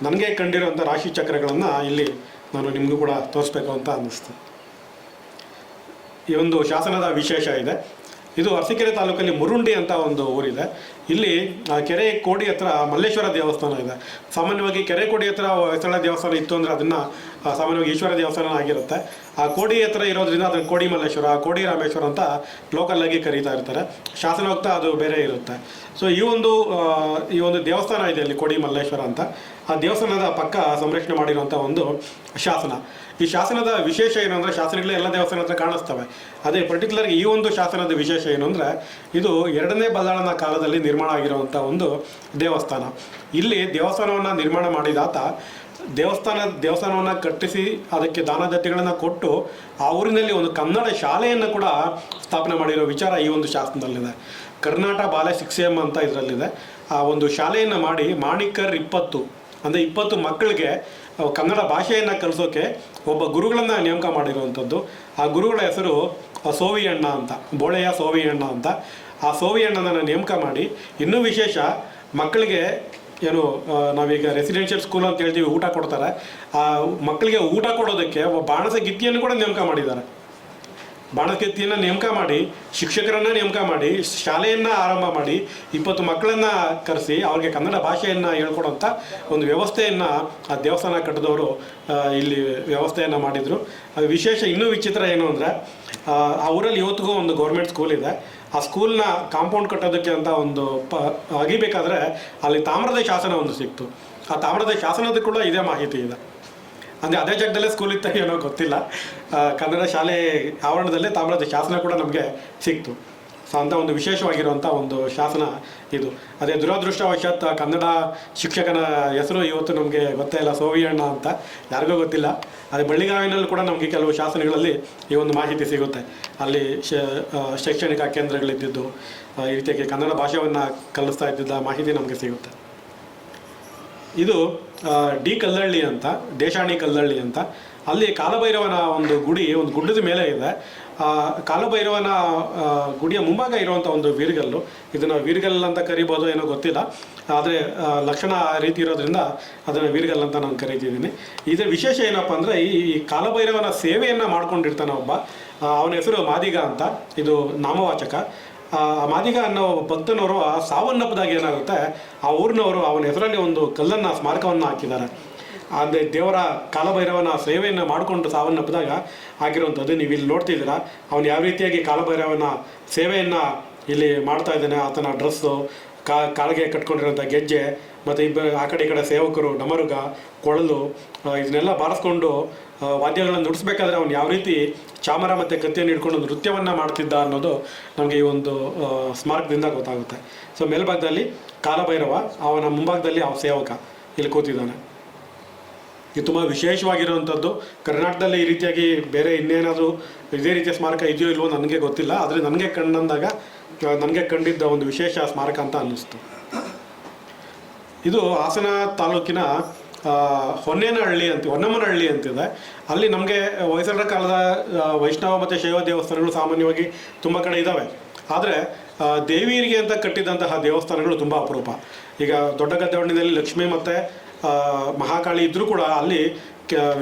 ನನಗೆ ಕಂಡಿರುವಂಥ ರಾಶಿಚಕ್ರಗಳನ್ನು ಇಲ್ಲಿ ನಾನು ನಿಮಗೂ ಕೂಡ ತೋರಿಸ್ಬೇಕು ಅಂತ ಅನ್ನಿಸ್ತು. ಈ ಒಂದು ಶಾಸನದ ವಿಶೇಷ ಇದೆ. ಇದು ಅರಸೀಕೆರೆ ತಾಲೂಕಲ್ಲಿ ಮುರುಂಡಿ ಅಂತ ಒಂದು ಊರಿದೆ. ಇಲ್ಲಿ ಕೆರೆ ಕೋಡಿ ಹತ್ರ ಮಲ್ಲೇಶ್ವರ ದೇವಸ್ಥಾನ ಇದೆ. ಸಾಮಾನ್ಯವಾಗಿ ಕೆರೆ ಕೋಡಿ ಹತ್ರ ಹೊಯ್ಸಳ ದೇವಸ್ಥಾನ ಇತ್ತು ಅಂದರೆ ಅದನ್ನು ಸಾಮಾನ್ಯವಾಗಿ ಈಶ್ವರ ದೇವಸ್ಥಾನ ಆಗಿರುತ್ತೆ. ಆ ಕೋಡಿ ಹತ್ರ ಇರೋದ್ರಿಂದ ಅದನ್ನು ಕೋಡಿ ಮಲ್ಲೇಶ್ವರ, ಕೋಡಿ ರಾಮೇಶ್ವರ ಅಂತ ಲೋಕಲ್ಲಾಗಿ ಕರೀತಾ ಇರ್ತಾರೆ. ಶಾಸನೋಕ್ತ ಅದು ಬೇರೆ ಇರುತ್ತೆ. ಸೊ ಈ ಒಂದು ದೇವಸ್ಥಾನ ಇದೆ ಅಲ್ಲಿ, ಕೋಡಿ ಮಲ್ಲೇಶ್ವರ ಅಂತ. ಆ ದೇವಸ್ಥಾನದ ಪಕ್ಕ ಸಂರಕ್ಷಣೆ ಮಾಡಿರುವಂಥ ಒಂದು ಶಾಸನ. ಈ ಶಾಸನದ ವಿಶೇಷ ಏನು ಅಂದರೆ, ಶಾಸನಗಳೇ ಎಲ್ಲ ದೇವಸ್ಥಾನ ಹತ್ರ ಕಾಣಿಸ್ತವೆ. ಅದೇ ಪರ್ಟಿಕ್ಯುಲರ್ ಈ ಒಂದು ಶಾಸನದ ವಿಶೇಷ ಏನು ಅಂದರೆ, ಇದು 2ನೇ ಬಲ್ಲಾಳನ ಕಾಲದಲ್ಲಿ ನಿರ್ಮಾಣ ಆಗಿರುವಂಥ ಒಂದು ದೇವಸ್ಥಾನ. ಇಲ್ಲಿ ದೇವಸ್ಥಾನವನ್ನು ನಿರ್ಮಾಣ ಮಾಡಿದಾತ ದೇವಸ್ಥಾನವನ್ನು ಕಟ್ಟಿಸಿ ಅದಕ್ಕೆ ದಾನದತ್ತಿಗಳನ್ನು ಕೊಟ್ಟು ಆ ಊರಿನಲ್ಲಿ ಒಂದು ಕನ್ನಡ ಶಾಲೆಯನ್ನು ಕೂಡ ಸ್ಥಾಪನೆ ಮಾಡಿರೋ ವಿಚಾರ ಈ ಒಂದು ಶಾಸನದಲ್ಲಿದೆ. ಕರ್ನಾಟಕ ಬಾಲೆ ಶಿಕ್ಷೆಂ ಅಂತ ಇದರಲ್ಲಿದೆ. ಆ ಒಂದು ಶಾಲೆಯನ್ನು ಮಾಡಿ ಮಾಣಿಕರ್ 20 ಅಂದರೆ 20 ಮಕ್ಕಳಿಗೆ ಕನ್ನಡ ಭಾಷೆಯನ್ನು ಕಲಿಸೋಕೆ ಒಬ್ಬ ಗುರುಗಳನ್ನು ನೇಮಕ ಮಾಡಿರುವಂಥದ್ದು. ಆ ಗುರುಗಳ ಹೆಸರು ಸೋವಿಯಣ್ಣ ಅಂತ, ಬೋಳೆಯ ಸೋವಿಯಣ್ಣ ಅಂತ. ಆ ಸೋವಿಯಣ್ಣನನ್ನು ನೇಮಕ ಮಾಡಿ ಇನ್ನೂ ವಿಶೇಷ ಮಕ್ಕಳಿಗೆ ಏನು ನಾವೀಗ ರೆಸಿಡೆನ್ಷಿಯಲ್ ಸ್ಕೂಲ್ ಅಂತ ಹೇಳ್ತೀವಿ, ಊಟ ಕೊಡ್ತಾರೆ. ಆ ಮಕ್ಕಳಿಗೆ ಊಟ ಕೊಡೋದಕ್ಕೆ ಒಬ್ಬ ಬಾಣಸಗಿತ್ತಿಯನ್ನು ಕೂಡ ನೇಮಕ ಮಾಡಿದ್ದಾರೆ. ಬಾಣಸಗಿತ್ತಿಯನ್ನು ನೇಮಕ ಮಾಡಿ, ಶಿಕ್ಷಕರನ್ನು ನೇಮಕ ಮಾಡಿ, ಶಾಲೆಯನ್ನು ಆರಂಭ ಮಾಡಿ 20 ಮಕ್ಕಳನ್ನು ಕರೆಸಿ ಅವ್ರಿಗೆ ಕನ್ನಡ ಭಾಷೆಯನ್ನು ಹೇಳ್ಕೊಡೋಂಥ ಒಂದು ವ್ಯವಸ್ಥೆಯನ್ನು ಆ ದೇವಸ್ಥಾನ ಕಟ್ಟಿದವರು ಇಲ್ಲಿ ವ್ಯವಸ್ಥೆಯನ್ನು ಮಾಡಿದರು. ವಿಶೇಷ ಇನ್ನೂ ವಿಚಿತ್ರ ಏನು ಅಂದರೆ, ಆ ಊರಲ್ಲಿ ಇವತ್ತಿಗೂ ಒಂದು ಗೌರ್ಮೆಂಟ್ ಸ್ಕೂಲ್ ಇದೆ. ಆ ಸ್ಕೂಲ್ನ ಕಾಂಪೌಂಡ್ ಕಟ್ಟೋದಕ್ಕೆ ಅಂತ ಒಂದು ಅಗಿಬೇಕಾದ್ರೆ ಅಲ್ಲಿ ತಾಮ್ರದ ಶಾಸನ ಒಂದು ಸಿಕ್ತು. ಆ ತಾಮ್ರದ ಶಾಸನದ ಕೂಡ ಇದೇ ಮಾಹಿತಿ ಇದೆ. ಅಂದರೆ ಅದೇ ಜಾಗದಲ್ಲೇ ಸ್ಕೂಲ್ ಇತ್ತ ಏನೋ ಗೊತ್ತಿಲ್ಲ. ಕನ್ನಡ ಶಾಲೆ ಆವರಣದಲ್ಲೇ ತಾಮ್ರದ ಶಾಸನ ಕೂಡ ನಮಗೆ ಸಿಕ್ತು. ಸೊ ಅಂಥ ಒಂದು ವಿಶೇಷವಾಗಿರುವಂಥ ಒಂದು ಶಾಸನ ಇದು. ಅದೇ ದುರದೃಷ್ಟವಶಾತ್ ಕನ್ನಡ ಶಿಕ್ಷಕನ ಹೆಸರು ಇವತ್ತು ನಮಗೆ ಗೊತ್ತೇ ಇಲ್ಲ, ಸೋವಿಯಣ್ಣ ಅಂತ, ಯಾರಿಗೂ ಗೊತ್ತಿಲ್ಲ. ಅದೇ ಬಳ್ಳಿಗಾವಿನಲ್ಲಿ ಕೂಡ ನಮಗೆ ಕೆಲವು ಶಾಸನಗಳಲ್ಲಿ ಈ ಒಂದು ಮಾಹಿತಿ ಸಿಗುತ್ತೆ. ಅಲ್ಲಿ ಶೈಕ್ಷಣಿಕ ಕೇಂದ್ರಗಳಿದ್ದಿದ್ದು, ಈ ರೀತಿಯಾಗಿ ಕನ್ನಡ ಭಾಷೆಯನ್ನು ಕಲಿಸ್ತಾ ಇದ್ದಿದ್ದ ಮಾಹಿತಿ ನಮಗೆ ಸಿಗುತ್ತೆ. ಇದು ಡಿ ಕಲ್ಲಹಳ್ಳಿ ಅಂತ, ದೇಶಾಣಿ ಕಲ್ಲಹಳ್ಳಿ ಅಂತ. ಅಲ್ಲಿ ಕಾಲಭೈರವನ ಒಂದು ಗುಡಿ ಒಂದು ಗುಡ್ಡದ ಮೇಲೆ ಇದೆ. ಕಾಲಭೈರವನ ಗುಡಿಯ ಮುಂಭಾಗ ಇರುವಂಥ ಒಂದು ವೀರ್ಗಲ್ಲು. ಇದನ್ನು ವೀರ್ಗಲ್ ಅಂತ ಕರಿಬೋದು ಏನೋ ಗೊತ್ತಿಲ್ಲ, ಆದರೆ ಲಕ್ಷಣ ರೀತಿ ಇರೋದ್ರಿಂದ ಅದನ್ನು ವೀರ್ಗಲ್ ಅಂತ ನಾನು ಕರೀತಿದ್ದೀನಿ. ಇದರ ವಿಶೇಷ ಏನಪ್ಪ ಅಂದರೆ, ಈ ಕಾಲಭೈರವನ ಸೇವೆಯನ್ನು ಮಾಡ್ಕೊಂಡಿರ್ತಾನೆ ಒಬ್ಬ, ಅವನ ಹೆಸರು ಮಾದಿಗ ಅಂತ. ಇದು ನಾಮವಾಚಕ. ಮಾದಿಗ ಅನ್ನೋ ಭಕ್ತನವರು ಸಾವನ್ನಪ್ಪದಾಗ ಏನಾಗುತ್ತೆ, ಆ ಊರಿನವರು ಅವನ ಹೆಸರಲ್ಲಿ ಒಂದು ಕಲ್ಲನ್ನು, ಸ್ಮಾರಕವನ್ನು ಹಾಕಿದ್ದಾರೆ. ಅಂದರೆ ದೇವರ ಕಾಲಭೈರವನ ಸೇವೆಯನ್ನು ಮಾಡಿಕೊಂಡು ಸಾವನ್ನಪ್ಪಿದಾಗ ಆಗಿರುವಂಥದ್ದು. ನೀವು ಇಲ್ಲಿ ನೋಡ್ತಿದ್ದೀರಾ ಅವನು ಯಾವ ರೀತಿಯಾಗಿ ಕಾಲಭೈರವನ ಸೇವೆಯನ್ನು ಇಲ್ಲಿ ಮಾಡ್ತಾ ಇದ್ದಾನೆ. ಆತನ ಡ್ರೆಸ್ಸು, ಕಾಲಿಗೆ ಕಟ್ಕೊಂಡಿರೋಂಥ ಗೆಜ್ಜೆ, ಮತ್ತು ಇಬ್ಬರು ಆ ಕಡೆ ಈ ಕಡೆ ಸೇವಕರು ಡಮರುಗ, ಕೊಳಲು ಇದನ್ನೆಲ್ಲ ಬಾರಿಸ್ಕೊಂಡು ವಾದ್ಯಗಳನ್ನು ನುಡಿಸ್ಬೇಕಾದ್ರೆ ಅವನು ಯಾವ ರೀತಿ ಚಾಮರ ಮತ್ತು ಕತ್ತಿಯನ್ನು ಹಿಡ್ಕೊಂಡು ನೃತ್ಯವನ್ನು ಮಾಡ್ತಿದ್ದ ಅನ್ನೋದು ನಮಗೆ ಈ ಒಂದು ಸ್ಮಾರಕದಿಂದ ಗೊತ್ತಾಗುತ್ತೆ. ಸೊ ಮೇಲ್ಭಾಗದಲ್ಲಿ ಕಾಲಭೈರವ, ಅವನ ಮುಂಭಾಗದಲ್ಲಿ ಆ ಸೇವಕ ಇಲ್ಲಿ ಕೂತಿದ್ದಾನೆ. ಇದು ತುಂಬ ವಿಶೇಷವಾಗಿರುವಂಥದ್ದು. ಕರ್ನಾಟಕದಲ್ಲಿ ಈ ರೀತಿಯಾಗಿ ಬೇರೆ ಇನ್ನೇನಾದರೂ ಇದೇ ರೀತಿಯ ಸ್ಮಾರಕ ಇದೆಯೋ ಇಲ್ವೋ ನನಗೆ ಗೊತ್ತಿಲ್ಲ, ಆದರೆ ನನಗೆ ನನಗೆ ಕಂಡಿದ್ದ ಒಂದು ವಿಶೇಷ ಸ್ಮಾರಕ ಅಂತ ಅನ್ನಿಸ್ತು. ಇದು ಹಾಸನ ತಾಲೂಕಿನ ಹೊನ್ನಮ್ಮನಹಳ್ಳಿ ಅಂತಿದೆ. ಅಲ್ಲಿ ನಮಗೆ ಹೊಯ್ಸಳರ ಕಾಲದ ವೈಷ್ಣವ ಮತ್ತು ಶೈವ ದೇವಸ್ಥಾನಗಳು ಸಾಮಾನ್ಯವಾಗಿ ತುಂಬ ಕಡೆ ಇದ್ದಾವೆ. ಆದರೆ ದೇವಿಯರಿಗೆ ಅಂತ ಕಟ್ಟಿದಂತಹ ದೇವಸ್ಥಾನಗಳು ತುಂಬ ಅಪರೂಪ. ಈಗ ದೊಡ್ಡ ಗದ್ದೆಹೊನ್ನಿನಲ್ಲಿ ಲಕ್ಷ್ಮಿ ಮತ್ತು ಮಹಾಕಾಳಿ ಇದ್ದರೂ ಕೂಡ ಅಲ್ಲಿ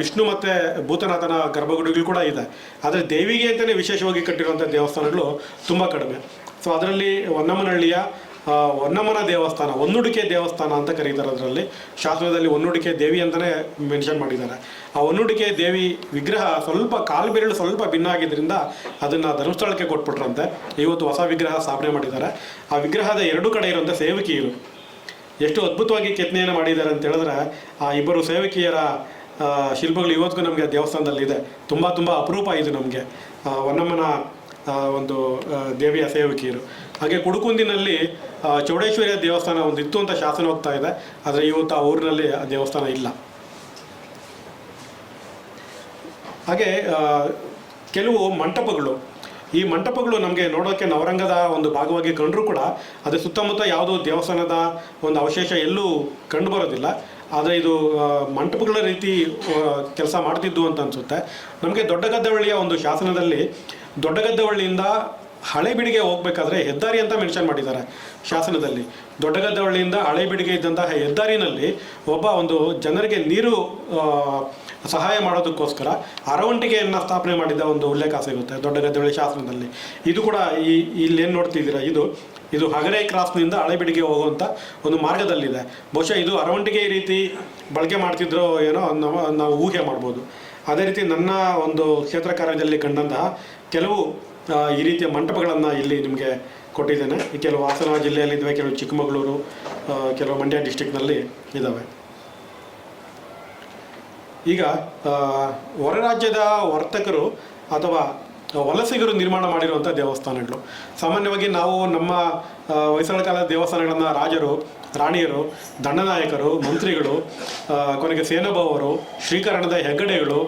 ವಿಷ್ಣು ಮತ್ತು ಭೂತನಾಥನ ಗರ್ಭಗುಡಿಗಳು ಕೂಡ ಇದೆ. ಆದರೆ ದೇವಿಗೆ ಅಂತಲೇ ವಿಶೇಷವಾಗಿ ಕಟ್ಟಿರುವಂಥ ದೇವಸ್ಥಾನಗಳು ತುಂಬ ಕಡಿಮೆ. ಸೊ ಅದರಲ್ಲಿ ಹೊನ್ನಮ್ಮನಹಳ್ಳಿಯ ಹೊನ್ನಮ್ಮನ ದೇವಸ್ಥಾನ, ಹೊನ್ನುಡಿಕೆ ದೇವಸ್ಥಾನ ಅಂತ ಕರೀತಾರೆ. ಅದರಲ್ಲಿ ಶಾಸ್ತ್ರದಲ್ಲಿ ಹೊನ್ನುಡಿಕೆ ದೇವಿ ಅಂತಲೇ ಮೆನ್ಷನ್ ಮಾಡಿದ್ದಾರೆ. ಆ ಹೊನ್ನುಡಿಕೆ ದೇವಿ ವಿಗ್ರಹ ಸ್ವಲ್ಪ ಕಾಲು ಬೆರಳು ಸ್ವಲ್ಪ ಭಿನ್ನ ಆಗಿದ್ದರಿಂದ ಅದನ್ನು ಧರ್ಮಸ್ಥಳಕ್ಕೆ ಕೊಟ್ಬಿಟ್ರಂತೆ. ಇವತ್ತು ಹೊಸ ವಿಗ್ರಹ ಸ್ಥಾಪನೆ ಮಾಡಿದ್ದಾರೆ. ಆ ವಿಗ್ರಹದ 2 ಕಡೆ ಇರುವಂಥ ಸೇವಕಿಯರು ಎಷ್ಟು ಅದ್ಭುತವಾಗಿ ಕೆತ್ತನೆಯನ್ನು ಮಾಡಿದ್ದಾರೆ ಅಂತ ಹೇಳಿದ್ರೆ, ಆ ಇಬ್ಬರು ಸೇವಕಿಯರ ಶಿಲ್ಪಗಳು ಇವತ್ತಿಗೂ ನಮಗೆ ದೇವಸ್ಥಾನದಲ್ಲಿದೆ. ತುಂಬ ತುಂಬ ಅಪರೂಪ ಇದು ನಮಗೆ ಹೊನ್ನಮ್ಮನ ಒಂದು ದೇವಿಯ ಸೇವಕಿಯರು. ಹಾಗೆ ಕುಡುಕುಂದಿನಲ್ಲಿ ಚೌಡೇಶ್ವರಿಯ ದೇವಸ್ಥಾನ ಒಂದು ಇತ್ತು ಅಂತ ಶಾಸನ ಹೋಗ್ತಾ ಇದೆ, ಆದರೆ ಇವತ್ತು ಆ ಊರಿನಲ್ಲಿ ಆ ದೇವಸ್ಥಾನ ಇಲ್ಲ. ಹಾಗೆ ಕೆಲವು ಮಂಟಪಗಳು, ಈ ಮಂಟಪಗಳು ನಮಗೆ ನೋಡೋಕ್ಕೆ ನವರಂಗದ ಒಂದು ಭಾಗವಾಗಿ ಕಂಡರೂ ಕೂಡ ಅದೇ ಸುತ್ತಮುತ್ತ ಯಾವುದೋ ದೇವಸ್ಥಾನದ ಒಂದು ಅವಶೇಷ ಎಲ್ಲೂ ಕಂಡು ಬರೋದಿಲ್ಲ. ಆದರೆ ಇದು ಮಂಟಪಗಳ ರೀತಿ ಕೆಲಸ ಮಾಡ್ತಿದ್ದು ಅಂತ ಅನಿಸುತ್ತೆ. ನಮಗೆ ದೊಡ್ಡಗದ್ದವಳ್ಳಿಯ ಒಂದು ಶಾಸನದಲ್ಲಿ ದೊಡ್ಡಗದ್ದವಳ್ಳಿಯಿಂದ ಹಳೆಬೀಡಿಗೆ ಹೋಗಬೇಕಾದ್ರೆ ಹೆದ್ದಾರಿ ಅಂತ ಮೆನ್ಷನ್ ಮಾಡಿದ್ದಾರೆ ಶಾಸನದಲ್ಲಿ. ದೊಡ್ಡಗದ್ದವಳ್ಳಿಯಿಂದ ಹಳೆಬೀಡಿಗೆ ಇದ್ದಂತಹ ಹೆದ್ದಾರಿನಲ್ಲಿ ಒಂದು ಜನರಿಗೆ ನೀರು ಸಹಾಯ ಮಾಡೋದಕ್ಕೋಸ್ಕರ ಅರವಂಟಿಗೆಯನ್ನು ಸ್ಥಾಪನೆ ಮಾಡಿದ್ದ ಒಂದು ಉಲ್ಲೇಖ ಸಿಗುತ್ತೆ ದೊಡ್ಡಗದ್ದವಳ್ಳಿ ಶಾಸನದಲ್ಲಿ. ಇದು ಕೂಡ ಇಲ್ಲೇನು ನೋಡ್ತಿದ್ದೀರಾ, ಇದು ಹಗರೆ ಕ್ರಾಸ್ನಿಂದ ಹಳೆಬೀಡಿಗೆ ಹೋಗುವಂಥ ಒಂದು ಮಾರ್ಗದಲ್ಲಿದೆ. ಬಹುಶಃ ಇದು ಅರವಂಟಿಗೆ ಈ ರೀತಿ ಬಳಕೆ ಮಾಡ್ತಿದ್ರೋ ಏನೋ ನಾವು ಊಹೆ ಮಾಡ್ಬೋದು. ಅದೇ ರೀತಿ ನನ್ನ ಒಂದು ಕ್ಷೇತ್ರ ಕಾರ್ಯದಲ್ಲಿ ಕಂಡಂತಹ ಕೆಲವು ಈ ರೀತಿಯ ಮಂಟಪಗಳನ್ನು ಇಲ್ಲಿ ನಿಮಗೆ ಕೊಟ್ಟಿದ್ದೇನೆ. ಕೆಲವು ಹಾಸನ ಜಿಲ್ಲೆಯಲ್ಲಿದ್ದಾವೆ, ಕೆಲವು ಚಿಕ್ಕಮಗಳೂರು, ಕೆಲವು ಮಂಡ್ಯ ಡಿಸ್ಟಿಕ್ನಲ್ಲಿ ಇದ್ದಾವೆ. ಈಗ ಹೊರ ರಾಜ್ಯದ ವರ್ತಕರು ಅಥವಾ ವಲಸಿಗರು ನಿರ್ಮಾಣ ಮಾಡಿರುವಂಥ ದೇವಸ್ಥಾನಗಳು, ಸಾಮಾನ್ಯವಾಗಿ ನಾವು ನಮ್ಮ ಹೊಯ್ಸಳ ಕಾಲದ ದೇವಸ್ಥಾನಗಳನ್ನು ರಾಜರು, ರಾಣಿಯರು, ದಂಡನಾಯಕರು, ಮಂತ್ರಿಗಳು, ಕೊನೆಗೆ ಸೇನಭಾವರು, ಶ್ರೀಕರಣದ ಹೆಗ್ಗಡೆಗಳು,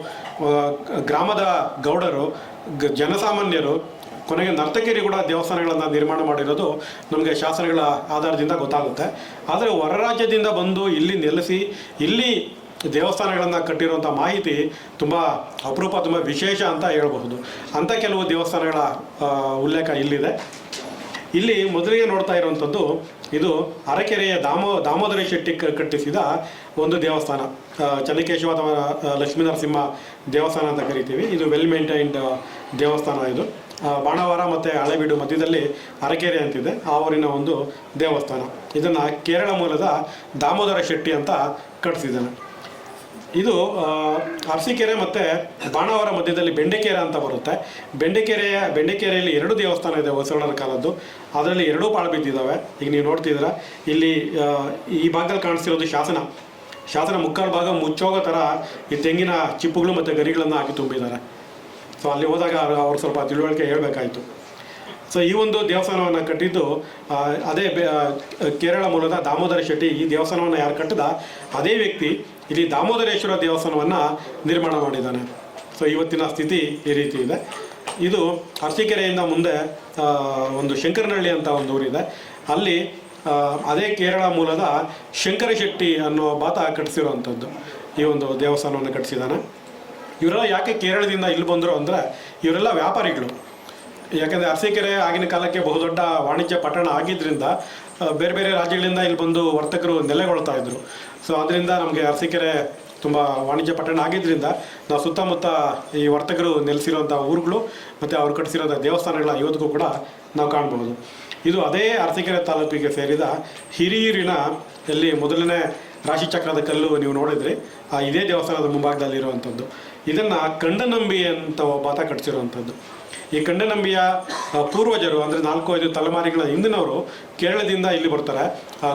ಗ್ರಾಮದ ಗೌಡರು, ಜನಸಾಮಾನ್ಯರು, ಕೊನೆಗೆ ನರ್ತಕಿಯರು ಕೂಡ ದೇವಸ್ಥಾನಗಳನ್ನು ನಿರ್ಮಾಣ ಮಾಡಿರೋದು ನಮಗೆ ಶಾಸನಗಳ ಆಧಾರದಿಂದ ಗೊತ್ತಾಗುತ್ತೆ. ಆದರೆ ಹೊರ ರಾಜ್ಯದಿಂದ ಬಂದು ಇಲ್ಲಿ ನೆಲೆಸಿ ಇಲ್ಲಿ ದೇವಸ್ಥಾನಗಳನ್ನು ಕಟ್ಟಿರುವಂಥ ಮಾಹಿತಿ ತುಂಬ ಅಪರೂಪ, ತುಂಬ ವಿಶೇಷ ಅಂತ ಹೇಳಬಹುದು. ಅಂಥ ಕೆಲವು ದೇವಸ್ಥಾನಗಳ ಉಲ್ಲೇಖ ಇಲ್ಲಿದೆ. ಇಲ್ಲಿ ಮೊದಲಿಗೆ ನೋಡ್ತಾ ಇರುವಂಥದ್ದು ಇದು ಅರಕೆರೆಯ ದಾಮೋದರ ಶೆಟ್ಟಿ ಕಟ್ಟಿಸಿದ ಒಂದು ದೇವಸ್ಥಾನ, ಚೆನ್ನಕೇಶವ ಅಥವಾ ಲಕ್ಷ್ಮೀನರಸಿಂಹ ದೇವಸ್ಥಾನ ಅಂತ ಕರಿತೀವಿ. ಇದು ವೆಲ್ ಮೇಂಟೈನ್ಡ್ ದೇವಸ್ಥಾನ. ಇದು ಬಾಣಾವರ ಮತ್ತು ಹಳೆಬೀಡು ಮಧ್ಯದಲ್ಲಿ ಅರಕೆರೆ ಅಂತಿದೆ, ಆ ಊರಿನ ಒಂದು ದೇವಸ್ಥಾನ. ಇದನ್ನು ಕೇರಳ ಮೂಲದ ದಾಮೋದರ ಶೆಟ್ಟಿ ಅಂತ ಕಟ್ಟಿಸಿದ್ದಾನೆ. ಇದು ಅರಸೀಕೆರೆ ಮತ್ತು ಬಾಣಾವರ ಮಧ್ಯದಲ್ಲಿ ಬೆಂಡೆಕೆರೆ ಅಂತ ಬರುತ್ತೆ. ಬೆಂಡೆಕೆರೆಯಲ್ಲಿ 2 ದೇವಸ್ಥಾನ ಇದೆ ಹೊಯ್ಸಳರ ಕಾಲದ್ದು. ಅದರಲ್ಲಿ 2 ಪಾಳು ಬಿದ್ದಿದ್ದಾವೆ. ಈಗ ನೀವು ನೋಡ್ತಿದ್ದೀರಾ, ಇಲ್ಲಿ ಈ ಭಾಗದಲ್ಲಿ ಕಾಣಿಸ್ತಿರೋದು ಶಾಸನ ಮುಕ್ಕಾಲು ಭಾಗ ಮುಚ್ಚೋಗೋ ಥರ ಈ ತೆಂಗಿನ ಚಿಪ್ಪುಗಳು ಮತ್ತು ಗರಿಗಳನ್ನು ಹಾಕಿ ತುಂಬಿದ್ದಾರೆ. ಸೊ ಅಲ್ಲಿ ಹೋದಾಗ ಅವ್ರು ಸ್ವಲ್ಪ ತಿಳುವಳಿಕೆ ಹೇಳಬೇಕಾಯಿತು. ಸೊ ಈ ಒಂದು ದೇವಸ್ಥಾನವನ್ನು ಕಟ್ಟಿದ್ದು ಅದೇ ಕೇರಳ ಮೂಲದ ದಾಮೋದರ ಶೆಟ್ಟಿ. ಈ ದೇವಸ್ಥಾನವನ್ನು ಯಾರು ಕಟ್ಟಿದ ಅದೇ ವ್ಯಕ್ತಿ ಇಲ್ಲಿ ದಾಮೋದರೇಶ್ವರ ದೇವಸ್ಥಾನವನ್ನು ನಿರ್ಮಾಣ ಮಾಡಿದ್ದಾನೆ. ಸೊ ಇವತ್ತಿನ ಸ್ಥಿತಿ ಈ ರೀತಿ ಇದೆ. ಇದು ಅರಸೀಕೆರೆಯಿಂದ ಮುಂದೆ ಒಂದು ಶಂಕರನಹಳ್ಳಿ ಅಂತ ಒಂದು ಊರಿದೆ. ಅಲ್ಲಿ ಅದೇ ಕೇರಳ ಮೂಲದ ಶಂಕರ ಶೆಟ್ಟಿ ಅನ್ನೋ ಬಾತ ಕಟ್ಟಿಸಿರುವಂಥದ್ದು ಈ ಒಂದು ದೇವಸ್ಥಾನವನ್ನು ಕಟ್ಟಿಸಿದ್ದಾನೆ. ಇವರೆಲ್ಲ ಯಾಕೆ ಕೇರಳದಿಂದ ಇಲ್ಲಿ ಬಂದರು ಅಂದರೆ, ಇವರೆಲ್ಲ ವ್ಯಾಪಾರಿಗಳು. ಯಾಕೆಂದರೆ ಅರಸೀಕೆರೆ ಆಗಿನ ಕಾಲಕ್ಕೆ ಬಹುದೊಡ್ಡ ವಾಣಿಜ್ಯ ಪಟ್ಟಣ ಆಗಿದ್ದರಿಂದ ಬೇರೆ ಬೇರೆ ರಾಜ್ಯಗಳಿಂದ ಇಲ್ಲಿ ಬಂದು ವರ್ತಕರು ನೆಲೆಗೊಳ್ತಾ ಇದ್ದರು. ಸೊ ಅದರಿಂದ ನಮಗೆ ಅರಸೀಕೆರೆ ತುಂಬ ವಾಣಿಜ್ಯ ಪಟ್ಟಣ ಆಗಿದ್ದರಿಂದ ನಾವು ಸುತ್ತಮುತ್ತ ಈ ವರ್ತಕರು ನೆಲೆಸಿರುವಂಥ ಊರುಗಳು ಮತ್ತು ಅವ್ರು ಕಟ್ಟಿಸಿರೋಂಥ ದೇವಸ್ಥಾನಗಳ ಇವತ್ತಿಗೂ ಕೂಡ ನಾವು ಕಾಣ್ಬೋದು. ಇದು ಅದೇ ಅರಸೀಕೆರೆ ತಾಲೂಕಿಗೆ ಸೇರಿದ ಹಿರಿಯೂರಿನ ಎಲ್ಲಿ ಮೊದಲನೇ ರಾಶಿಚಕ್ರದ ಕಲ್ಲು ನೀವು ನೋಡಿದ್ರಿ, ಇದೇ ದೇವಸ್ಥಾನದ ಮುಂಭಾಗದಲ್ಲಿರುವಂಥದ್ದು. ಇದನ್ನು ಕಂಡನಂಬಿ ಅಂತ ಬಾತ ಕಟ್ಟಿಸಿರುವಂಥದ್ದು. ಈ ಕಂಡನಂಬಿಯ ಪೂರ್ವಜರು ಅಂದರೆ 4-5 ತಲೆಮಾರಿಗಳ ಹಿಂದಿನವರು ಕೇರಳದಿಂದ ಇಲ್ಲಿ ಬರ್ತಾರೆ.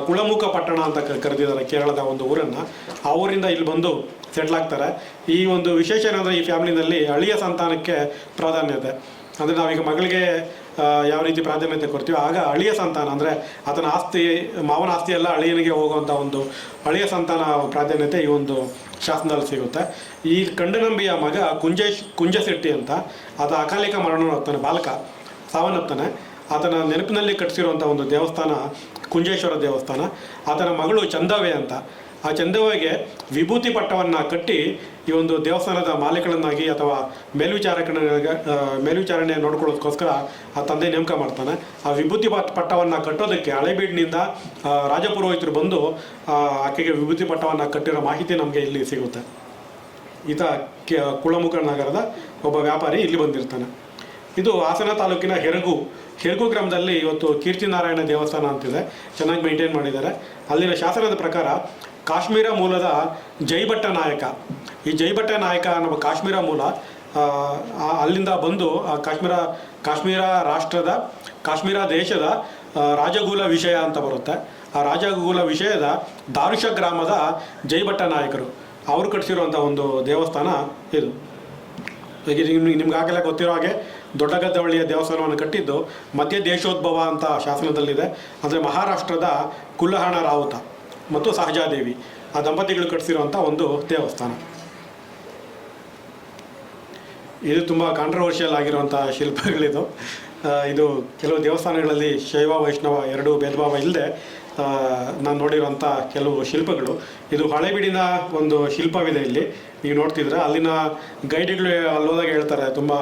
ಕುಳಮುಖ ಪಟ್ಟಣ ಅಂತ ಕರೆದಿದ್ದಾರೆ ಕೇರಳದ ಒಂದು ಊರನ್ನು. ಆ ಊರಿಂದ ಇಲ್ಲಿ ಬಂದು ಸೆಟ್ಲ್ ಆಗ್ತಾರೆ. ಈ ಒಂದು ವಿಶೇಷ ಏನಂದರೆ ಈ ಫ್ಯಾಮಿಲಿನಲ್ಲಿ ಅಳಿಯ ಸಂತಾನಕ್ಕೆ ಪ್ರಾಧಾನ್ಯತೆ. ಅಂದರೆ ನಾವೀಗ ಮಗಳಿಗೆ ಯಾವ ರೀತಿ ಪ್ರಾಧಾನ್ಯತೆ ಕೊಡ್ತೀವಿ, ಆಗ ಅಳಿಯ ಸಂತಾನ ಅಂದರೆ ಆತನ ಆಸ್ತಿ, ಮಾವನ ಆಸ್ತಿ ಎಲ್ಲ ಅಳಿಯನಿಗೆ ಹೋಗುವಂಥ ಒಂದು ಅಳಿಯ ಸಂತಾನ ಪ್ರಾಧಾನ್ಯತೆ ಈ ಒಂದು ಶಾಸನದಲ್ಲಿ ಸಿಗುತ್ತೆ. ಈ ಕಂಡನಂಬಿಯ ಮಗ ಕುಂಜಶೆಟ್ಟಿ ಅಂತ, ಆತ ಅಕಾಲಿಕ ಮರಣವಾಗ್ತಾನೆ, ಬಾಲಕ ಸಾವನ್ನಪ್ತಾನೆ. ಆತನ ನೆನಪಿನಲ್ಲಿ ಕಟ್ಟಿಸಿರುವಂಥ ಒಂದು ದೇವಸ್ಥಾನ ಕುಂಜೇಶ್ವರ ದೇವಸ್ಥಾನ. ಆತನ ಮಗಳು ಚಂದವೆ ಅಂತ. ಆ ಚಂದವೆಗೆ ವಿಭೂತಿ ಪಟ್ಟವನ್ನು ಕಟ್ಟಿ ಈ ಒಂದು ದೇವಸ್ಥಾನದ ಮಾಲೀಕಳನ್ನಾಗಿ ಅಥವಾ ಮೇಲ್ವಿಚಾರಣೆ ನೋಡ್ಕೊಳ್ಳೋದಕ್ಕೋಸ್ಕರ ಆ ತಂದೆ ನೇಮಕ ಮಾಡ್ತಾನೆ. ಆ ವಿಭೂತಿ ಪಟ್ಟವನ್ನು ಕಟ್ಟೋದಕ್ಕೆ ಹಳೆಬೀಡಿನಿಂದ ರಾಜಪುರೋಹಿತರು ಬಂದು ಆಕೆಗೆ ವಿಭೂತಿ ಪಟ್ಟವನ್ನು ಕಟ್ಟಿರೋ ಮಾಹಿತಿ ನಮಗೆ ಇಲ್ಲಿ ಸಿಗುತ್ತೆ. ಈತ ಕುಳಮುಖ ನಗರದ ಒಬ್ಬ ವ್ಯಾಪಾರಿ ಇಲ್ಲಿ ಬಂದಿರ್ತಾನೆ. ಇದು ಹಾಸನ ತಾಲೂಕಿನ ಹೆರಗು ಗ್ರಾಮದಲ್ಲಿ ಇವತ್ತು ಕೀರ್ತಿನಾರಾಯಣ ದೇವಸ್ಥಾನ ಅಂತಿದೆ, ಚೆನ್ನಾಗಿ ಮೇಂಟೈನ್ ಮಾಡಿದ್ದಾರೆ. ಅಲ್ಲಿನ ಶಾಸನದ ಪ್ರಕಾರ ಕಾಶ್ಮೀರ ಮೂಲದ ಜೈಭಟ್ಟ ನಾಯಕ, ಈ ಜೈಭಟ್ಟ ನಾಯಕ ನಮ್ಮ ಕಾಶ್ಮೀರ ಮೂಲ, ಅಲ್ಲಿಂದ ಬಂದು ಕಾಶ್ಮೀರ ದೇಶದ ರಾಜಗೂಲ ವಿಷಯ ಅಂತ ಬರುತ್ತೆ. ಆ ರಾಜಗೂಲ ವಿಷಯದ ದಾರುಷ ಗ್ರಾಮದ ಜೈಭಟ್ಟ ನಾಯಕರು ಅವರು ಕಟ್ಟಿಸಿರುವಂಥ ಒಂದು ದೇವಸ್ಥಾನ ಇದು. ನಿಮ್ಗಾಗಲೇ ಗೊತ್ತಿರೋ ಹಾಗೆ ದೊಡ್ಡಗದ್ದವಳ್ಳಿಯ ದೇವಸ್ಥಾನವನ್ನು ಕಟ್ಟಿದ್ದು ಮಧ್ಯ ದೇಶೋದ್ಭವ ಅಂತ ಶಾಸನದಲ್ಲಿದೆ. ಅಂದರೆ ಮಹಾರಾಷ್ಟ್ರದ ಕುಲ್ಲಹಣ ರಾವುತ ಮತ್ತು ಸಹಜಾದೇವಿ ಆ ದಂಪತಿಗಳು ಕಟ್ಟಿಸಿರುವಂಥ ಒಂದು ದೇವಸ್ಥಾನ. ಇದು ತುಂಬ ಕಾಂಟ್ರವರ್ಷಿಯಲ್ ಆಗಿರುವಂಥ ಶಿಲ್ಪಗಳಿದು. ಇದು ಕೆಲವು ದೇವಸ್ಥಾನಗಳಲ್ಲಿ ಶೈವ ವೈಷ್ಣವ ಎರಡೂ ಭೇದ ಭಾವ ಇಲ್ಲದೆ ನಾನು ನೋಡಿರುವಂಥ ಕೆಲವು ಶಿಲ್ಪಗಳು. ಇದು ಹಳೆಬೀಡಿನ ಒಂದು ಶಿಲ್ಪವಿದೆ. ಇಲ್ಲಿ ನೀವು ನೋಡ್ತಿದ್ರೆ ಅಲ್ಲಿನ ಗೈಡ್ಗಳು ಅಲ್ಲೋದಾಗ ಹೇಳ್ತಾರೆ, ತುಂಬ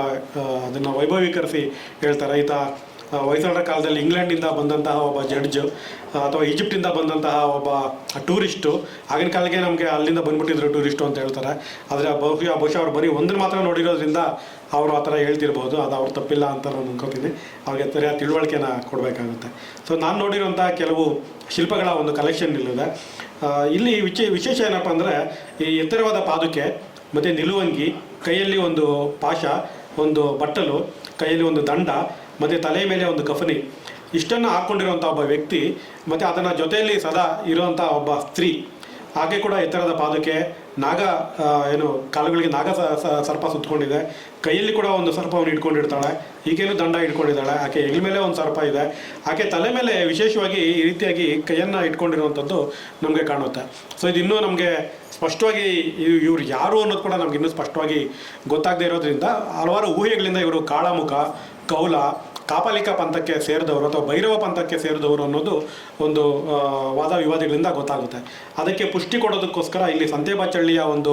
ಅದನ್ನು ವೈಭವೀಕರಿಸಿ ಹೇಳ್ತಾರೆ. ಈತ ಹೊಯ್ಸಳರ ಕಾಲದಲ್ಲಿ ಇಂಗ್ಲೆಂಡಿಂದ ಬಂದಂತಹ ಒಬ್ಬ ಜಡ್ಜ್ ಅಥವಾ ಈಜಿಪ್ಟಿಂದ ಬಂದಂತಹ ಒಬ್ಬ ಟೂರಿಸ್ಟು. ಆಗಿನ ಕಾಲಕ್ಕೆ ನಮಗೆ ಅಲ್ಲಿಂದ ಬಂದ್ಬಿಟ್ಟಿದ್ರು ಟೂರಿಸ್ಟು ಅಂತ ಹೇಳ್ತಾರೆ. ಆದರೆ ಬಹುಶಃ ಅವ್ರು ಬರೀ ಒಂದನ್ನು ಮಾತ್ರ ನೋಡಿರೋದ್ರಿಂದ ಅವರು ಆ ಥರ ಹೇಳ್ತಿರ್ಬೋದು. ಅದು ಅವ್ರು ತಪ್ಪಿಲ್ಲ ಅಂತ ನಾನು ಅನ್ಕೋತೀನಿ. ಅವ್ರಿಗೆ ಸರಿಯಾದ ತಿಳುವಳಿಕೆನ ಕೊಡಬೇಕಾಗುತ್ತೆ. ಸೊ ನಾನು ನೋಡಿರುವಂಥ ಕೆಲವು ಶಿಲ್ಪಗಳ ಒಂದು ಕಲೆಕ್ಷನ್ ಇಲ್ಲಿದೆ. ಇಲ್ಲಿ ವಿಶೇಷ ಏನಪ್ಪ ಅಂದರೆ ಈ ಎತ್ತರವಾದ ಪಾದುಕೆ ಮತ್ತು ನಿಲುವಂಗಿ, ಕೈಯಲ್ಲಿ ಒಂದು ಪಾಶ, ಒಂದು ಬಟ್ಟಲು, ಕೈಯಲ್ಲಿ ಒಂದು ದಂಡ ಮತ್ತು ತಲೆಯ ಮೇಲೆ ಒಂದು ಕಫನಿ, ಇಷ್ಟನ್ನು ಹಾಕ್ಕೊಂಡಿರುವಂಥ ಒಬ್ಬ ವ್ಯಕ್ತಿ ಮತ್ತು ಅದನ್ನು ಜೊತೆಯಲ್ಲಿ ಸದಾ ಇರುವಂಥ ಒಬ್ಬ ಸ್ತ್ರೀ. ಹಾಗೆ ಕೂಡ ಎತ್ತರದ ಪಾದುಕೆ, ನಾಗ ಕಾಲುಗಳಿಗೆ ನಾಗ ಸರ್ಪ ಸುತ್ತಕೊಂಡಿದೆ, ಕೈಯಲ್ಲಿ ಕೂಡ ಒಂದು ಸರ್ಪವನ್ನು ಇಟ್ಕೊಂಡಿರ್ತಾಳೆ, ಈಗೇನು ದಂಡ ಇಟ್ಕೊಂಡಿದ್ದಾಳೆ. ಆಕೆ ಹೆಗಲ ಮೇಲೆ ಒಂದು ಸರ್ಪ ಇದೆ. ಆಕೆ ತಲೆ ಮೇಲೆ ವಿಶೇಷವಾಗಿ ಈ ರೀತಿಯಾಗಿ ಕೈಯನ್ನು ಇಟ್ಕೊಂಡಿರುವಂಥದ್ದು ನಮಗೆ ಕಾಣುತ್ತೆ. ಸೊ ಇದು ಇನ್ನೂ ನಮಗೆ ಸ್ಪಷ್ಟವಾಗಿ ಇವ್ರು ಯಾರು ಅನ್ನೋದು ಕೂಡ ನಮ್ಗೆ ಇನ್ನೂ ಸ್ಪಷ್ಟವಾಗಿ ಗೊತ್ತಾಗದೇ ಇರೋದ್ರಿಂದ ಹಲವಾರು ಊಹೆಗಳಿಂದ ಇವರು ಕಾಳಮುಖ, ಕೌಲ, ಕಾಪಾಲಿಕ ಪಂಥಕ್ಕೆ ಸೇರಿದವರು ಅಥವಾ ಭೈರವ ಪಂಥಕ್ಕೆ ಸೇರಿದವರು ಅನ್ನೋದು ಒಂದು ವಾದ ವಿವಾದಗಳಿಂದ ಗೊತ್ತಾಗುತ್ತೆ. ಅದಕ್ಕೆ ಪುಷ್ಟಿ ಕೊಡೋದಕ್ಕೋಸ್ಕರ ಇಲ್ಲಿ ಸಂತೆಬಾಚಹಳ್ಳಿಯ ಒಂದು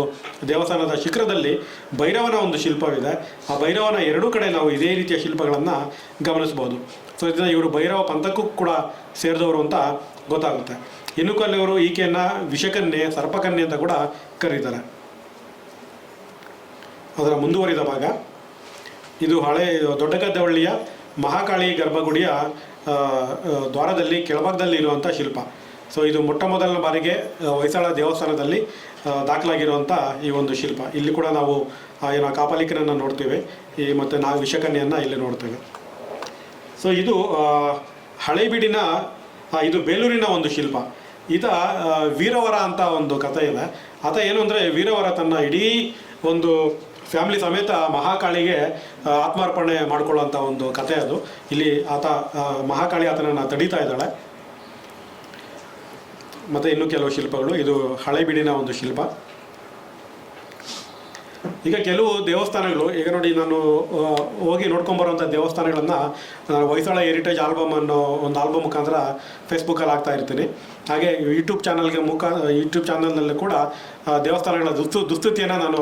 ದೇವಸ್ಥಾನದ ಶಿಖರದಲ್ಲಿ ಭೈರವನ ಒಂದು ಶಿಲ್ಪವಿದೆ. ಆ ಭೈರವನ ಎರಡೂ ಕಡೆ ನಾವು ಇದೇ ರೀತಿಯ ಶಿಲ್ಪಗಳನ್ನು ಗಮನಿಸ್ಬೋದು. ಸೊ ಇದರಿಂದ ಇವರು ಭೈರವ ಪಂಥಕ್ಕೂ ಕೂಡ ಸೇರಿದವರು ಅಂತ ಗೊತ್ತಾಗುತ್ತೆ. ಇನ್ನು ಕೆಲವರು ಈಕೆಯನ್ನು ವಿಷಕನ್ಯೆ, ಸರ್ಪಕನ್ಯೆ ಅಂತ ಕೂಡ ಕರೀತಾರೆ. ಅದರ ಮುಂದುವರಿದ ಭಾಗ ಇದು ಹಳೆ ದೊಡ್ಡಗದ್ದವಳ್ಳಿಯ ಮಹಾಕಾಳಿ ಗರ್ಭಗುಡಿಯ ದ್ವಾರದಲ್ಲಿ ಕೆಳಭಾಗದಲ್ಲಿ ಇರುವಂಥ ಶಿಲ್ಪ. ಸೊ ಇದು ಮೊಟ್ಟ ಮೊದಲನೇ ಬಾರಿಗೆ ಹೊಯ್ಸಳ ದೇವಸ್ಥಾನದಲ್ಲಿ ದಾಖಲಾಗಿರುವಂಥ ಈ ಒಂದು ಶಿಲ್ಪ. ಇಲ್ಲಿ ಕೂಡ ನಾವು ಏನೋ ಕಾಪಾಲಿಕರನ್ನು ನೋಡ್ತೇವೆ, ಮತ್ತು ನಾವು ವಿಷಕನ್ಯೆಯನ್ನು ಇಲ್ಲಿ ನೋಡ್ತೇವೆ. ಸೊ ಇದು ಹಳೆಬೀಡಿನ ಇದು ಬೇಲೂರಿನ ಒಂದು ಶಿಲ್ಪ. ಈತ ವೀರವರ ಅಂತ ಒಂದು ಕಥೆ ಇದೆ. ಆತ ಏನು ಅಂದರೆ ವೀರವರ ತನ್ನ ಇಡೀ ಒಂದು ಫ್ಯಾಮಿಲಿ ಸಮೇತ ಮಹಾಕಾಳಿಗೆ ಆತ್ಮಾರ್ಪಣೆ ಮಾಡಿಕೊಳ್ಳುವಂಥ ಒಂದು ಕಥೆ ಅದು. ಇಲ್ಲಿ ಆತ ಮಹಾಕಾಳಿ ಆತನನ್ನು ತಡೀತಾ ಇದ್ದಾಳೆ. ಮತ್ತು ಇನ್ನೂ ಕೆಲವು ಶಿಲ್ಪಗಳು. ಇದು ಹಳೆಬೀಡಿನ ಒಂದು ಶಿಲ್ಪ. ಈಗ ಕೆಲವು ದೇವಸ್ಥಾನಗಳು, ಈಗ ನೋಡಿ ನಾನು ಹೋಗಿ ನೋಡ್ಕೊಂಬರೋಂಥ ದೇವಸ್ಥಾನಗಳನ್ನು ಹೊಯ್ಸಳ ಹೆರಿಟೇಜ್ ಆಲ್ಬಮ್ ಅನ್ನೋ ಒಂದು ಆಲ್ಬಮ್ ಮುಖಾಂತರ ಫೇಸ್ಬುಕ್ಕಲ್ಲಿ ಹಾಕ್ತಾ ಇರ್ತೀನಿ. ಹಾಗೆ ಯೂಟ್ಯೂಬ್ ಚಾನಲ್ನಲ್ಲಿ ಕೂಡ ದೇವಸ್ಥಾನಗಳ ದುಸ್ಥಿತಿಯನ್ನು ನಾನು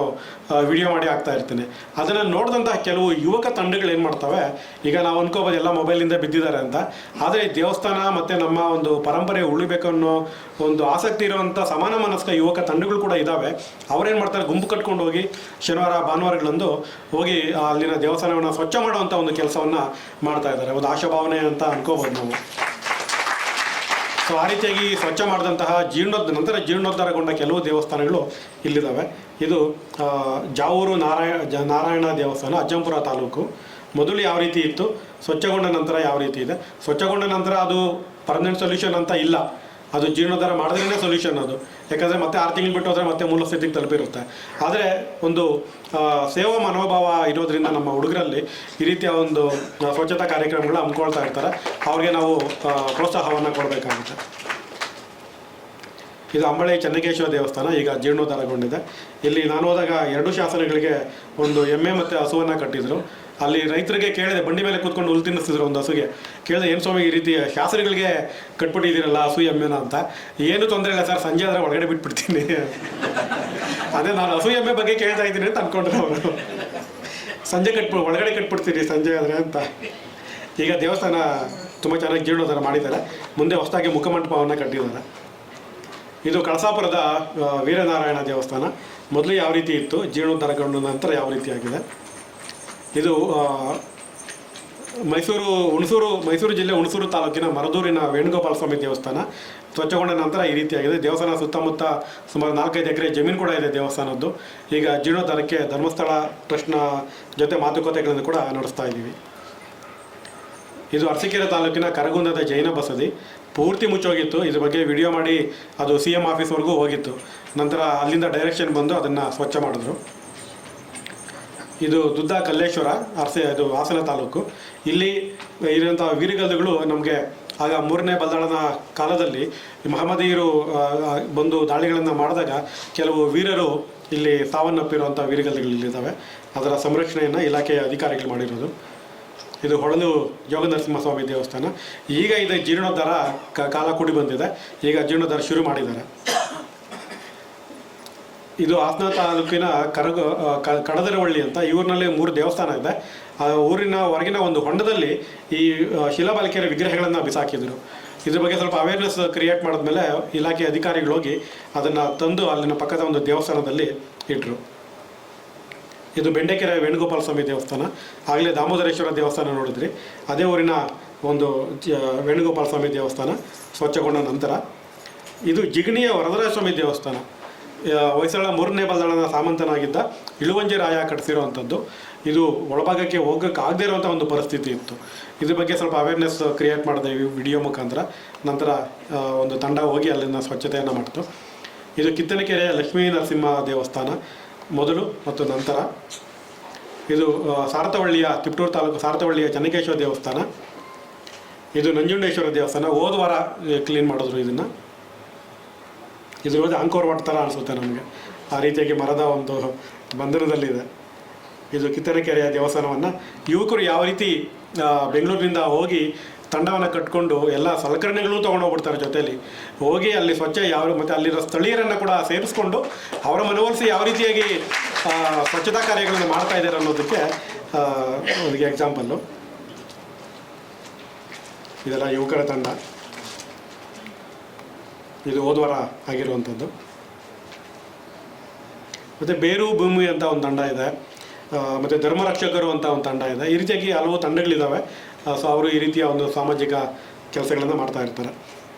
ವಿಡಿಯೋ ಮಾಡಿ ಹಾಕ್ತಾ ಇರ್ತೀನಿ. ಅದನ್ನು ನೋಡಿದಂತಹ ಕೆಲವು ಯುವಕ ತಂಡಗಳು ಏನು ಮಾಡ್ತವೆ, ಈಗ ನಾವು ಅನ್ಕೋಬೋದು ಎಲ್ಲ ಮೊಬೈಲಿಂದ ಬಿದ್ದಿದ್ದಾರೆ ಅಂತ. ಆದರೆ ದೇವಸ್ಥಾನ ಮತ್ತು ನಮ್ಮ ಒಂದು ಪರಂಪರೆ ಉಳಿಬೇಕು ಅನ್ನೋ ಒಂದು ಆಸಕ್ತಿ ಇರುವಂಥ ಸಮಾನ ಮನಸ್ಕ ಯುವಕ ತಂಡಗಳು ಕೂಡ ಇದ್ದಾವೆ. ಅವರೇನು ಮಾಡ್ತಾರೆ, ಗುಂಪು ಕಟ್ಕೊಂಡು ಹೋಗಿ ಶನಿವಾರ ಭಾನುವಾರಗಳಂದು ಹೋಗಿ ಅಲ್ಲಿನ ದೇವಸ್ಥಾನವನ್ನು ಸ್ವಚ್ಛ ಮಾಡುವಂಥ ಒಂದು ಕೆಲಸವನ್ನು ಮಾಡ್ತಾ ಇದ್ದಾರೆ. ಒಂದು ಆಶಾಭಾವನೆ ಅಂತ ಅನ್ಕೋಬೋದು ನಾವು. ಸೊ ಆ ರೀತಿಯಾಗಿ ಸ್ವಚ್ಛ ಮಾಡಿದಂತಹ ನಂತರ ಜೀರ್ಣೋದ್ಧಾರಗೊಂಡ ಕೆಲವು ದೇವಸ್ಥಾನಗಳು ಇಲ್ಲಿದ್ದಾವೆ. ಇದು ಜಾವೂರು ನಾರಾಯಣ ದೇವಸ್ಥಾನ, ಅಜ್ಜಂಪುರ ತಾಲೂಕು. ಮೊದಲು ಯಾವ ರೀತಿ ಇತ್ತು, ಸ್ವಚ್ಛಗೊಂಡ ನಂತರ ಯಾವ ರೀತಿ ಇದೆ. ಸ್ವಚ್ಛಗೊಂಡ ನಂತರ ಅದು ಪರ್ಮನೆಂಟ್ ಸೊಲ್ಯೂಷನ್ ಅಂತ ಇಲ್ಲ, ಅದು ಜೀರ್ಣೋದ್ಧಾರ ಮಾಡಿದ್ರೇ ಸೊಲ್ಯೂಷನ್ ಅದು. ಯಾಕಂದರೆ ಮತ್ತೆ 6 ತಿಂಗಳು ಬಿಟ್ಟು ಹೋದರೆ ಮತ್ತೆ ಮೂಲ ಸ್ಥಿತಿಗೆ ತಲುಪಿರುತ್ತೆ. ಆದರೆ ಒಂದು ಸೇವಾ ಮನೋಭಾವ ಇರೋದ್ರಿಂದ ನಮ್ಮ ಹುಡುಗರಲ್ಲಿ ಈ ರೀತಿಯ ಒಂದು ಸ್ವಚ್ಛತಾ ಕಾರ್ಯಕ್ರಮಗಳು ಹಮ್ಮಿಕೊಳ್ತಾ ಇರ್ತಾರೆ. ಅವ್ರಿಗೆ ನಾವು ಪ್ರೋತ್ಸಾಹವನ್ನು ಕೊಡಬೇಕಾಗುತ್ತೆ. ಇದು ಅಂಬಳೆ ಚೆನ್ನಕೇಶ್ವರ ದೇವಸ್ಥಾನ, ಈಗ ಜೀರ್ಣೋದ್ಧಾರಗೊಂಡಿದೆ. ಇಲ್ಲಿ ನಾನು ಹೋದಾಗ 2 ಶಾಸನಗಳಿಗೆ ಒಂದು ಎಮ್ಮೆ ಮತ್ತು ಹಸುವನ್ನು ಕಟ್ಟಿದ್ರು. ಅಲ್ಲಿ ರೈತರಿಗೆ ಕೇಳಿದೆ, ಬಂಡಿ ಮೇಲೆ ಕೂತ್ಕೊಂಡು ಹುಲ್ಲು ತಿನ್ನಿಸ್ತಿದ್ರು ಒಂದು ಹಸುಗೆ. ಕೇಳಿದೆ, ಏನು ಸ್ವಾಮಿ ಈ ರೀತಿ ಶಾಸನಗಳಿಗೆ ಕಟ್ಬಿಟ್ಟಿದ್ದೀರಲ್ಲ ಹಸು ಎಮ್ಮೆನ ಅಂತ. ಏನು ತೊಂದರೆ ಇಲ್ಲ ಸರ್, ಸಂಜೆ ಆದರೆ ಒಳಗಡೆ ಬಿಟ್ಬಿಡ್ತೀನಿ. ಅದೇ ನಾನು ಹಸು ಎಮ್ಮೆ ಬಗ್ಗೆ ಕೇಳ್ತಾ ಇದ್ದೀನಿ ಅಂತ ಅಂದ್ಕೊಂಡ್ರೆ ಅವರು. ಸಂಜೆ ಒಳಗಡೆ ಕಟ್ಬಿಡ್ತೀನಿ ಸಂಜೆ ಆದರೆ ಅಂತ. ಈಗ ದೇವಸ್ಥಾನ ತುಂಬ ಚೆನ್ನಾಗಿ ಜೀರ್ಣೋದ್ಧಾರ ಮಾಡಿದ್ದಾರೆ. ಮುಂದೆ ಹೊಸದಾಗಿ ಮುಖಮಂಟಪವನ್ನು ಕಟ್ಟಿದ್ದಾರೆ. ಇದು ಕಳಸಾಪುರದ ವೀರನಾರಾಯಣ ದೇವಸ್ಥಾನ. ಮೊದಲು ಯಾವ ರೀತಿ ಇತ್ತು, ಜೀರ್ಣೋದ್ಧಾರಗೊಂಡ ನಂತರ ಯಾವ ರೀತಿ ಆಗಿದೆ. ಇದು ಮೈಸೂರು ಜಿಲ್ಲೆ ಹುಣಸೂರು ತಾಲೂಕಿನ ಮರದೂರಿನ ವೇಣುಗೋಪಾಲ ಸ್ವಾಮಿ ದೇವಸ್ಥಾನ. ಸ್ವಚ್ಛಗೊಂಡ ನಂತರ ಈ ರೀತಿಯಾಗಿದೆ. ದೇವಸ್ಥಾನ ಸುತ್ತಮುತ್ತ ಸುಮಾರು 4-5 ಎಕರೆ ಜಮೀನು ಕೂಡ ಇದೆ ದೇವಸ್ಥಾನದ್ದು. ಈಗ ಜೀರ್ಣೋದ್ಧಾರಕ್ಕೆ ಧರ್ಮಸ್ಥಳ ಟ್ರಸ್ಟ್ನ ಜೊತೆ ಮಾತುಕತೆಗಳನ್ನು ಕೂಡ ನಡೆಸ್ತಾ ಇದ್ದೀವಿ. ಇದು ಅರಸೀಕೆರೆ ತಾಲೂಕಿನ ಕರಗುಂದದ ಜೈನ ಬಸದಿ. ಪೂರ್ತಿ ಮುಚ್ಚೋಗಿತ್ತು. ಇದ್ರ ಬಗ್ಗೆ ವಿಡಿಯೋ ಮಾಡಿ ಅದು CM ಆಫೀಸ್ವರೆಗೂ ಹೋಗಿತ್ತು. ನಂತರ ಅಲ್ಲಿಂದ ಡೈರೆಕ್ಷನ್ ಬಂದು ಅದನ್ನು ಸ್ವಚ್ಛ ಮಾಡಿದ್ರು. ಇದು ದುದ್ದ ಕಲ್ಲೇಶ್ವರ ಇದು ಹಾಸನ ತಾಲೂಕು. ಇಲ್ಲಿ ಇರುವಂಥ ವೀರಗಲ್ಲುಗಳು ನಮಗೆ ಆಗ 3ನೇ ಬಲ್ದಾಳನ ಕಾಲದಲ್ಲಿ ಮಹಮ್ಮದೀಯರು ಬಂದು ದಾಳಿಗಳನ್ನು ಮಾಡಿದಾಗ ಕೆಲವು ವೀರರು ಇಲ್ಲಿ ಸಾವನ್ನಪ್ಪಿರುವಂಥ ವೀರಗಲ್ಲುಗಳಿದ್ದಾವೆ. ಅದರ ಸಂರಕ್ಷಣೆಯನ್ನು ಇಲಾಖೆಯ ಅಧಿಕಾರಿಗಳು ಮಾಡಿರೋದು. ಇದು ಹೊಳಲು ಯೋಗ ನರಸಿಂಹಸ್ವಾಮಿ ದೇವಸ್ಥಾನ. ಈಗ ಇದು ಜೀರ್ಣೋದ್ಧಾರ ಕಾಲ ಕೂಡಿ ಬಂದಿದೆ. ಈಗ ಜೀರ್ಣೋದ್ಧಾರ ಶುರು ಮಾಡಿದ್ದಾರೆ. ಇದು ಹಾಸನ ತಾಲೂಕಿನ ಕಡದರವಳ್ಳಿ ಅಂತ ಈ ಊರಿನಲ್ಲಿ 3 ದೇವಸ್ಥಾನ ಇದೆ. ಆ ಊರಿನ ಹೊರಗಿನ ಒಂದು ಹೊಂಡದಲ್ಲಿ ಈ ಶಿಲಾಬಾಲಿಕೆಯರ ವಿಗ್ರಹಗಳನ್ನು ಬಿಸಾಕಿದರು. ಇದ್ರ ಬಗ್ಗೆ ಸ್ವಲ್ಪ ಅವೇರ್ನೆಸ್ ಕ್ರಿಯೇಟ್ ಮಾಡಿದ್ಮೇಲೆ ಇಲಾಖೆ ಅಧಿಕಾರಿಗಳು ಹೋಗಿ ಅದನ್ನು ತಂದು ಅಲ್ಲಿನ ಪಕ್ಕದ ಒಂದು ದೇವಸ್ಥಾನದಲ್ಲಿ ಇಟ್ಟರು. ಇದು ಬೆಂಡೆಕೆರೆ ವೇಣುಗೋಪಾಲ ಸ್ವಾಮಿ ದೇವಸ್ಥಾನ. ಆಗಲೇ ದಾಮೋದರೇಶ್ವರ ದೇವಸ್ಥಾನ ನೋಡಿದ್ರಿ. ಅದೇ ಊರಿನ ಒಂದು ವೇಣುಗೋಪಾಲ ಸ್ವಾಮಿ ದೇವಸ್ಥಾನ ಸ್ವಚ್ಛಗೊಂಡ ನಂತರ ಇದು ಜಿಗಣಿಯ ವರದರಾಜ ಸ್ವಾಮಿ ದೇವಸ್ಥಾನ. ಹೊಯ್ಸಳ 3ನೇ ಬಲ್ದಾಳನ ಸಾಮಂತನಾಗಿದ್ದ ಇಳುವಂಜಿ ರಾಯ ಕಟ್ಟಿಸಿರುವಂಥದ್ದು. ಇದು ಒಳಭಾಗಕ್ಕೆ ಹೋಗೋಕ್ಕೆ ಆಗದೇ ಇರುವಂಥ ಒಂದು ಪರಿಸ್ಥಿತಿ ಇತ್ತು. ಇದ್ರ ಬಗ್ಗೆ ಸ್ವಲ್ಪ ಅವೇರ್ನೆಸ್ ಕ್ರಿಯೇಟ್ ಮಾಡಿದೆ ಈ ವಿಡಿಯೋ ಮುಖಾಂತರ. ನಂತರ ಒಂದು ತಂಡ ಹೋಗಿ ಅಲ್ಲಿನ ಸ್ವಚ್ಛತೆಯನ್ನು ಮಾಡಿತು. ಇದು ಕಿತ್ತನಕೆರೆಯ ಲಕ್ಷ್ಮೀ ನರಸಿಂಹ ದೇವಸ್ಥಾನ ಮೊದಲು ಮತ್ತು ನಂತರ. ಇದು ಸಾರತವಳ್ಳಿಯ ತಿಪ್ಟೂರು ತಾಲೂಕು ಸಾರತವಳ್ಳಿಯ ಚೆನ್ನಕೇಶ್ವರ ದೇವಸ್ಥಾನ. ಇದು ನಂಜುಂಡೇಶ್ವರ ದೇವಸ್ಥಾನ. ಹೋದ ವಾರ ಕ್ಲೀನ್ ಮಾಡಿದ್ರು ಇದನ್ನು. ಇದ್ರ ಹೋದ ಅಂಕೋರ್ ವಾಟ್ ಥರ ಅನಿಸುತ್ತೆ ನಮಗೆ. ಆ ರೀತಿಯಾಗಿ ಮರದ ಒಂದು ಬಂಧನದಲ್ಲಿದೆ. ಇದು ಕಿತ್ತನಕೆರೆಯ ದೇವಸ್ಥಾನವನ್ನು ಯುವಕರು ಯಾವ ರೀತಿ ಬೆಂಗಳೂರಿನಿಂದ ಹೋಗಿ ತಂಡವನ್ನು ಕಟ್ಕೊಂಡು ಎಲ್ಲ ಸಲಕರಣೆಗಳೂ ತೊಗೊಂಡೋಗ್ಬಿಡ್ತಾರೆ ಜೊತೆಯಲ್ಲಿ ಹೋಗಿ ಅಲ್ಲಿ ಸ್ವಚ್ಛ ಮತ್ತು ಅಲ್ಲಿರೋ ಸ್ಥಳೀಯರನ್ನು ಕೂಡ ಸೇರಿಸ್ಕೊಂಡು ಅವರ ಮನವೊಲಿಸಿ ಯಾವ ರೀತಿಯಾಗಿ ಸ್ವಚ್ಛತಾ ಕಾರ್ಯಗಳನ್ನು ಮಾಡ್ತಾ ಇದ್ದಾರೆ ಅನ್ನೋದಕ್ಕೆ ಒಂದು ಎಕ್ಸಾಂಪಲ್ಲು. ಇದೆಲ್ಲ ಯುವಕರ ತಂಡ. ಇದು ಹೋದ್ವಾರ ಆಗಿರುವಂಥದ್ದು. ಮತ್ತು ಬೇರು ಭೂಮಿ ಅಂತ ಒಂದು ತಂಡ ಇದೆ. ಮತ್ತು ಧರ್ಮರಕ್ಷಕರು ಅಂತ ಒಂದು ತಂಡ ಇದೆ. ಈ ರೀತಿಯಾಗಿ ಹಲವು ತಂಡಗಳಿದ್ದಾವೆ. ಸೊ ಅವರು ಈ ರೀತಿಯ ಒಂದು ಸಾಮಾಜಿಕ ಕೆಲಸಗಳನ್ನು ಮಾಡ್ತಾ ಇರ್ತಾರೆ.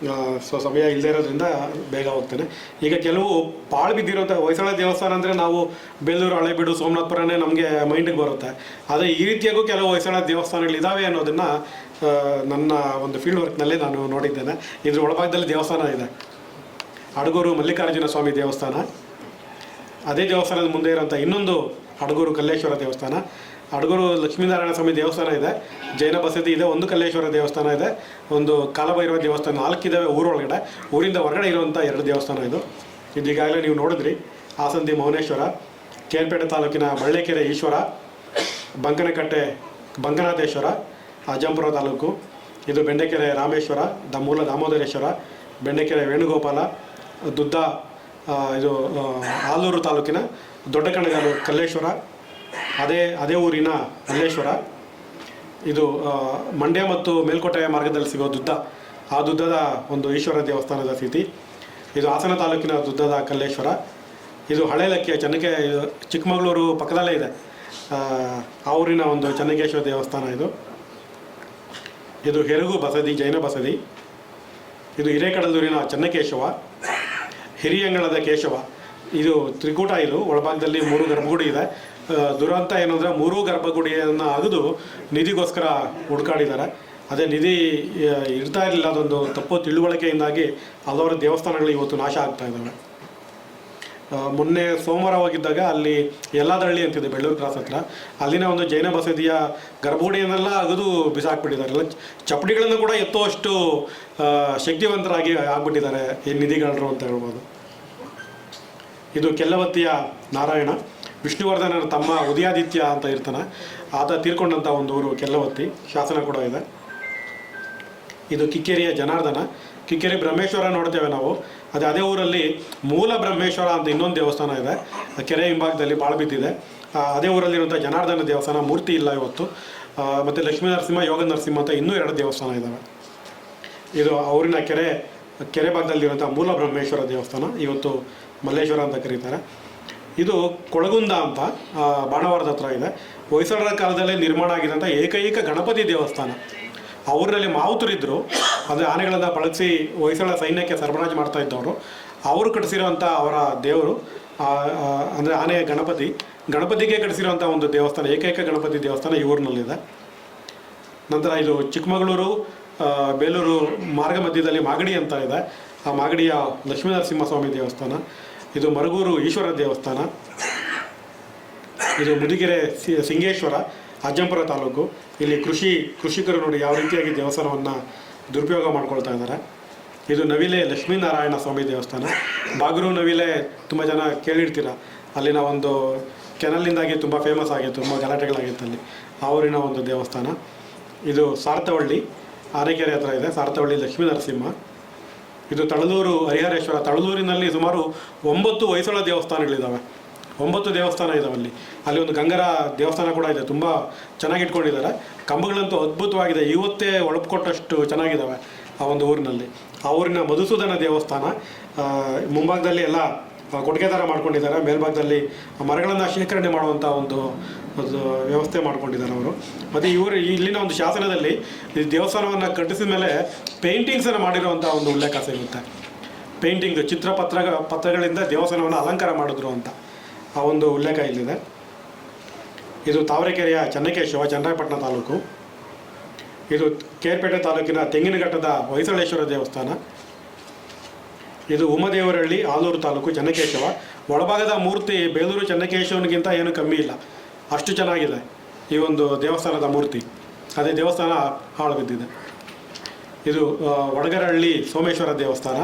ಸೊ ಸಮಯ ಇಲ್ಲದೇ ಇರೋದ್ರಿಂದ ಬೇಗ ಹೋಗ್ತೇನೆ. ಈಗ ಕೆಲವು ಪಾಳು ಬಿದ್ದಿರೋಂಥ ಹೊಯ್ಸಳ ದೇವಸ್ಥಾನ ಅಂದರೆ ನಾವು ಬೇಲೂರು, ಹಳೇಬೀಡು, ಸೋಮನಾಥಪುರನೇ ನಮಗೆ ಮೈಂಡಿಗೆ ಬರುತ್ತೆ. ಆದರೆ ಈ ರೀತಿಯಾಗೂ ಕೆಲವು ಹೊಯ್ಸಳ ದೇವಸ್ಥಾನಗಳಿದ್ದಾವೆ ಅನ್ನೋದನ್ನು ನನ್ನ ಒಂದು ಫೀಲ್ಡ್ ವರ್ಕ್ನಲ್ಲಿ ನಾನು ನೋಡಿದ್ದೇನೆ. ಇದ್ರ ಒಳಭಾಗದಲ್ಲಿ ದೇವಸ್ಥಾನ ಇದೆ. ಅಡಗೂರು ಮಲ್ಲಿಕಾರ್ಜುನ ಸ್ವಾಮಿ ದೇವಸ್ಥಾನ. ಅದೇ ದೇವಸ್ಥಾನದ ಮುಂದೆ ಇರೋಂಥ ಇನ್ನೊಂದು ಅಡಗೂರು ಕಲ್ಲೇಶ್ವರ ದೇವಸ್ಥಾನ. ಅಡಗೂರು ಲಕ್ಷ್ಮೀನಾರಾಯಣ ಸ್ವಾಮಿ ದೇವಸ್ಥಾನ ಇದೆ. ಜೈನ ಬಸದಿ ಇದೆ. ಒಂದು ಕಲ್ಲೇಶ್ವರ ದೇವಸ್ಥಾನ ಇದೆ. ಒಂದು ಕಾಲಭೈರವ ದೇವಸ್ಥಾನ. 4 ಇದ್ದಾವೆ ಊರೊಳಗಡೆ. ಊರಿಂದ ಹೊರಗಡೆ ಇರುವಂಥ 2 ದೇವಸ್ಥಾನ ಇದು. ಈಗಾಗಲೇ ನೀವು ನೋಡಿದ್ರಿ. ಹಾಸಂದಿ ಮೌನೇಶ್ವರ, ಕೇರ್ಪೇಟೆ ತಾಲೂಕಿನ ಬಳ್ಳೆಕೆರೆ ಈಶ್ವರ, ಬಂಕನಕಟ್ಟೆ ಬಂಗನಾಥೇಶ್ವರ, ಅಜ್ಜಂಪುರ ತಾಲೂಕು. ಇದು ಬೆಂಡೆಕೆರೆ ರಾಮೇಶ್ವರ, ಮೂಲ ದಾಮೋದರೇಶ್ವರ, ಬೆಂಡೆಕೆರೆ ವೇಣುಗೋಪಾಲ, ದುದ್ದ ಇದು ಆಲೂರು ತಾಲೂಕಿನ ದೊಡ್ಡ ಕಣಗಾಲು ಕಲ್ಲೇಶ್ವರ, ಅದೇ ಊರಿನ ಮಲ್ಲೇಶ್ವರ. ಇದು ಮಂಡ್ಯ ಮತ್ತು ಮೇಲ್ಕೋಟೆಯ ಮಾರ್ಗದಲ್ಲಿ ಸಿಗೋ ದುದ್ದ. ಆ ದುದ್ದದ ಒಂದು ಈಶ್ವರ ದೇವಸ್ಥಾನದ ಸ್ಥಿತಿ. ಇದು ಹಾಸನ ತಾಲೂಕಿನ ದುದ್ದದ ಕಲ್ಲೇಶ್ವರ. ಇದು ಹಳೇಲಕ್ಕಿಯ ಚಿಕ್ಕಮಗಳೂರು ಪಕ್ಕದಲ್ಲೇ ಇದೆ. ಆ ಊರಿನ ಒಂದು ಚೆನ್ನಕೇಶ್ವರ ದೇವಸ್ಥಾನ ಇದು. ಇದು ಹೆರಗು ಬಸದಿ, ಜೈನ ಬಸದಿ. ಇದು ಹಿರೇಕಡಲೂರಿನ ಚೆನ್ನಕೇಶವ, ಹಿರಿಯಂಗಳದ ಕೇಶವ. ಇದು ತ್ರಿಕೂಟ. ಇದು ಒಳಭಾಗದಲ್ಲಿ 3 ಗರ್ಭಗುಡಿ ಇದೆ. ದುರಂತ ಏನಂದರೆ 3 ಗರ್ಭಗುಡಿಯನ್ನು ಅಗೆದು ನಿಧಿಗೋಸ್ಕರ ಹುಡುಕಾಡಿದ್ದಾರೆ. ಅದೇ ನಿಧಿ ಇರ್ತಾ ಇರಲಿಲ್ಲ. ಅದೊಂದು ತಪ್ಪು ತಿಳುವಳಿಕೆಯಿಂದಾಗಿ ಹಲವಾರು ದೇವಸ್ಥಾನಗಳು ಇವತ್ತು ನಾಶ ಆಗ್ತಾ ಇದ್ದಾವೆ. ಮೊನ್ನೆ ಸೋಮವಾರ ಹೋಗಿದ್ದಾಗ ಅಲ್ಲಿ ಯಲ್ಲಾದಹಳ್ಳಿ ಅಂತಿದೆ, ಬೆಳ್ಳೂರು ಕ್ರಾಸ್ ಹತ್ರ. ಅಲ್ಲಿನ ಒಂದು ಜೈನ ಬಸದಿಯ ಗರ್ಭಗುಡಿಯನ್ನೆಲ್ಲ ಅಗದು ಬಿಸಾಕ್ಬಿಟ್ಟಿದ್ದಾರೆ. ಎಲ್ಲ ಚಪ್ಪಡಿಗಳನ್ನು ಕೂಡ ಎತ್ತುವಷ್ಟು ಶಕ್ತಿವಂತರಾಗಿ ಆಗ್ಬಿಟ್ಟಿದ್ದಾರೆ ಈ ನಿಧಿಗಳರು ಅಂತ ಹೇಳ್ಬೋದು. ಇದು ಕೆಲ್ಲವತ್ತಿಯ ನಾರಾಯಣ, ವಿಷ್ಣುವರ್ಧನರ ತಮ್ಮ ಉದಯಾದಿತ್ಯ ಅಂತ ಇರ್ತಾನೆ. ಆತ ತೀರ್ಕೊಂಡಂಥ ಒಂದು ಊರು ಕೆಲ್ಲವತ್ತಿ. ಶಾಸನ ಕೂಡ ಇದೆ. ಇದು ಕಿಕ್ಕೇರಿಯ ಜನಾರ್ದನ. ಕಿಕ್ಕೇರಿ ಬ್ರಹ್ಮೇಶ್ವರ ನೋಡ್ತೇವೆ ನಾವು. ಅದೇ ಊರಲ್ಲಿ ಮೂಲ ಬ್ರಹ್ಮೇಶ್ವರ ಅಂತ ಇನ್ನೊಂದು ದೇವಸ್ಥಾನ ಇದೆ. ಕೆರೆ ಹಿಂಭಾಗದಲ್ಲಿ ಪಾಳು ಬಿದ್ದಿದೆ. ಅದೇ ಊರಲ್ಲಿರುವಂಥ ಜನಾರ್ದನ ದೇವಸ್ಥಾನ. ಮೂರ್ತಿ ಇಲ್ಲ ಇವತ್ತು. ಮತ್ತು ಲಕ್ಷ್ಮೀ ನರಸಿಂಹ, ಯೋಗ ನರಸಿಂಹ ಅಂತ ಇನ್ನೂ 2 ದೇವಸ್ಥಾನ ಇದ್ದಾವೆ. ಇದು ಊರಿನ ಕೆರೆ ಭಾಗದಲ್ಲಿರುವಂಥ ಮೂಲ ಬ್ರಹ್ಮೇಶ್ವರ ದೇವಸ್ಥಾನ. ಇವತ್ತು ಮಲ್ಲೇಶ್ವರ ಅಂತ ಕರೀತಾರೆ. ಇದು ಕೊಳಗುಂದ ಅಂತ ಬಾಣವಾರದ ಹತ್ರ ಇದೆ. ಹೊಯ್ಸಳರ ಕಾಲದಲ್ಲೇ ನಿರ್ಮಾಣ ಆಗಿದಂಥ ಏಕೈಕ ಗಣಪತಿ ದೇವಸ್ಥಾನ. ಆ ಊರಿನಲ್ಲಿ ಮಾವುತರಿದ್ದರು. ಅಂದರೆ ಆನೆಗಳನ್ನು ಬಳಸಿ ಹೊಯ್ಸಳ ಸೈನ್ಯಕ್ಕೆ ಸರಬರಾಜು ಮಾಡ್ತಾ ಇದ್ದವರು. ಅವರು ಕಟ್ಟಿಸಿರುವಂಥ ಅವರ ದೇವರು ಅಂದರೆ ಆನೆ ಗಣಪತಿಗೆ ಕಟ್ಟಿಸಿರುವಂಥ ಒಂದು ದೇವಸ್ಥಾನ, ಏಕೈಕ ಗಣಪತಿ ದೇವಸ್ಥಾನ ಈ ಊರಿನಲ್ಲಿದೆ. ನಂತರ ಇದು ಚಿಕ್ಕಮಗಳೂರು ಬೇಲೂರು ಮಾರ್ಗ ಮಧ್ಯದಲ್ಲಿ ಮಾಗಡಿ ಅಂತ ಇದೆ. ಆ ಮಾಗಡಿಯ ಲಕ್ಷ್ಮೀನರಸಿಂಹಸ್ವಾಮಿ ದೇವಸ್ಥಾನ. ಇದು ಮರಗೂರು ಈಶ್ವರ ದೇವಸ್ಥಾನ. ಇದು ಮುದಿಗೆರೆ ಸಿಂಗೇಶ್ವರ, ಅಜ್ಜಂಪುರ ತಾಲೂಕು. ಇಲ್ಲಿ ಕೃಷಿಕರು ನೋಡಿ ಯಾವ ರೀತಿಯಾಗಿ ದೇವಸ್ಥಾನವನ್ನು ದುರುಪಯೋಗ ಮಾಡ್ಕೊಳ್ತಾ ಇದ್ದಾರೆ. ಇದು ನವಿಲೆ ಲಕ್ಷ್ಮೀನಾರಾಯಣ ಸ್ವಾಮಿ ದೇವಸ್ಥಾನ. ಬಾಗರು ನವಿಲೆ ತುಂಬ ಜನ ಕೇಳಿರ್ತೀರ. ಅಲ್ಲಿನ ಒಂದು ಕೆನಲ್ನಿಂದಾಗಿ ತುಂಬ ಫೇಮಸ್ ಆಗಿತ್ತು, ತುಂಬ ಗಲಾಟೆಗಳಾಗಿತ್ತು ಅಲ್ಲಿ. ಆ ಊರಿನ ಒಂದು ದೇವಸ್ಥಾನ. ಇದು ಸಾರ್ತವಳ್ಳಿ, ಆನೆಕೆರೆ ಹತ್ರ ಇದೆ, ಸಾರ್ತವಳ್ಳಿ ಲಕ್ಷ್ಮೀ ನರಸಿಂಹ. ಇದು ತಳಲೂರು ಹರಿಹರೇಶ್ವರ. ತಳಲೂರಿನಲ್ಲಿ ಸುಮಾರು 9 ಹೊಯ್ಸಳ ದೇವಸ್ಥಾನಗಳಿದ್ದಾವೆ. 9 ದೇವಸ್ಥಾನ ಇದ್ದಾವೆ ಅಲ್ಲಿ ಒಂದು ಗಂಗರ ದೇವಸ್ಥಾನ ಕೂಡ ಇದೆ. ತುಂಬ ಚೆನ್ನಾಗಿ ಇಟ್ಕೊಂಡಿದ್ದಾರೆ. ಕಂಬಗಳಂತೂ ಅದ್ಭುತವಾಗಿದೆ, ಇವತ್ತೇ ಒಳಪುಕೊಟ್ಟಷ್ಟು ಚೆನ್ನಾಗಿದ್ದಾವೆ ಆ ಒಂದು ಊರಿನಲ್ಲಿ. ಆ ಊರಿನ ಮಧುಸೂದನ ದೇವಸ್ಥಾನ. ಮುಂಭಾಗದಲ್ಲಿ ಎಲ್ಲ ಕೊಟ್ಟಿಗೆ ಥರ ಮಾಡ್ಕೊಂಡಿದ್ದಾರೆ, ಮೇಲ್ಭಾಗದಲ್ಲಿ ಮರಗಳನ್ನು ಶೇಖರಣೆ ಮಾಡುವಂಥ ಒಂದು ವ್ಯವಸ್ಥೆ ಮಾಡ್ಕೊಂಡಿದ್ದಾರೆ ಅವರು. ಮತ್ತು ಇಲ್ಲಿನ ಒಂದು ಶಾಸನದಲ್ಲಿ ಈ ದೇವಸ್ಥಾನವನ್ನು ಕಟ್ಟಿಸಿದ ಮೇಲೆ ಪೇಂಟಿಂಗ್ಸನ್ನು ಮಾಡಿರುವಂಥ ಒಂದು ಉಲ್ಲೇಖ ಸಿಗುತ್ತೆ. ಪೇಂಟಿಂಗ್ ಪತ್ರಗಳಿಂದ ದೇವಸ್ಥಾನವನ್ನು ಅಲಂಕಾರ ಮಾಡಿದ್ರು ಅಂತ ಆ ಒಂದು ಉಲ್ಲೇಖ ಇಲ್ಲಿದೆ. ಇದು ತಾವರೆಕೆರೆಯ ಚೆನ್ನಕೇಶವ, ಚನ್ನರಾಯಪಟ್ಟಣ ತಾಲೂಕು. ಇದು ಕೇರ್ಪೇಟೆ ತಾಲೂಕಿನ ತೆಂಗಿನಘಟ್ಟದ ಹೊಯ್ಸಳೇಶ್ವರ ದೇವಸ್ಥಾನ. ಇದು ಉಮದೇವರಹಳ್ಳಿ, ಆಲೂರು ತಾಲೂಕು, ಚೆನ್ನಕೇಶವ. ಒಳಭಾಗದ ಮೂರ್ತಿ ಬೇಲೂರು ಚೆನ್ನಕೇಶವನಿಗಿಂತ ಏನು ಕಮ್ಮಿ ಇಲ್ಲ, ಅಷ್ಟು ಚೆನ್ನಾಗಿದೆ ಈ ಒಂದು ದೇವಸ್ಥಾನದ ಮೂರ್ತಿ. ಅದೇ ದೇವಸ್ಥಾನ ಹಾಳು ಬಿದ್ದಿದೆ. ಇದು ವಡಗರಹಳ್ಳಿ ಸೋಮೇಶ್ವರ ದೇವಸ್ಥಾನ.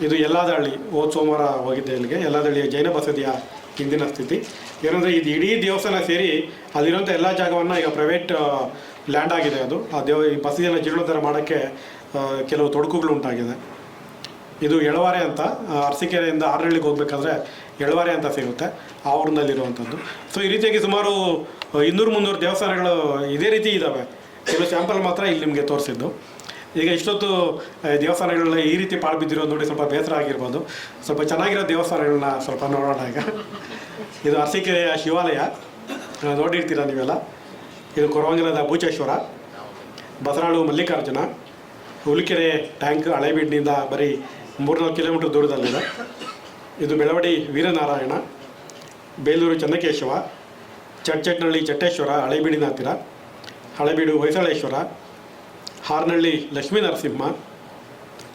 ಇದು ಯಲ್ಲಾದಹಳ್ಳಿ, ಹೋದ ಸೋಮವಾರ ಹೋಗಿದ್ದೆ ಇಲ್ಲಿಗೆ. ಯಲ್ಲಾದಹಳ್ಳಿಯ ಜೈನ ಬಸದಿಯ ಹಿಂದಿನ ಸ್ಥಿತಿ ಏನಂದರೆ ಇದು ಇಡೀ ದೇವಸ್ಥಾನ ಸೇರಿ ಅಲ್ಲಿರುವಂಥ ಎಲ್ಲ ಜಾಗವನ್ನು ಈಗ ಪ್ರೈವೇಟ್ ಲ್ಯಾಂಡ್ ಆಗಿದೆ. ಅದು ಈ ಬಸದಿಯನ್ನು ಜೀರ್ಣೋದ್ಧಾರ ಮಾಡೋಕ್ಕೆ ಕೆಲವು ತೊಡಕುಗಳು ಉಂಟಾಗಿದೆ. ಇದು ಎಳವಾರೆ ಅಂತ, ಅರಸೀಕೆರೆಯಿಂದ ಆರಹಳ್ಳಿಗೆ ಹೋಗ್ಬೇಕಾದ್ರೆ ಎಳವಾರೆ ಅಂತ ಸಿಗುತ್ತೆ, ಆ ಊರಿನಲ್ಲಿರುವಂಥದ್ದು. ಸೊ ಈ ರೀತಿಯಾಗಿ ಸುಮಾರು 200-300 ದೇವಸ್ಥಾನಗಳು ಇದೇ ರೀತಿ ಇದ್ದಾವೆ. ಕೆಲವು ಸ್ಯಾಂಪಲ್ ಮಾತ್ರ ಇಲ್ಲಿ ನಿಮಗೆ ತೋರಿಸಿದ್ದು. ಈಗ ಇಷ್ಟೊತ್ತು ದೇವಸ್ಥಾನಗಳನ್ನ ಈ ರೀತಿ ಪಾಳು ಬಿದ್ದಿರೋದು ನೋಡಿ ಸ್ವಲ್ಪ ಬೇಸರ ಆಗಿರ್ಬೋದು. ಸ್ವಲ್ಪ ಚೆನ್ನಾಗಿರೋ ದೇವಸ್ಥಾನಗಳನ್ನ ಸ್ವಲ್ಪ ನೋಡೋಣ ಈಗ. ಇದು ಅರಸೀಕೆರೆಯ ಶಿವಾಲಯ, ನೋಡಿರ್ತೀರ ನೀವೆಲ್ಲ. ಇದು ಕೊರವಂಗಲದ ಬೂಚೇಶ್ವರ, ಬಸರಾಳು ಮಲ್ಲಿಕಾರ್ಜುನ, ಹುಲಿಕೆರೆ ಟ್ಯಾಂಕ್ ಹಳೇಬೀಡಿನಿಂದ ಬರೀ 3-4 ಕಿಲೋಮೀಟರ್ ದೂರದಲ್ಲಿದೆ. ಇದು ಬೆಳವಡಿ ವೀರನಾರಾಯಣ, ಬೇಲೂರು ಚೆನ್ನಕೇಶವ, ಚಟ್ಚಟ್ನಳ್ಳಿ ಚಟ್ಟೇಶ್ವರ ಹಳೇಬೀಡಿನ ಹತ್ತಿರ, ಹಳೇಬೀಡು ಹೊಯ್ಸಳೇಶ್ವರ, ಹಾರನಹಳ್ಳಿ ಲಕ್ಷ್ಮೀ ನರಸಿಂಹ,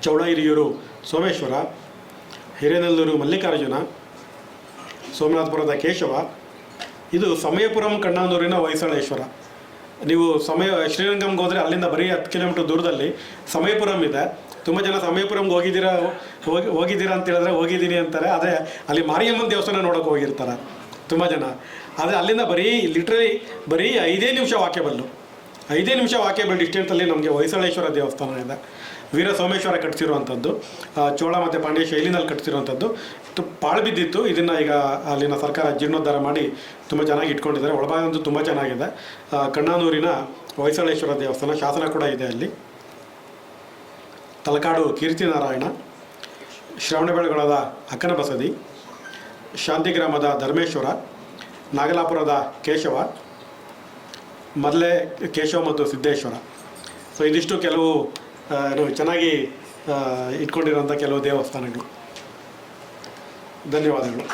ಚೌಡಹಿರಿಯೂರು ಸೋಮೇಶ್ವರ, ಹಿರೇನೆಲ್ಲೂರು ಮಲ್ಲಿಕಾರ್ಜುನ, ಸೋಮನಾಥಪುರದ ಕೇಶವ. ಇದು ಸಮಯಪುರಂ ಕಣ್ಣಾನೂರಿನ ಹೊಯ್ಸಳೇಶ್ವರ. ನೀವು ಶ್ರೀರಂಗಂಗೆ ಹೋದರೆ ಅಲ್ಲಿಂದ ಬರೀ 10 ಕಿಲೋಮೀಟರ್ ದೂರದಲ್ಲಿ ಸಮಯಪುರಂ ಇದೆ. ತುಂಬ ಜನ ಸಮಯಪುರಂಗೆ ಹೋಗಿದ್ದೀರಾ ಅಂತ ಹೇಳಿದ್ರೆ ಹೋಗಿದ್ದೀನಿ ಅಂತಾರೆ. ಆದರೆ ಅಲ್ಲಿ ಮಾರಿಯಮ್ಮನ ದೇವಸ್ಥಾನ ನೋಡೋಕೆ ಹೋಗಿರ್ತಾರೆ ತುಂಬ ಜನ. ಆದರೆ ಅಲ್ಲಿಂದ ಬರೀ 5 ನಿಮಿಷ ವಾಕೇಬಲ್ ಡಿಸ್ಟೆನ್ಸಲ್ಲಿ ನಮಗೆ ಹೊಯ್ಸಳೇಶ್ವರ ದೇವಸ್ಥಾನ ಇದೆ. ವೀರ ಸೋಮೇಶ್ವರ ಕಟ್ಟಿಸಿರುವಂಥದ್ದು, ಚೋಳ ಮತ್ತು ಪಾಂಡ್ಯ ಶೈಲಿನಲ್ಲಿ ಕಟ್ಟಿಸಿರುವಂಥದ್ದು. ಪಾಳು ಬಿದ್ದಿತ್ತು. ಇದನ್ನು ಈಗ ಅಲ್ಲಿನ ಸರ್ಕಾರ ಜೀರ್ಣೋದ್ಧಾರ ಮಾಡಿ ತುಂಬ ಚೆನ್ನಾಗಿ ಇಟ್ಕೊಂಡಿದ್ದಾರೆ. ಒಳಭಾಗಂತೂ ತುಂಬ ಚೆನ್ನಾಗಿದೆ. ಕಣ್ಣಾನೂರಿನ ಹೊಯ್ಸಳೇಶ್ವರ ದೇವಸ್ಥಾನ ಶಾಸನ ಕೂಡ ಇದೆ ಅಲ್ಲಿ. ತಲಕಾಡು ಕೀರ್ತಿನಾರಾಯಣ, ಶ್ರವಣಬೆಳಗೊಳದ ಅಕ್ಕನ ಬಸದಿ, ಶಾಂತಿಗ್ರಾಮದ ಧರ್ಮೇಶ್ವರ, ನಾಗಲಾಪುರದ ಕೇಶವ, ಮೊದಲೇ ಕೇಶವ ಮತ್ತು ಸಿದ್ದೇಶ್ವರ. ಸೊ ಇದಿಷ್ಟು ಕೆಲವು ಚೆನ್ನಾಗಿ ಇಟ್ಕೊಂಡಿರೋಂಥ ಕೆಲವು ದೇವಸ್ಥಾನಗಳು. ಧನ್ಯವಾದಗಳು.